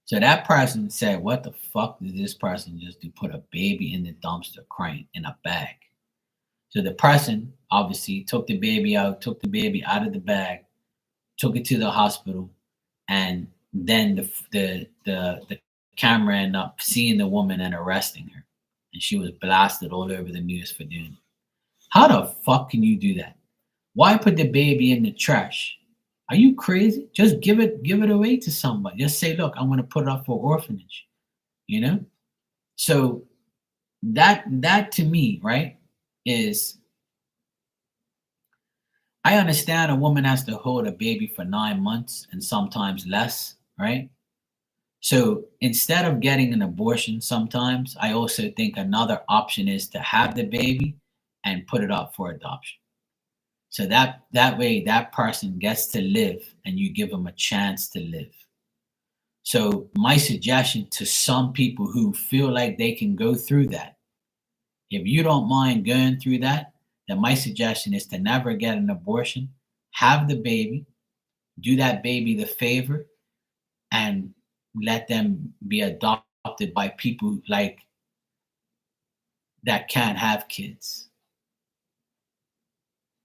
So that person said, what the fuck did this person just do? Put a baby in the dumpster crying in a bag. So the person obviously took the baby out of the bag, took it to the hospital, and then the camera ended up seeing the woman and arresting her. And she was blasted all over the news for doing it. How the fuck can you do that? Why put the baby in the trash? Are you crazy? Just give it away to somebody. Just say, look, I'm gonna put it up for orphanage. You know? So that to me, right, is, I understand a woman has to hold a baby for 9 months and sometimes less, right? So instead of getting an abortion, sometimes I also think another option is to have the baby and put it up for adoption. So that way that person gets to live and you give them a chance to live. So my suggestion to some people who feel like they can go through that, if you don't mind going through that, then my suggestion is to never get an abortion, have the baby, do that baby the favor, and let them be adopted by people like that can't have kids.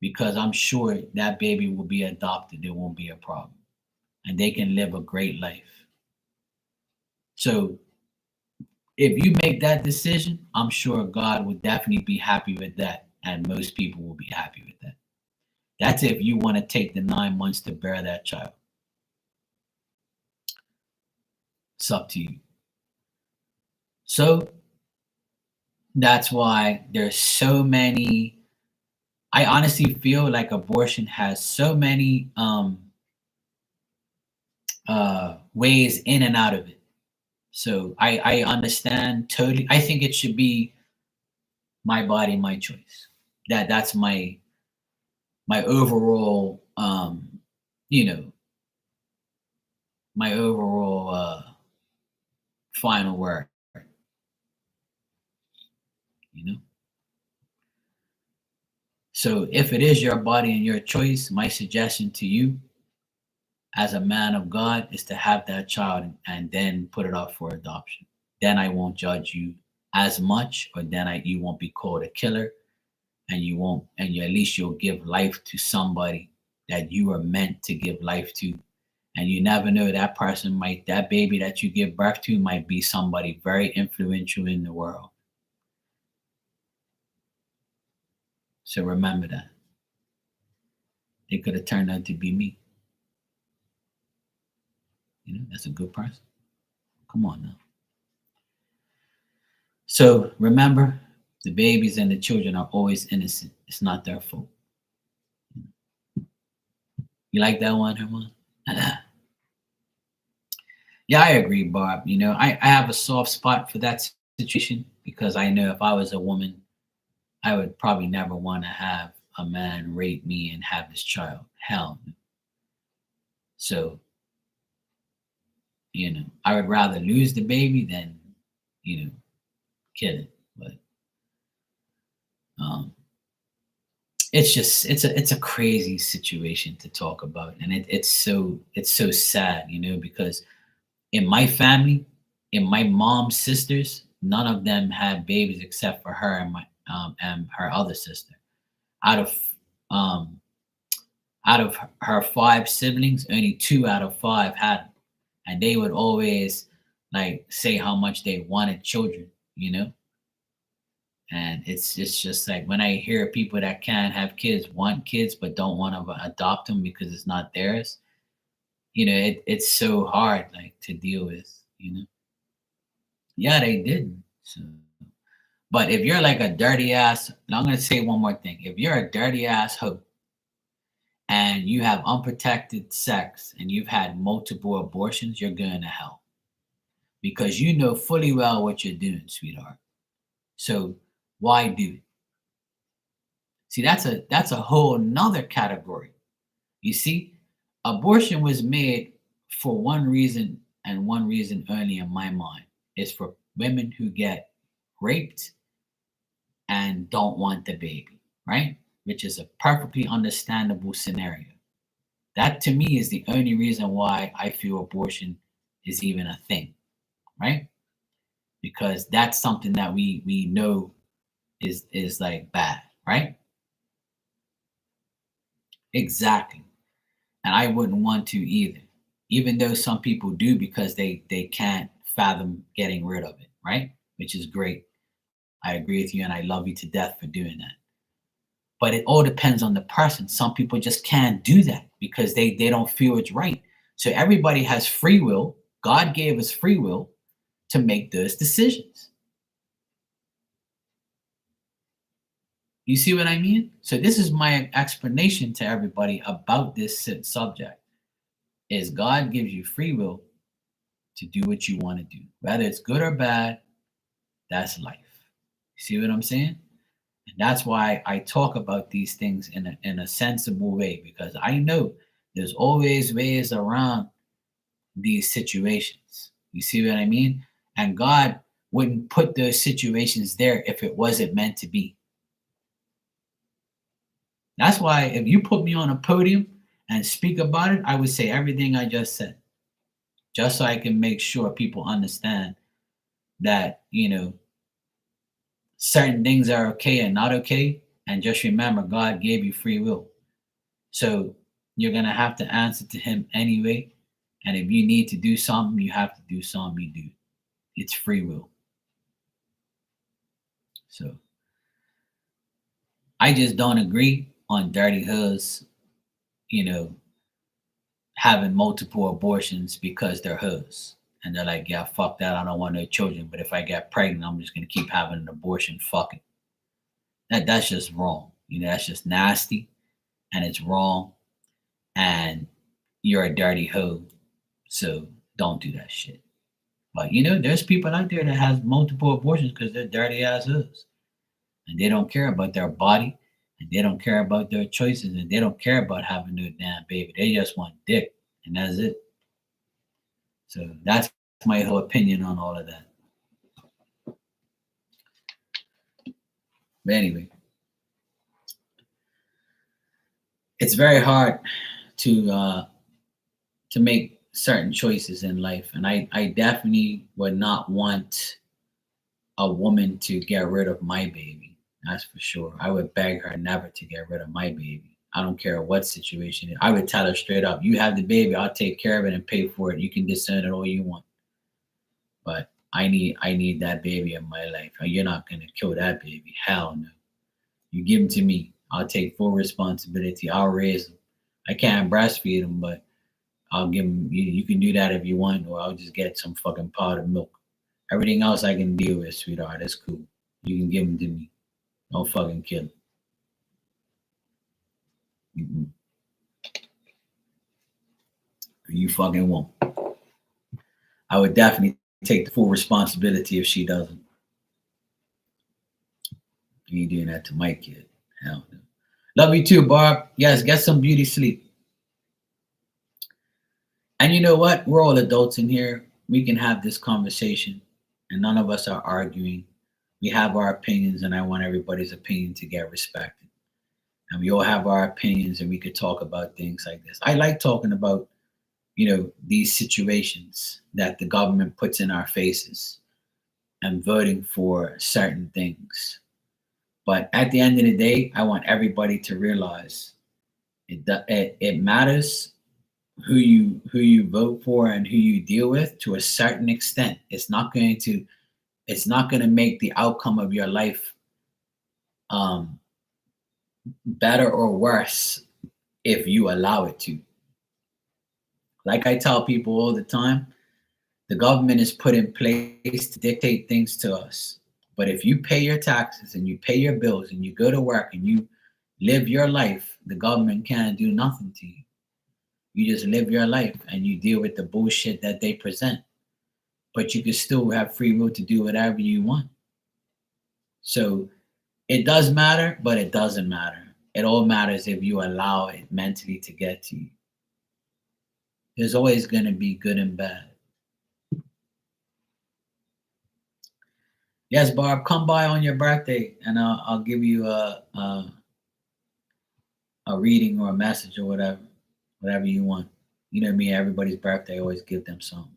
Because I'm sure that baby will be adopted. There won't be a problem. And they can live a great life. So if you make that decision, I'm sure God will definitely be happy with that. And most people will be happy with that. That's if you want to take the 9 months to bear that child. It's up to you. So that's why there's so many. I honestly feel like abortion has so many ways in and out of it. So I understand totally. I think it should be my body, my choice. That's my overall you know my overall final word. You know. So if it is your body and your choice, my suggestion to you as a man of God is to have that child and then put it up for adoption. Then I won't judge you as much, or then you won't be called a killer, and you won't, and you at least you'll give life to somebody that you are meant to give life to. And you never know, that person might, that baby that you give birth to might be somebody very influential in the world. So remember that. It could have turned out to be me. You know, that's a good person. Come on now. So remember, the babies and the children are always innocent. It's not their fault. You like that one, Herman? Yeah, I agree, Barb. You know, I have a soft spot for that situation because I know if I was a woman, I would probably never want to have a man rape me and have this child. Hell no. So, you know, I would rather lose the baby than, you know, kill it. But um, it's a crazy situation to talk about, and it's so sad, you know, because in my family, in my mom's sisters, none of them had babies except for her and her other sister. Out of um out of her five siblings, only two out of five had them. And they would always like say how much they wanted children, you know. And it's just like when I hear people that can't have kids want kids but don't want to adopt them because it's not theirs, you know, it's so hard like to deal with, you know. Yeah, they didn't. So, but if you're like a dirty ass, and I'm gonna say one more thing. If you're a dirty ass hoe and you have unprotected sex and you've had multiple abortions, you're going to hell because you know fully well what you're doing, sweetheart. So why do it? See, that's a whole nother category. You see, abortion was made for one reason and one reason only in my mind. Is for women who get raped and don't want the baby, right? Which is a perfectly understandable scenario. That to me is the only reason why I feel abortion is even a thing, right? Because that's something that we know is like bad, right? Exactly. And I wouldn't want to either. Even though some people do because they can't fathom getting rid of it, right? Which is great. I agree with you and I love you to death for doing that. But it all depends on the person. Some people just can't do that because they don't feel it's right. So everybody has free will. God gave us free will to make those decisions. You see what I mean? So this is my explanation to everybody about this subject is God gives you free will to do what you want to do. Whether it's good or bad, that's life. You see what I'm saying? And that's why I talk about these things in a sensible way because I know there's always ways around these situations. You see what I mean? And God wouldn't put those situations there if it wasn't meant to be. That's why if you put me on a podium and speak about it, I would say everything I just said, just so I can make sure people understand that, you know, certain things are okay and not okay. And just remember, God gave you free will. So you're going to have to answer to Him anyway. And if you need to do something, you have to do something, you do. It's free will. So I just don't agree dirty hoods, you know, having multiple abortions because they're hoods. And they're like, yeah, fuck that. I don't want no children. But if I get pregnant, I'm just gonna keep having an abortion. Fuck it. That's just wrong. You know, that's just nasty and it's wrong. And you're a dirty hoe. So don't do that shit. But you know, there's people out there that has multiple abortions because they're dirty ass hoods. And they don't care about their body and they don't care about their choices and they don't care about having no damn baby. They just want dick and that's it. So that's my whole opinion on all of that. But anyway, it's very hard to make certain choices in life, and I definitely would not want a woman to get rid of my baby. That's for sure. I would beg her never to get rid of my baby. I don't care what situation it is. I would tell her straight up, you have the baby, I'll take care of it and pay for it. You can discern it all you want. But I need that baby in my life. You're not gonna kill that baby. Hell no. You give him to me. I'll take full responsibility. I'll raise him. I can't breastfeed him, but I'll give him. You can do that if you want, or I'll just get some fucking powdered milk. Everything else I can deal with, sweetheart. That's cool. You can give him to me. Don't fucking kill him. Mm-mm. You fucking won't. I would definitely take the full responsibility if she doesn't. You ain't doing that to my kid. Hell no. Love you too, Barb. Yes, get some beauty sleep. And you know what? We're all adults in here. We can have this conversation, and none of us are arguing. We have our opinions, and I want everybody's opinion to get respected. And we all have our opinions, and we could talk about things like this. I like talking about, these situations that the government puts in our faces and voting for certain things. But at the end of the day, I want everybody to realize it matters who you vote for and who you deal with to a certain extent. It's not going to make the outcome of your life better or worse if you allow it to. Like I tell people all the time, the government is put in place to dictate things to us. But if you pay your taxes and you pay your bills and you go to work and you live your life, the government can't do nothing to you. You just live your life and you deal with the bullshit that they present. But you can still have free will to do whatever you want. So it does matter, but it doesn't matter. It all matters if you allow it mentally to get to you. There's always going to be good and bad. Yes, Barb, come by on your birthday and I'll give you a reading or a message or whatever you want. You know me, everybody's birthday, I always give them something.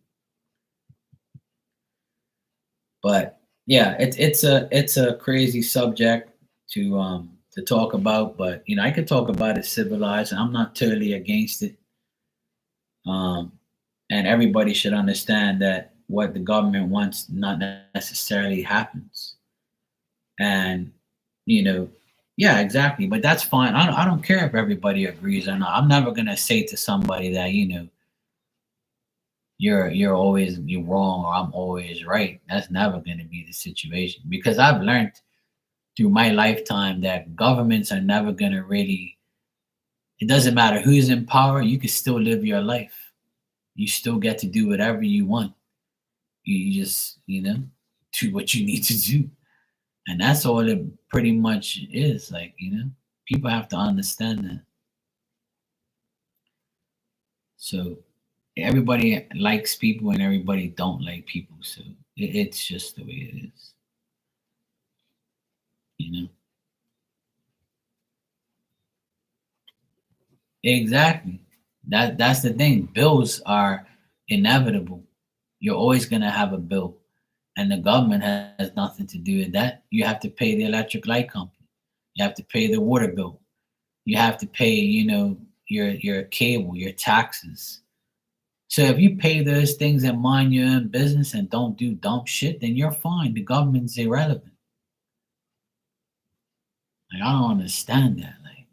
But yeah, it's a crazy subject to talk about, but I could talk about it civilized, and I'm not totally against it. And everybody should understand that what the government wants not necessarily happens. And yeah, exactly. But that's fine. I don't care if everybody agrees or not. I'm never gonna say to somebody that you're always wrong or I'm always right. That's never gonna be the situation, because I've learned through my lifetime that governments are never gonna really. It doesn't matter who's in power. You can still live your life. You still get to do whatever you want. You just do what you need to do. And that's all it pretty much is. Like, people have to understand that. So everybody likes people and everybody don't like people. So it's just the way it is. Exactly. That's the thing. Bills are inevitable. You're always gonna have a bill. And the government has nothing to do with that. You have to pay the electric light company. You have to pay the water bill. You have to pay, your cable, your taxes. So if you pay those things and mind your own business and don't do dumb shit, then you're fine. The government's irrelevant. Like, I don't understand that. Like,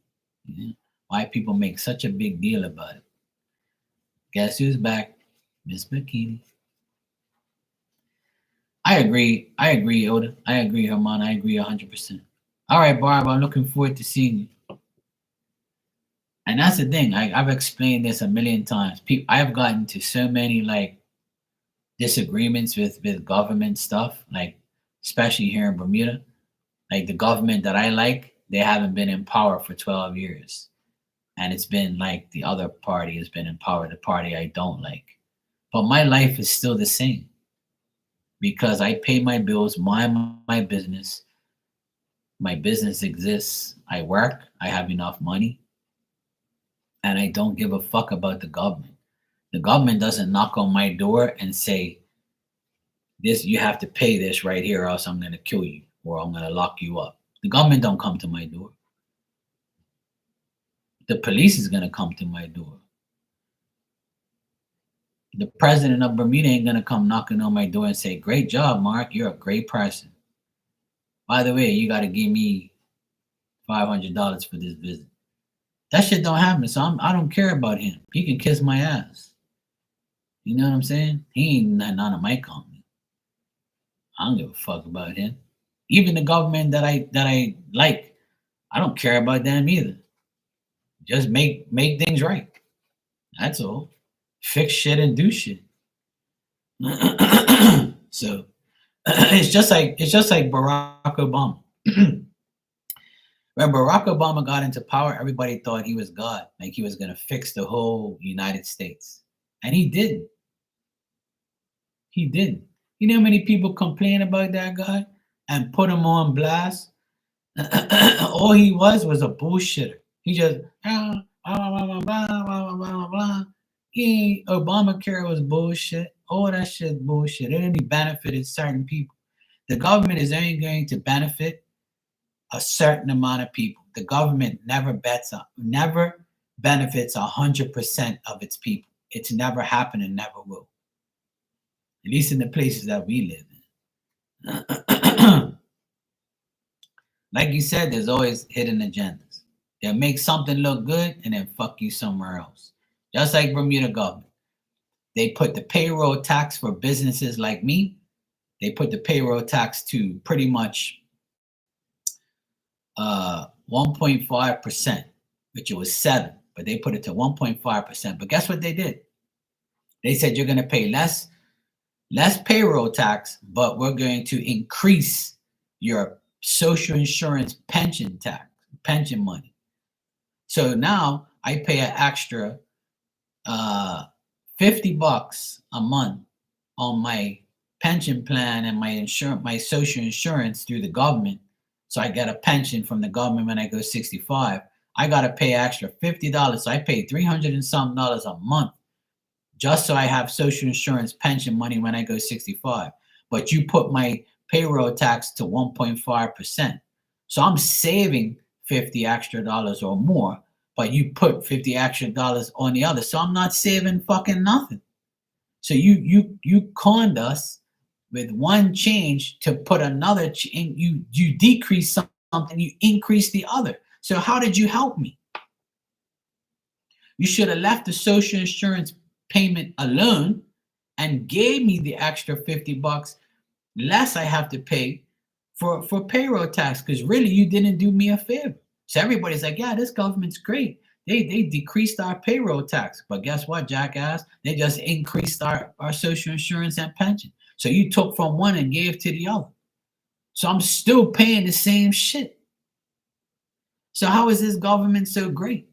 You know? Why people make such a big deal about it? Guess who's back? Miss Bikini. I agree. I agree, Oda. I agree, Herman. I agree 100%. All right, Barb, I'm looking forward to seeing you. And that's the thing. I've explained this a million times. I've gotten to so many like disagreements with government stuff, like especially here in Bermuda. Like the government that I like, they haven't been in power for 12 years. And it's been like the other party has been in power, the party I don't like. But my life is still the same because I pay my bills, my business. My business exists. I work, I have enough money, and I don't give a fuck about the government. The government doesn't knock on my door and say, this you have to pay this right here or else I'm gonna kill you or I'm gonna lock you up. The government don't come to my door. The police is gonna come to my door. The president of Bermuda ain't gonna come knocking on my door and say, great job, Mark, you're a great person. By the way, you gotta give me $500 for this visit. That shit don't happen, so I don't care about him. He can kiss my ass. You know what I'm saying? He ain't none of my company. I don't give a fuck about him. Even the government that I like, I don't care about them either. Just make things right. That's all. Fix shit and do shit. So it's just like Barack Obama. When Barack Obama got into power, everybody thought he was God, like he was gonna fix the whole United States, and he didn't. He didn't. You know how many people complain about that guy and put him on blast? All he was a bullshitter. He just blah blah blah blah blah blah blah. Obamacare was bullshit. All that shit bullshit. It only benefited certain people. The government is only going to benefit a certain amount of people. The government never benefits 100% of its people. It's never happened and never will. At least in the places that we live in. Like you said, there's always hidden agendas. They'll make something look good and then fuck you somewhere else. Just like Bermuda government. They put the payroll tax for businesses like me. They put the payroll tax to pretty much 1.5%, which it was 7, but they put it to 1.5%. But guess what they did? They said you're going to pay less payroll tax, but we're going to increase your social insurance pension money. So now I pay an extra $50 a month on my pension plan and my social insurance through the government. So I get a pension from the government when I go 65. I got to pay extra $50. So I pay $300 and something a month just so I have social insurance pension money when I go 65. But you put my payroll tax to 1.5%. So I'm saving $50 extra or more, but you put $50 extra on the other. So I'm not saving fucking nothing. So you conned us with one change to put another you decrease something, you increase the other. So how did you help me? You should have left the social insurance payment alone and gave me the extra $50 less I have to pay for payroll tax, because really you didn't do me a favor. So everybody's like, yeah, this government's great. They decreased our payroll tax. But guess what, jackass? They just increased our social insurance and pension. So you took from one and gave to the other. So I'm still paying the same shit. So how is this government so great?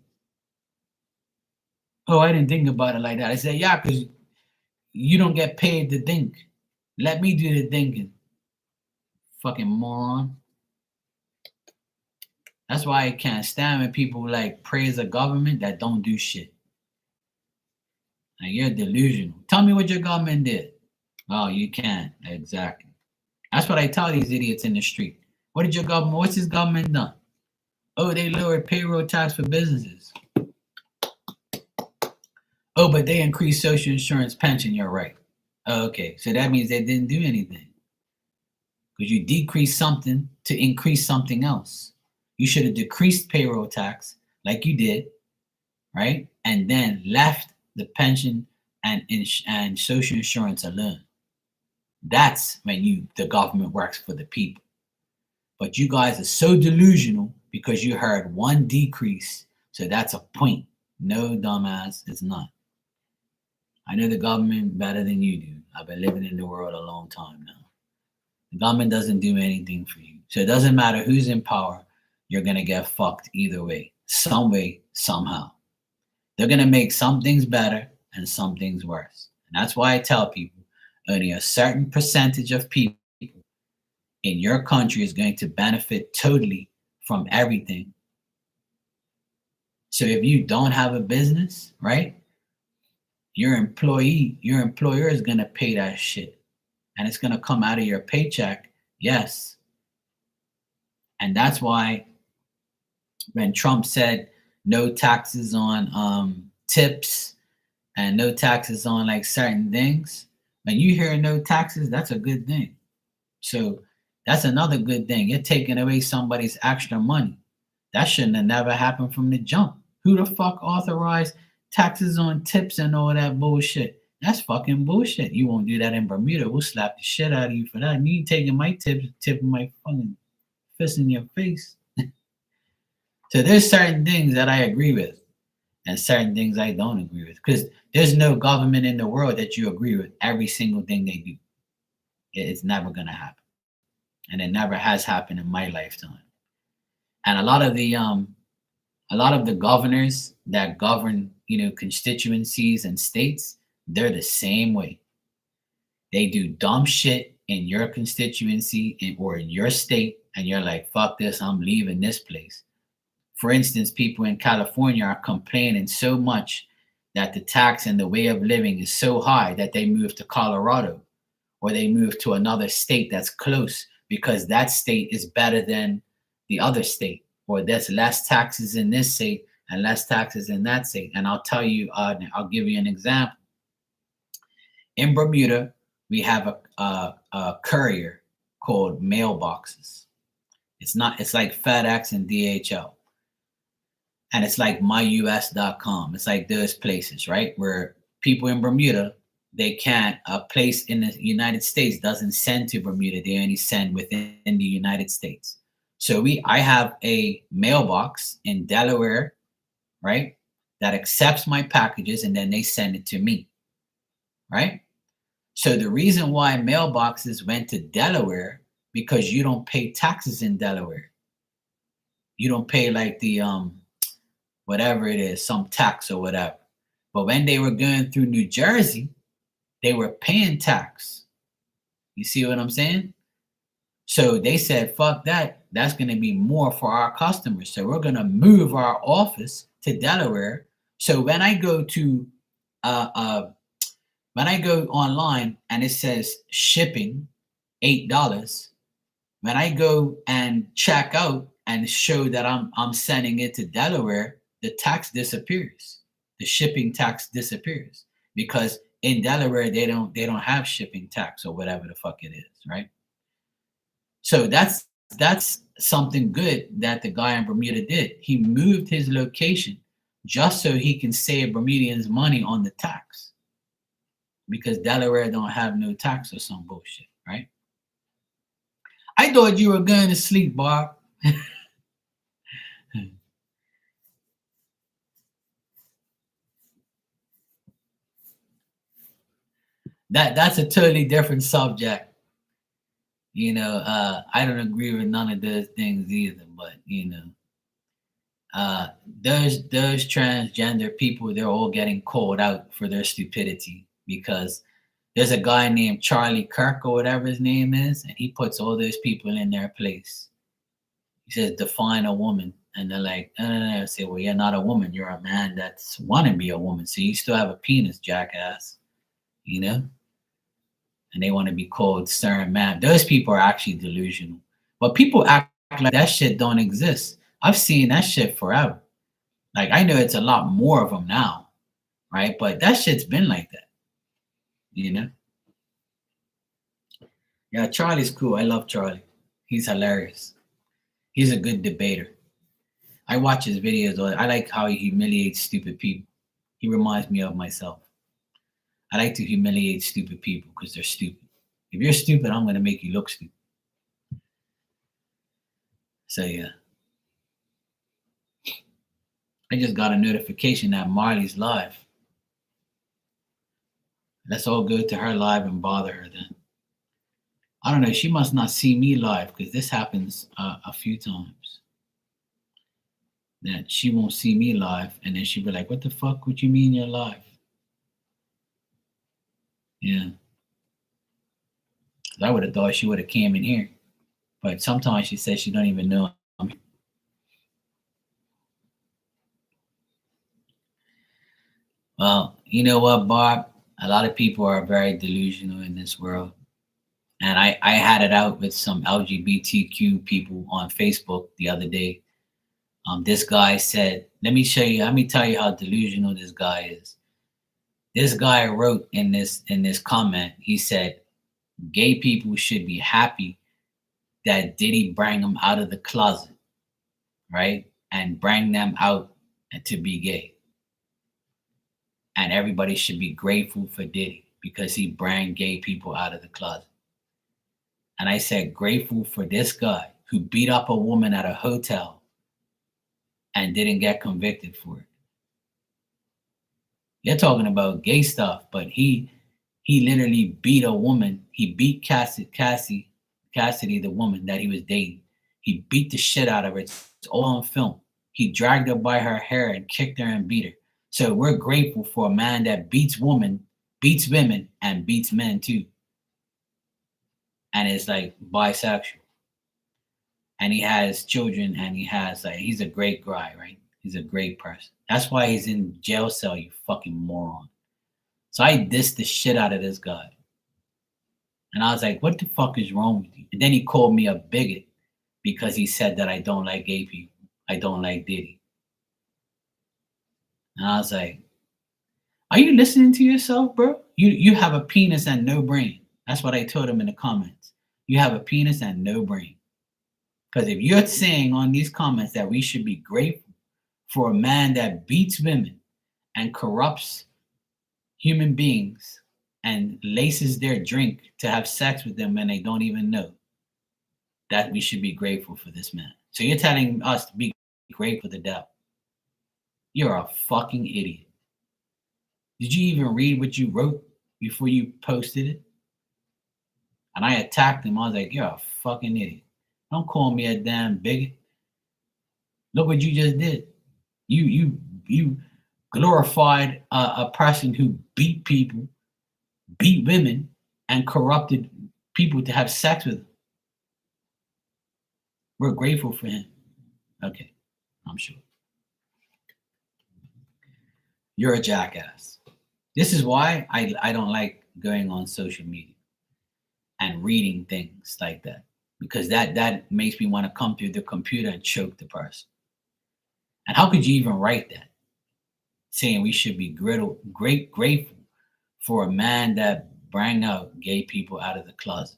Oh, I didn't think about it like that. I said, yeah, because you don't get paid to think. Let me do the thinking. Fucking moron. That's why I can't stand when people like praise a government that don't do shit. Like, you're delusional. Tell me what your government did. Oh, you can't. Exactly. That's what I tell these idiots in the street. What's this government done? Oh, they lowered payroll tax for businesses. Oh, but they increased social insurance pension. You're right. Oh, okay. So that means they didn't do anything. Because you decrease something to increase something else. You should have decreased payroll tax, like you did, right? And then left the pension and social insurance alone. That's when the government works for the people. But you guys are so delusional because you heard one decrease. So that's a point. No, dumbass, it's not. I know the government better than you do. I've been living in the world a long time now. The government doesn't do anything for you. So it doesn't matter who's in power, you're going to get fucked either way, some way, somehow. They're going to make some things better and some things worse. And that's why I tell people only a certain percentage of people in your country is going to benefit totally from everything. So if you don't have a business, right, your employer is going to pay that shit. And it's going to come out of your paycheck. Yes. And that's why when Trump said no taxes on tips and no taxes on like certain things, when you hear no taxes, that's a good thing. So that's another good thing. You're taking away somebody's extra money. That shouldn't have never happened from the jump. Who the fuck authorized taxes on tips and all that bullshit? That's fucking bullshit. You won't do that in Bermuda. We'll slap the shit out of you for that. And you taking my tipping my fucking fist in your face. So there's certain things that I agree with and certain things I don't agree with. Because there's no government in the world that you agree with every single thing they do. It's never going to happen. And it never has happened in my lifetime. And a lot of the governors that govern, constituencies and states, they're the same way. They do dumb shit in your constituency or in your state, and you're like, fuck this, I'm leaving this place. For instance, people in California are complaining so much that the tax and the way of living is so high that they move to Colorado or they move to another state that's close because that state is better than the other state, or there's less taxes in this state and less taxes in that state. And I'll tell you, I'll give you an example. In Bermuda, we have a courier called mailboxes. It's like FedEx and DHL. And it's like myus.com. It's like those places, right? Where people in Bermuda, they can't, a place in the United States doesn't send to Bermuda. They only send within the United States. So I have a mailbox in Delaware, right? That accepts my packages and then they send it to me, right? So the reason why mailboxes went to Delaware, because you don't pay taxes in Delaware. You don't pay like the, whatever it is, some tax or whatever. But when they were going through New Jersey, they were paying tax. You see what I'm saying? So they said, fuck that. That's going to be more for our customers. So we're going to move our office to Delaware. So when I go to, when I go online and it says shipping, $8, when I go and check out and show that I'm sending it to Delaware, the tax disappears. The shipping tax disappears because in Delaware they don't have shipping tax or whatever the fuck it is, right? So that's something good that the guy in Bermuda did. He moved his location just so he can save Bermudians money on the tax because Delaware don't have no tax or some bullshit, right? I thought you were going to sleep, Bob. That's a totally different subject. I don't agree with none of those things either, but those transgender people, they're all getting called out for their stupidity because there's a guy named Charlie Kirk or whatever his name is, and he puts all those people in their place. He says, define a woman. And they're like, no. I say, well, you're not a woman. You're a man that's want to be a woman. So you still have a penis, jackass. And they want to be called certain man. Those people are actually delusional. But people act like that shit don't exist. I've seen that shit forever. Like, I know it's a lot more of them now, right? But that shit's been like that, Yeah, Charlie's cool. I love Charlie. He's hilarious. He's a good debater. I watch his videos. I like how he humiliates stupid people. He reminds me of myself. I like to humiliate stupid people because they're stupid. If you're stupid, I'm going to make you look stupid. So yeah. I just got a notification that Marley's live. Let's all go to her live and bother her then. I don't know. She must not see me live because this happens a few times. That she won't see me live, and then she'll be like, "What the fuck? What you mean you're live?" Yeah. I would have thought she would have came in here, but sometimes she says she don't even know I'm here. Well, you know what, Barb? A lot of people are very delusional in this world. And I had it out with some LGBTQ people on Facebook the other day. This guy said, let me tell you how delusional this guy is. This guy wrote in this comment, he said, gay people should be happy that Diddy bring them out of the closet, right? And bring them out to be gay. And everybody should be grateful for Diddy because he bring gay people out of the closet. And I said, grateful for this guy who beat up a woman at a hotel and didn't get convicted for it. You're talking about gay stuff, but he literally beat a woman. He beat Cassidy, the woman that he was dating. He beat the shit out of her. It's all on film. He dragged her by her hair and kicked her and beat her. So we're grateful for a man that beats women, and beats men too. And is like bisexual. And he has children, and he's a great guy, right? He's a great person. That's why he's in jail cell, you fucking moron. So I dissed the shit out of this guy. And I was like, what the fuck is wrong with you? And then he called me a bigot because he said that I don't like gay people. I don't like Diddy. And I was like, are you listening to yourself, bro? You have a penis and no brain. That's what I told him in the comments. You have a penis and no brain. Because if you're saying on these comments that we should be grateful for a man that beats women and corrupts human beings and laces their drink to have sex with them and they don't even know, that we should be grateful for this man. So you're telling us to be grateful for the devil. You're a fucking idiot. Did you even read what you wrote before you posted it? And I attacked him. I was like, you're a fucking idiot. Don't call me a damn bigot. Look what you just did. You glorified a person who beat people, beat women, and corrupted people to have sex with them. We're grateful for him. Okay, I'm sure. You're a jackass. This is why I don't like going on social media and reading things like that. Because that makes me want to come through the computer and choke the person. And how could you even write that? Saying we should be grateful for a man that bring out gay people out of the closet.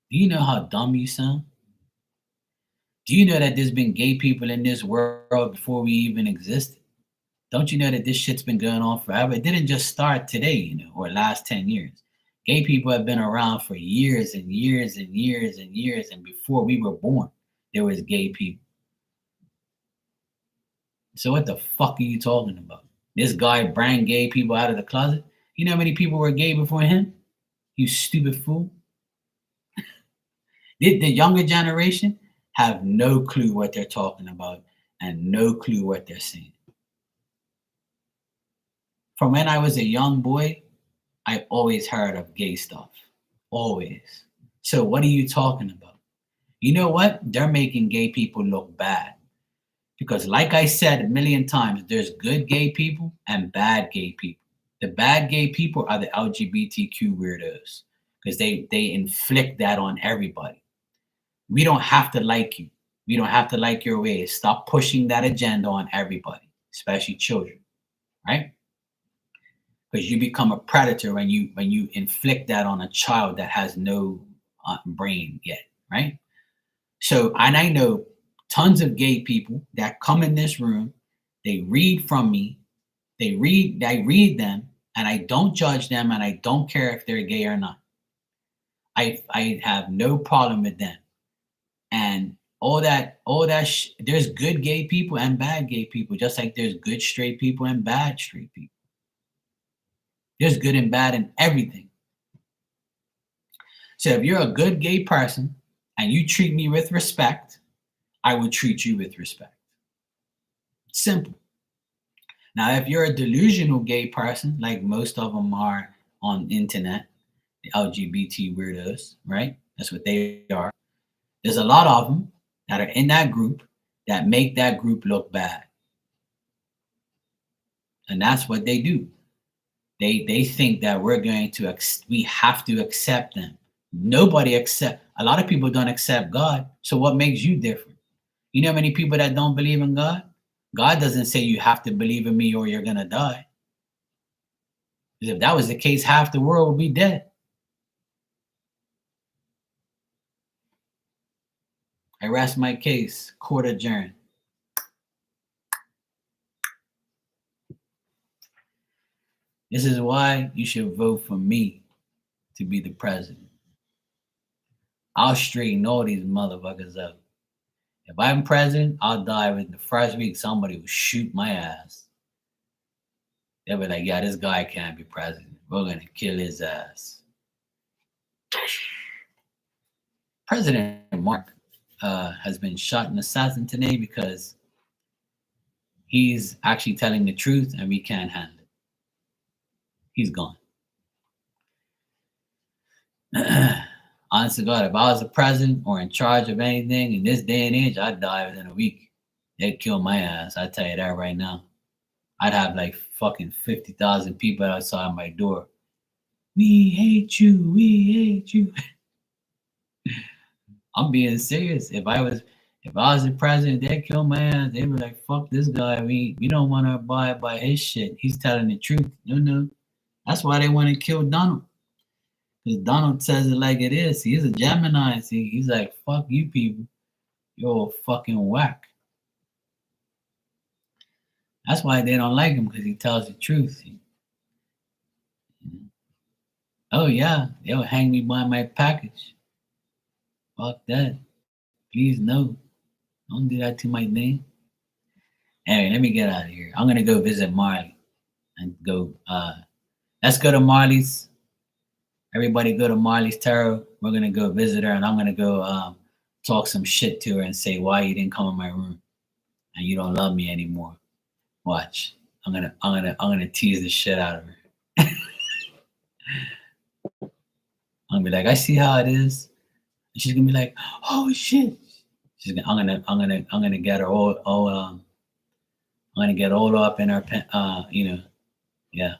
Do you know how dumb you sound? Do you know that there's been gay people in this world before we even existed? Don't you know that this shit's been going on forever? It didn't just start today, or last 10 years. Gay people have been around for years and years and years and years. And before we were born, there was gay people. So what the fuck are you talking about? This guy bring gay people out of the closet? You know how many people were gay before him? You stupid fool. The younger generation have no clue what they're talking about and no clue what they're saying. From when I was a young boy, I always heard of gay stuff. Always. So what are you talking about? You know what? They're making gay people look bad. Because like I said a million times, there's good gay people and bad gay people. The bad gay people are the LGBTQ weirdos. Because they inflict that on everybody. We don't have to like you. We don't have to like your ways. Stop pushing that agenda on everybody, especially children. Right? Because you become a predator when you inflict that on a child that has no brain yet, right? So, and I know tons of gay people that come in this room. They read from me. I read them, and I don't judge them, and I don't care if they're gay or not. I have no problem with them. And there's good gay people and bad gay people, just like there's good straight people and bad straight people. There's good and bad in everything. So if you're a good gay person and you treat me with respect, I will treat you with respect. Simple. Now, if you're a delusional gay person, like most of them are on internet, the LGBT weirdos, right? That's what they are. There's a lot of them that are in that group that make that group look bad. And that's what they do. They think that we have to accept them. A lot of people don't accept God. So what makes you different? You know how many people that don't believe in God? God doesn't say you have to believe in me or you're going to die. Because if that was the case, half the world would be dead. I rest my case. Court adjourned. This is why you should vote for me to be the president. I'll straighten all these motherfuckers up. If I'm president, I'll die within the first week. Somebody will shoot my ass. They'll be like, yeah, this guy can't be president. We're going to kill his ass. President Mark has been shot and assassinated today because he's actually telling the truth and we can't handle it. He's gone. Honest to God, if I was the president or in charge of anything in this day and age, I'd die within a week. They'd kill my ass. I tell you that right now. I'd have like fucking 50,000 people outside my door. We hate you. We hate you. I'm being serious. If I was the president, they'd kill my ass. They'd be like, fuck this guy. We don't want to abide by his shit. He's telling the truth. No. That's why they want to kill Donald. Because Donald says it like it is. He's a Gemini. See, he's like, fuck you people. You're fucking whack. That's why they don't like him, because he tells the truth. Oh yeah, they'll hang me by my package. Fuck that. Please no. Don't do that to my name. Anyway, let me get out of here. I'm gonna go visit Marley and go let's go to Marley's. Everybody go to Marley's Tarot. We're gonna go visit her, and I'm gonna go talk some shit to her and say why you didn't come in my room and you don't love me anymore. Watch. I'm gonna tease the shit out of her. I'm gonna be like, I see how it is. And she's gonna be like, oh shit. I'm gonna get her all I'm gonna get all up in her yeah.